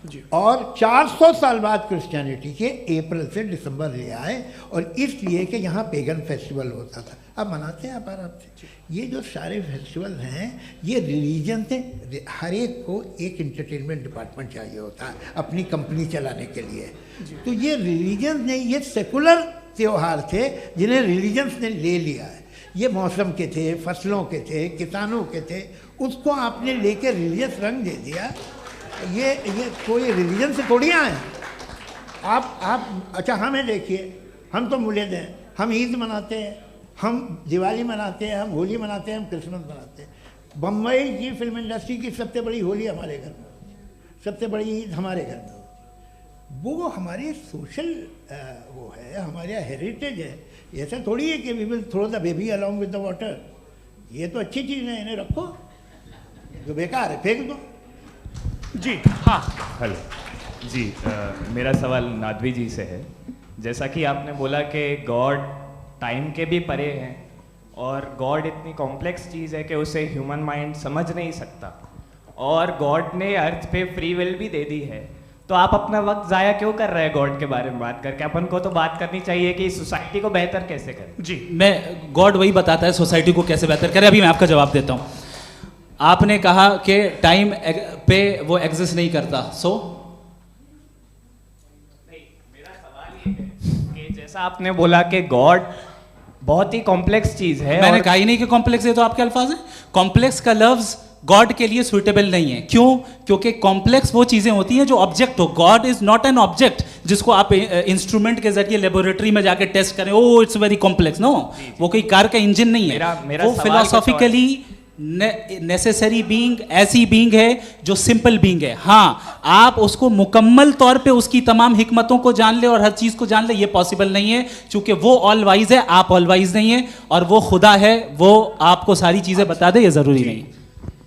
जी। और 400 साल बाद क्रिश्चियनिटी के अप्रैल से दिसंबर ले आए, और इसलिए कि यहाँ पेगन फेस्टिवल होता था। अब मनाते हैं आप आराम से। ये जो सारे फेस्टिवल हैं ये रिलीजन से, हर एक को एक इंटरटेनमेंट डिपार्टमेंट चाहिए होता है अपनी कंपनी चलाने के लिए। तो ये रिलीजन ने, ये सेकुलर त्यौहार थे जिन्हें रिलीजन्स ने ले लिया है। ये मौसम के थे, फसलों के थे, किसानों के थे, उसको आपने लेके रिलीजियस रंग दे दिया। ये कोई रिलीजन से थोड़ी आए आप। अच्छा हमें देखिए, हम तो मुल्द हैं, हम ईद मनाते हैं, हम दिवाली मनाते हैं, हम होली मनाते हैं, हम क्रिसमस मनाते हैं। बम्बई की फिल्म इंडस्ट्री की सबसे बड़ी होली हमारे घर में, सबसे बड़ी ईद हमारे घर में। वो हमारी सोशल वो है, हमारा हेरिटेज है। ऐसा थोड़ी है कि we will throw the baby along with the water. ये तो अच्छी चीज़ है, इन्हें रखो, जो बेकार है फेंक दो। जी हाँ, हेलो जी, मेरा सवाल नादवी जी से है। जैसा कि आपने बोला कि गॉड टाइम के भी परे हैं और गॉड इतनी कॉम्प्लेक्स चीज़ है कि उसे ह्यूमन माइंड समझ नहीं सकता, और गॉड ने अर्थ पे फ्री विल भी दे दी है, तो आप अपना वक्त ज़ाया क्यों कर रहे हैं गॉड के बारे में बात करके? अपन को तो बात करनी चाहिए कि सोसाइटी को बेहतर कैसे करें। जी, मैं गॉड वही बताता है सोसाइटी को कैसे बेहतर करें। अभी मैं आपका जवाब देता हूँ। आपने कहा कि टाइम पे वो एग्जिस्ट नहीं करता, मेरा सवाल ये है कि जैसा आपने बोला कि गॉड बहुत ही कॉम्प्लेक्स चीज है। मैंने कहा ही नहीं कि कॉम्प्लेक्स है, तो आपके अल्फाज हैं। कॉम्प्लेक्स का लफ्ज गॉड के लिए सुइटेबल नहीं है। क्यों? क्योंकि कॉम्प्लेक्स वो चीजें होती हैं जो ऑब्जेक्ट हो। God is not an object. जिसको आप इंस्ट्रूमेंट के जरिए लेबोरेटरी में जाके टेस्ट करें, oh it's very complex. No, वो कोई कार का इंजन नहीं है। मेरा वो फिलोसॉफिकली नेसेसरी बीइंग ऐसी बीइंग है जो सिंपल बीइंग है। हाँ, आप उसको मुकम्मल तौर पे उसकी तमाम हिकमतों को जान ले और हर चीज को जान ले, ये पॉसिबल नहीं है, क्योंकि वो ऑल वाइज है, आप ऑल वाइज नहीं है, और वो खुदा है, वो आपको सारी चीजें बता दे, ये जरूरी नहीं।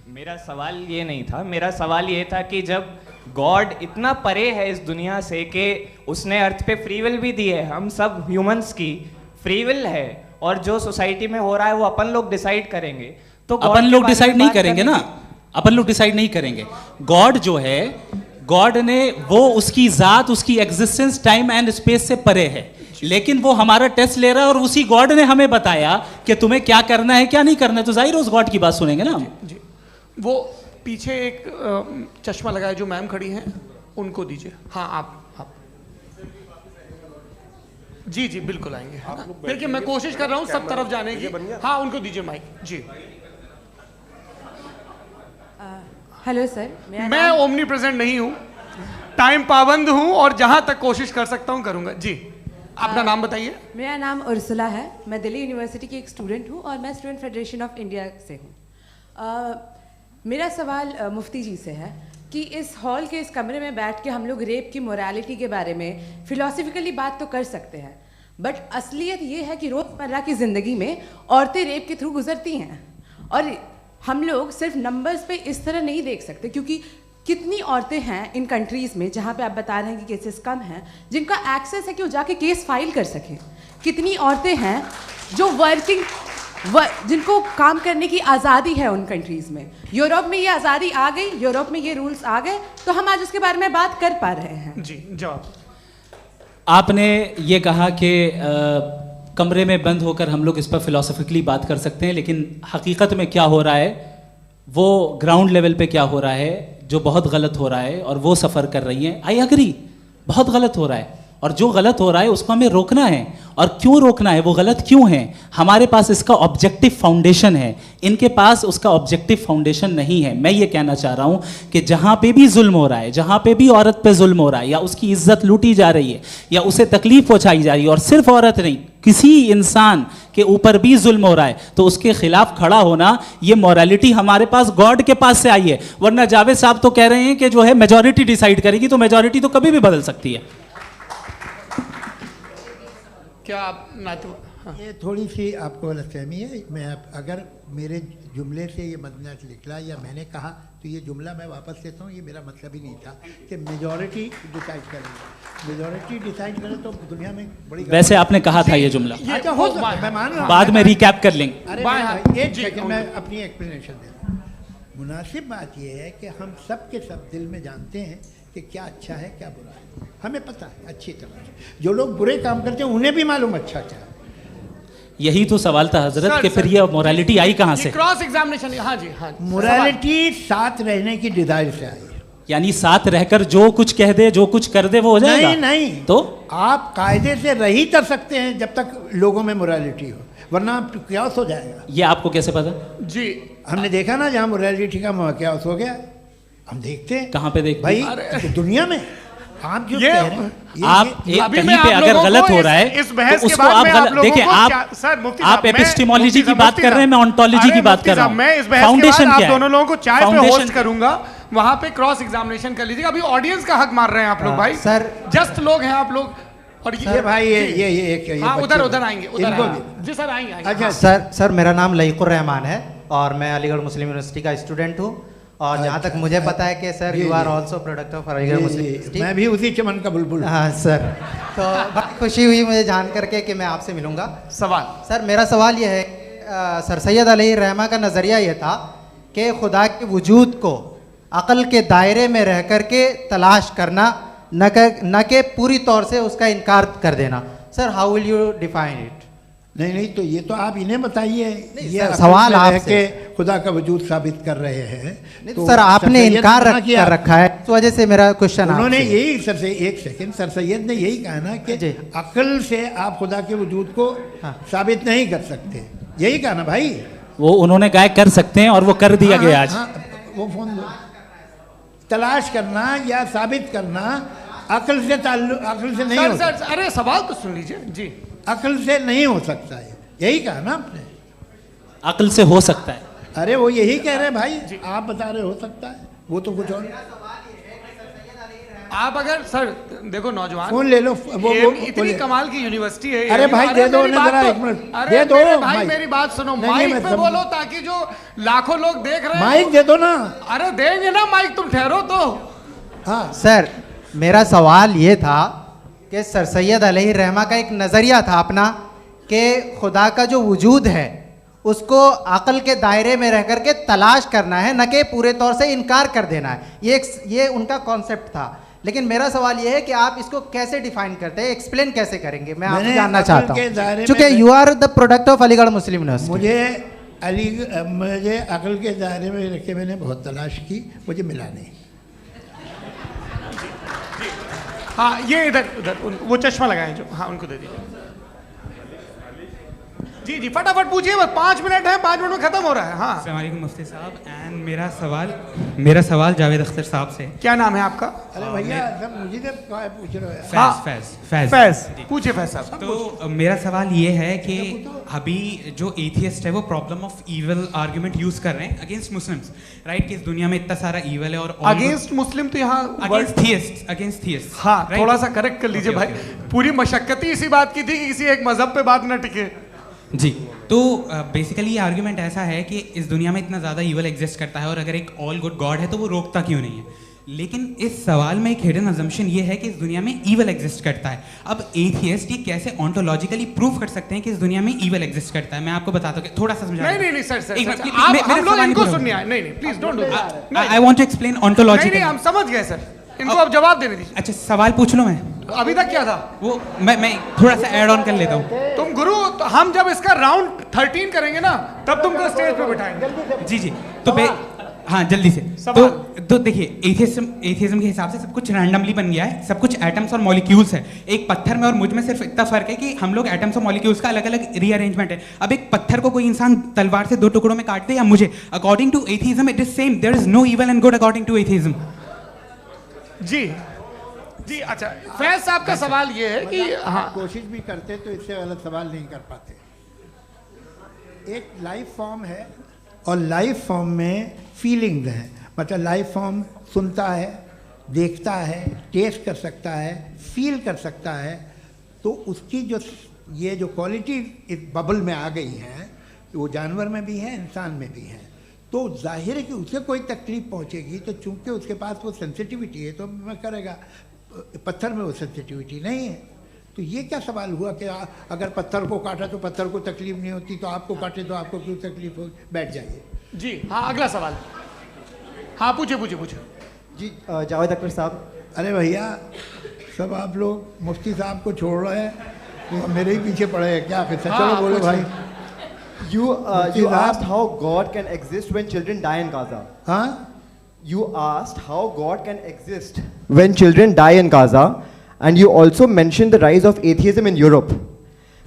मेरा सवाल ये नहीं था, मेरा सवाल ये था कि जब गॉड इतना परे है इस दुनिया से कि उसने अर्थ पे फ्री विल भी दी है, हम सब ह्यूमंस की फ्री विल है, और जो सोसाइटी में हो रहा है वो अपन लोग डिसाइड करेंगे, तो अपन लोग डिसाइड नहीं करेंगे ना, अपन लोग डिसाइड नहीं करेंगे। गॉड जो है, गॉड ने वो उसकी जात, उसकी एग्जिस्टेंस टाइम एंड स्पेस से परे है, लेकिन वो हमारा टेस्ट ले रहा है और उसी गॉड ने हमें बताया कि तुम्हें क्या करना है क्या नहीं करना है, तो जाहिर उस गॉड की बात सुनेंगे ना हम। जी, वो पीछे एक चश्मा लगाया जो मैम खड़ी हैं, उनको दीजिए। हाँ, आप जी जी बिल्कुल आएंगे। देखिए मैं कोशिश कर रहा हूँ सब तरफ जाने की। हाँ, उनको दीजिए माइक। जी, हेलो सर, मैं ओमनी प्रेजेंट नहीं हूँ, टाइम पाबंद हूँ और जहाँ तक कोशिश कर सकता हूँ करूँगा। जी, अपना नाम बताइए। मेरा नाम उर्सुला है, मैं दिल्ली यूनिवर्सिटी की एक स्टूडेंट हूँ और मैं स्टूडेंट फेडरेशन ऑफ इंडिया से हूँ। मेरा सवाल मुफ्ती जी से है कि इस हॉल के इस कमरे में बैठ के हम लोग रेप की मोरालिटी के बारे में फिलोसफिकली बात तो कर सकते हैं, बट असलियत ये है कि रोज़मर्रा की ज़िंदगी में औरतें रेप के थ्रू गुजरती हैं, और हम लोग सिर्फ नंबर्स पे इस तरह नहीं देख सकते, क्योंकि कितनी औरतें हैं इन कंट्रीज़ में जहाँ पे आप बता रहे हैं कि केसेस कम हैं, जिनका एक्सेस है कि वो जाके केस फाइल कर सकें। कितनी औरतें हैं जो जिनको काम करने की आज़ादी है उन कंट्रीज़ में। यूरोप में ये आज़ादी आ गई, यूरोप में ये रूल्स आ गए, तो हम आज उसके बारे में बात कर पा रहे हैं। जी, जवाब। आपने ये कहा कि कमरे में बंद होकर हम लोग इस पर फिलोसफिकली बात कर सकते हैं, लेकिन हकीकत में क्या हो रहा है, वो ग्राउंड लेवल पे क्या हो रहा है जो बहुत गलत हो रहा है, और वो सफ़र कर रही हैं। आई अग्री, बहुत गलत हो रहा है, और जो गलत हो रहा है उसको हमें रोकना है। और क्यों रोकना है, वो गलत क्यों है, हमारे पास इसका ऑब्जेक्टिव फाउंडेशन है, इनके पास उसका ऑब्जेक्टिव फाउंडेशन नहीं है। मैं ये कहना चाह रहा हूँ कि जहाँ पे भी जुल्म हो रहा है, जहाँ पे भी औरत पे जुल्म हो रहा है, या उसकी इज्जत लूटी जा रही है, या उसे तकलीफ पहुँचाई जा रही है, और सिर्फ औरत नहीं, किसी इंसान के ऊपर भी जुल्म हो रहा है, तो उसके खिलाफ खड़ा होना, ये मॉरलिटी हमारे पास गॉड के पास से आई है। वरना जावेद साहब तो कह रहे हैं कि जो है मेजॉरिटी डिसाइड करेगी, तो मेजॉरिटी तो कभी भी बदल सकती है। क्या आप नातू? हाँ। ये थोड़ी सी आपको गलतफहमी है। मैं अगर मेरे जुमले से ये मदनत निकला या मैंने कहा, तो ये जुमला मैं वापस लेता हूँ, ये मेरा मतलब ही नहीं था कि मेजॉरिटी डिसाइड करेगी। मेजॉरिटी डिसाइड करे तो दुनिया में बड़ी, वैसे आपने कहा था ये जुमला। अच्छा, हो सकता है, मैं मान रहा हूँ, बाद में रिकैप कर लेंगे। अरे एक सेकंड, मैं अपनी एक्सप्लेनेशन देता हूँ। मुनासिब बात यह है कि हम सब के सब दिल में जानते हैं कि क्या अच्छा है क्या बुरा है, हमें पता है अच्छी तरह से। जो लोग बुरे काम करते हैं उन्हें भी मालूम अच्छा क्या है। यही तो सवाल था हजरत कि फिर ये मोरालिटी आई कहाँ से? Cross examination. हाँ जी, हाँ। मोरालिटी साथ रहने की डिजायर से आई है, यानी साथ रहकर जो कुछ कह दे, जो कुछ कर दे, वो हो जाएगा? नहीं नहीं, तो आप कायदे से रही कर सकते हैं जब तक लोगों में मोरालिटी हो, वरना क्यास हो जाएगा। ये आपको कैसे पता? जी, हमने देखा ना, जहाँ मोरालिटी का क्यास हो गया, हम देखते हैं। कहाँ पे देखते भाई? दुनिया में। आप जो कह रहे हैं, आप कहीं पे अगर गलत हो रहा है, इस बहस तो के उसको बाद आप मैं गलत देखिए। आप एपिस्टेमोलॉजी की बात कर रहे हैं, मैं ओंटोलॉजी की बात कर रहा हूँ। मैं इस बहस के बाद आप दोनों लोगों को चाय पे होस्ट करूंगा, वहां पे क्रॉस एग्जामिनेशन कर लीजिएगा। अभी ऑडियंस का हक मार रहे हैं आप लोग भाई, सर जस्ट लोग हैं आप लोग। और ये भाई ये हाँ, उधर आएंगे, जी सर आएंगे। अच्छा सर, मेरा नाम लईकुर रहमान है और मैं अलीगढ़ मुस्लिम यूनिवर्सिटी का स्टूडेंट हूँ, और जहाँ तक मुझे पता है कि sir you are also product of Aligarh Muslim University. मैं भी उसी चमन का बुलबुल। हाँ सर, तो बहुत खुशी हुई मुझे जान करके कि मैं आपसे मिलूंगा। सवाल सर, मेरा सवाल यह है, सर सैयद अलैहिर्रहमा का नज़रिया यह था कि खुदा के वजूद को अक़ल के दायरे में रह कर के तलाश करना, न कि पूरी तौर से उसका इनकार कर देना। Sir, how will you define it? नहीं, तो ये तो आप इन्हें बताइए। ये सवाल आपसे, खुदा का वजूद साबित कर रहे हैं, तो सर आपने इनकार कर रखा है, इस वजह से मेरा क्वेश्चन उन्होंने यही सर से, एक सेकंड, सर सैयद ने यही कहा ना कि अक्ल से आप खुदा के वजूद को साबित नहीं कर सकते, यही कहा ना भाई। वो उन्होंने कहा कर सकते हैं और वो कर दिया गया आज। वो फोन तलाश करना या साबित करना अकल से ताल्लुक, अकल से नहीं हो सर, अरे सवाल तो सुन लीजिए जी। अकल से नहीं हो सकता है, यही कहा ना आपने। अकल से हो सकता है। अरे वो यही कह रहे हैं भाई, आप बता रहे हो सकता है, वो तो कुछ और। आप अगर सर देखो नौजवान फोन ले लो, वो इतनी कमाल की यूनिवर्सिटी है। अरे भाई दे दो ना जरा, एक मिनट दे दो भाई, मेरी बात सुनो, माइक पे बोलो ताकि जो लाखों लोग देख रहे हैं। माइक दे दो ना। अरे देंगे ना माइक, तुम ठहरो तो। हाँ सर, मेरा सवाल ये था कि सर सैयद अलैहि रहमा का एक नज़रिया था अपना कि खुदा का जो वजूद है उसको अक़ल के दायरे में रह कर के तलाश करना है, न कि पूरे तौर से इनकार कर देना है। ये उनका कॉन्सेप्ट था। लेकिन मेरा सवाल ये है कि आप इसको कैसे डिफाइन करते हैं, एक्सप्लेन कैसे करेंगे, मैं आपसे जानना चाहता हूँ, क्योंकि you are the product of Aligarh Muslim University. मुझे अकल के दायरे में रख के मैंने बहुत तलाश की, मुझे मिला नहीं। हाँ ये इधर वो चश्मा लगाए जो, हाँ उनको दे दीजिए। जी जी फटाफट पूछिए, बस 5 मिनट है, 5 मिनट में खत्म हो रहा है। हाँ अस्सलाम वालेकुम मुफ्ती साहब। एंड मेरा सवाल जावेद अख्तर साहब से। क्या नाम है आपका? अरे भैया सब मुझे पूछ रहे हो। फैज पूछिए फैज साहब। तो मेरा सवाल ये है कि अभी जो एथियस्ट है वो problem of evil argument use कर रहे हैं अगेंस्ट मुस्लिम्स, राइट? कि इस दुनिया में इतना सारा इविल है और अगेंस्ट मुस्लिम तो यहाँ अगेंस्ट थियस्ट। हाँ थोड़ा सा करेक्ट कर लीजिए भाई, पूरी मशक्कत ही इसी बात की थी कि किसी एक मजहब पे बात ना टिके। जी, तो बेसिकली ये आर्गुमेंट ऐसा है कि इस दुनिया में इतना ज़्यादा ईवल एग्जिस्ट करता है और अगर एक ऑल गुड गॉड है तो वो रोकता क्यों नहीं है? लेकिन इस सवाल में एक हिडन अजम्पशन ये है कि इस दुनिया में ईवल एग्जिस्ट करता है। अब एथियस्ट ये कैसे ऑन्टोलॉजिकली प्रूव कर सकते हैं कि इस दुनिया में ईवल एग्जिस्ट करता है? मैं आपको बताता हूँ, थोड़ा सा समझा। नहीं सर, हम लोग इनको सुनने आए। नहीं please don't do that. I want to explain ontologically. नहीं हम समझ गए सर, इनको अब जवाब देने दीजिए। अच्छा सवाल पूछ लो। मैं अभी तक क्या था वो मैं थोड़ा सा ऐड ऑन कर लेता हूँ। तुम गुरु, तो हम जब इसका राउंड 13 करेंगे ना तब तुमको स्टेज पे बिठाएंगे। जी तो हाँ जल्दी से। तो देखिए एथियज्म के हिसाब से सब कुछ रैंडमली बन गया है, सब कुछ एटम्स और मॉलिक्यूल्स है। एक पत्थर में और मुझ में सिर्फ इतना फर्क है कि हम लोग एटम्स और मॉलिक्यूल्स का अलग अलग रीअरेंजमेंट है। अब एक पत्थर को कोई इंसान तलवार से 2 टुकड़ों में काट दे या मुझे, according to atheism it is same. There is no evil and good according to atheism. जी अच्छा, फैज साहब का सवाल ये है कि हाँ कोशिश भी करते तो इससे गलत सवाल नहीं कर पाते। एक लाइफ फॉर्म है और लाइफ फॉर्म में फीलिंग्स हैं, मतलब लाइफ फॉर्म सुनता है, देखता है, टेस्ट कर सकता है, फील कर सकता है। तो उसकी जो ये जो क्वालिटी इस बबल में आ गई हैं वो जानवर में भी है, इंसान में भी है। तो जाहिर है कि उसे कोई तकलीफ पहुंचेगी, तो चूंकि उसके पास वो सेंसिटिविटी है तो मैं करेगा। पत्थर में वो सेंसिटिविटी नहीं है। तो ये क्या सवाल हुआ कि अगर पत्थर को काटा तो पत्थर को तकलीफ नहीं होती, तो आपको काटे तो आपको क्यों तकलीफ हो? बैठ जाइए। जी हाँ अगला सवाल। हाँ पूछे जी जावेद अख्तर साहब। अरे भैया सब आप लोग मुफ्ती साहब को छोड़ रहे हैं, तो मेरे ही पीछे पड़े हैं क्या? फिर चलो बोलो भाई। You asked how God can exist when children die in Gaza. हाँ? You asked how God can exist when children die in Gaza, and you also mentioned the rise of atheism in Europe.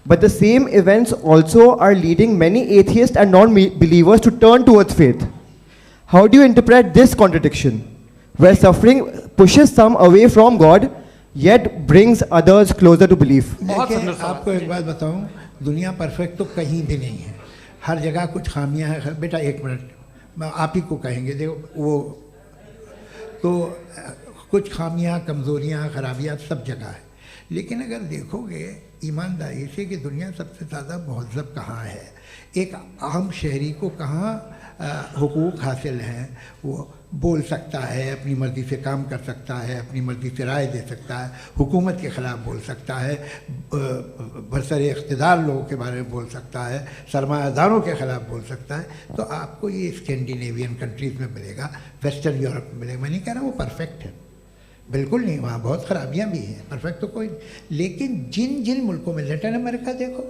But the same events also are leading many atheists and non-believers to turn towards faith. How do you interpret this contradiction, where suffering pushes some away from God, yet brings others closer to belief? देखिए आपको एक बात बताऊं, दुनिया perfect तो कहीं भी नहीं है, हर जगह कुछ खामियां हैं। बेटा एक मिनट आप ही को कहेंगे, देखो वो तो कुछ खामियां, कमज़ोरियां, खराबियां सब जगह है। लेकिन अगर देखोगे ईमानदारी से कि दुनिया सबसे ज़्यादा महज़ब कहाँ है, एक आम शहरी को कहाँ हुकूक हासिल हैं, वो बोल सकता है, अपनी मर्ज़ी से काम कर सकता है, अपनी मर्ज़ी से राय दे सकता है, हुकूमत के ख़िलाफ़ बोल सकता है, बरसर इक़्तिदार लोगों के बारे में बोल सकता है, सरमायादारों के ख़िलाफ़ बोल सकता है। तो आपको ये स्कैंडिनेवियन कंट्रीज़ में मिलेगा, वेस्टर्न यूरोप में मिलेगा। मैं नहीं कह रहा वो परफेक्ट है, बिल्कुल नहीं, वहाँ बहुत ख़राबियाँ भी हैं, परफेक्ट तो कोई। लेकिन जिन जिन मुल्कों में, लैटिन अमेरिका देखो,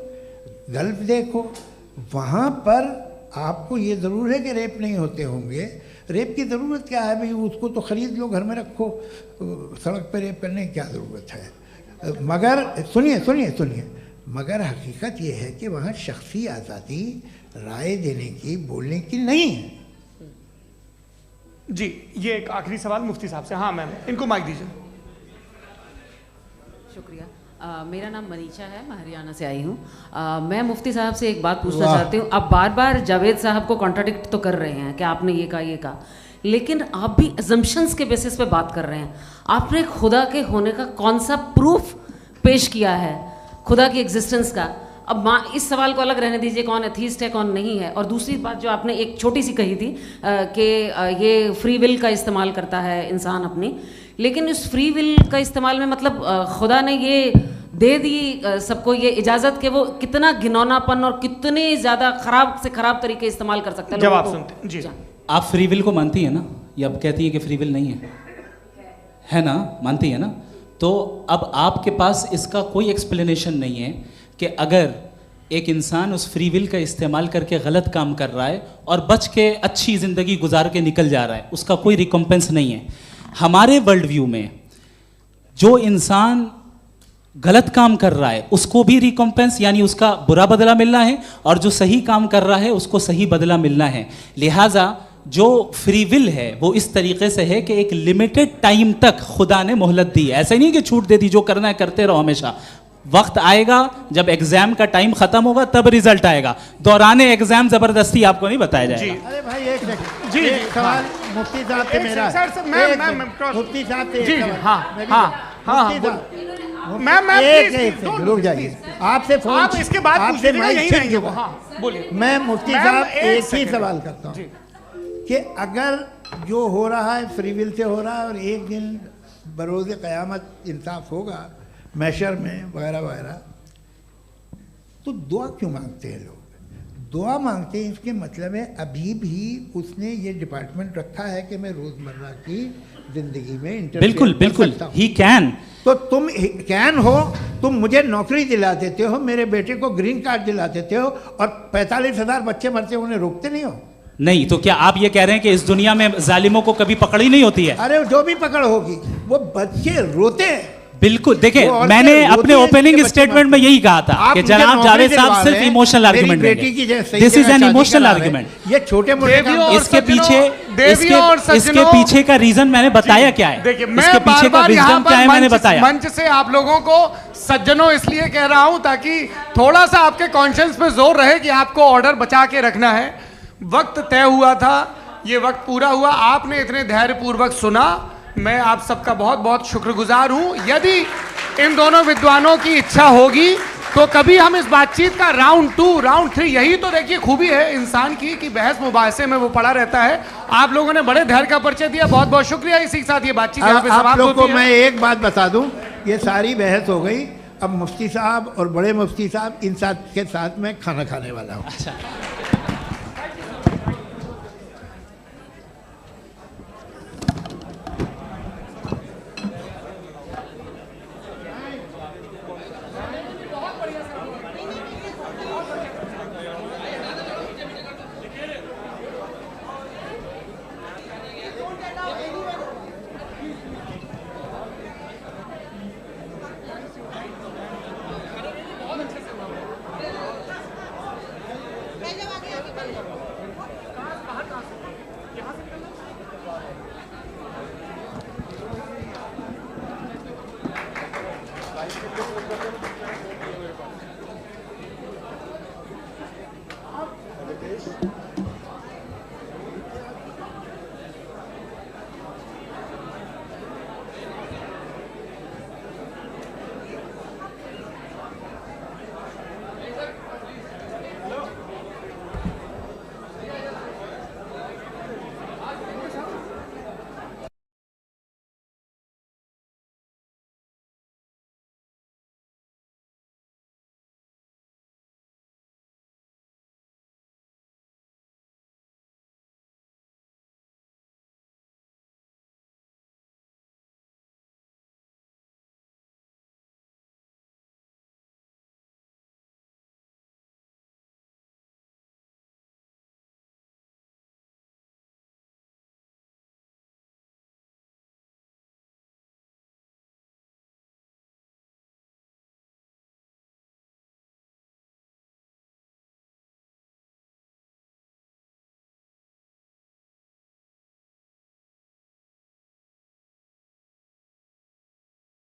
गल्फ़ देखो, वहाँ पर आपको ये ज़रूर है कि रेप नहीं होते होंगे। रेप की ज़रूरत क्या है भाई? उसको तो ख़रीद लो, घर में रखो, सड़क पर रेप करने की क्या ज़रूरत है? मगर सुनिए, मगर हकीकत ये है कि वहाँ शख्सी आज़ादी राय देने की, बोलने की नहीं है। जी ये एक आखिरी सवाल मुफ्ती साहब से। हाँ मैम, इनको माइक दीजिए। शुक्रिया। मेरा नाम मनीषा है, मैं हरियाणा से आई हूँ। मैं मुफ्ती साहब से एक बात पूछना चाहती हूँ। आप बार बार जावेद साहब को कॉन्ट्राडिक्ट तो कर रहे हैं कि आपने ये कहा, लेकिन आप भी अजम्पशंस के बेसिस पे बात कर रहे हैं। आपने खुदा के होने का कौन सा प्रूफ पेश किया है, खुदा की एग्जिस्टेंस का? अब इस सवाल को अलग रहने दीजिए, कौन एथीस्ट है कौन नहीं है। और दूसरी बात जो आपने एक छोटी सी कही थी कि ये फ्री विल का इस्तेमाल करता है इंसान अपनी, लेकिन इस फ्री विल का इस्तेमाल में मतलब खुदा ने ये दे दी सबको ये इजाज़त कि वो कितना घिनौनापन और कितने ज़्यादा ख़राब से ख़राब तरीके इस्तेमाल कर सकते हैं। जवाब सुनते जी। आप फ्री विल को मानती है ना, या अब कहती है कि फ्री विल नहीं है ना, मानती है ना? तो अब आपके पास इसका कोई एक्सप्लेनेशन नहीं है कि अगर एक इंसान उस फ्री विल का इस्तेमाल करके गलत काम कर रहा है और बच के अच्छी ज़िंदगी गुजार के निकल जा रहा है, उसका कोई रिकम्पेंस नहीं है। हमारे वर्ल्ड व्यू में जो इंसान गलत काम कर रहा है उसको भी रिकम्पेंस यानी उसका बुरा बदला मिलना है, और जो सही काम कर रहा है उसको सही बदला मिलना है। लिहाजा जो फ्री विल है वो इस तरीके से है कि एक लिमिटेड टाइम तक खुदा ने मोहलत दी है। ऐसा नहीं कि छूट दे दी, जो करना है करते रहो हमेशा। वक्त आएगा जब एग्जाम का टाइम खत्म होगा तब रिजल्ट आएगा, दौराने एग्जाम जबरदस्ती आपको नहीं बताया जाएगा। अरे भाई एक सेकंड, जी एक सवाल मुफ्ती साहब से मेरा, मुफ्ती साहब से जी एक जी, सवाल। हाँ हाँ, मैं रुक जाइए, आपसे फोन, आप इसके बाद आपसे पूछिएगा, यहीं रहेंगे वो। हाँ बोलिए। मैं मुफ्ती साहब एक ही सवाल करता हूँ कि अगर जो हो रहा है फ्री विल से हो रहा है और एक दिन बरोज़ क़यामत इंसाफ होगा मैशर में वगैरह वगैरह, तो दुआ क्यों मांगते हैं लोग? दुआ मांगते हैं इसके मतलब है अभी भी उसने ये डिपार्टमेंट रखा है कि मैं रोज़मर्रा की ज़िंदगी में इंटरफेयर बिल्कुल बिल्कुल ही कैन। तो तुम कैन हो, तुम मुझे नौकरी दिला देते हो, मेरे बेटे को ग्रीन कार्ड दिला देते हो, और 45,000 बच्चे मरते हो, उन्हें रोकते नहीं हो? नहीं, तो क्या आप ये कह रहे हैं कि इस दुनिया में जालिमों को कभी पकड़ ही नहीं होती है? अरे जो भी पकड़ होगी वो बच्चे रोते हैं। बिल्कुल, देखिए मैंने अपने ओपनिंग स्टेटमेंट में यही कहा था कि जनाब जावेद साहब सिर्फ इमोशनल आर्गुमेंट देंगे। This is an emotional argument. ये छोटे मोटे इसके पीछे का रीजन मैंने बताया क्या है, देखिए मैं इसके पीछे का रीजन क्या है मैंने बताया। मंच से आप लोगों को सज्जनों इसलिए कह रहा हूं ताकि थोड़ा सा आपके कॉन्शियंस पे जोर रहे कि आपको ऑर्डर बचा के रखना है। वक्त तय हुआ था, ये वक्त पूरा हुआ, आपने इतने धैर्यपूर्वक सुना, मैं आप सबका बहुत बहुत शुक्रगुजार हूं। यदि इन दोनों विद्वानों की इच्छा होगी तो कभी हम इस बातचीत का राउंड 2, राउंड 3, यही तो देखिए खूबी है इंसान की कि बहस मुबाहसे में वो पड़ा रहता है। आप लोगों ने बड़े धैर्य का परिचय दिया, बहुत बहुत शुक्रिया। इसी के साथ ये बातचीत यहाँ पे समाप्त होती है। आप लोग को मैं एक बात बता दूं, ये सारी बहस हो गई, अब मुफ्ती साहब और बड़े मुफ्ती साहब इन साथ के साथ मैं खाना खाने वाला हूँ।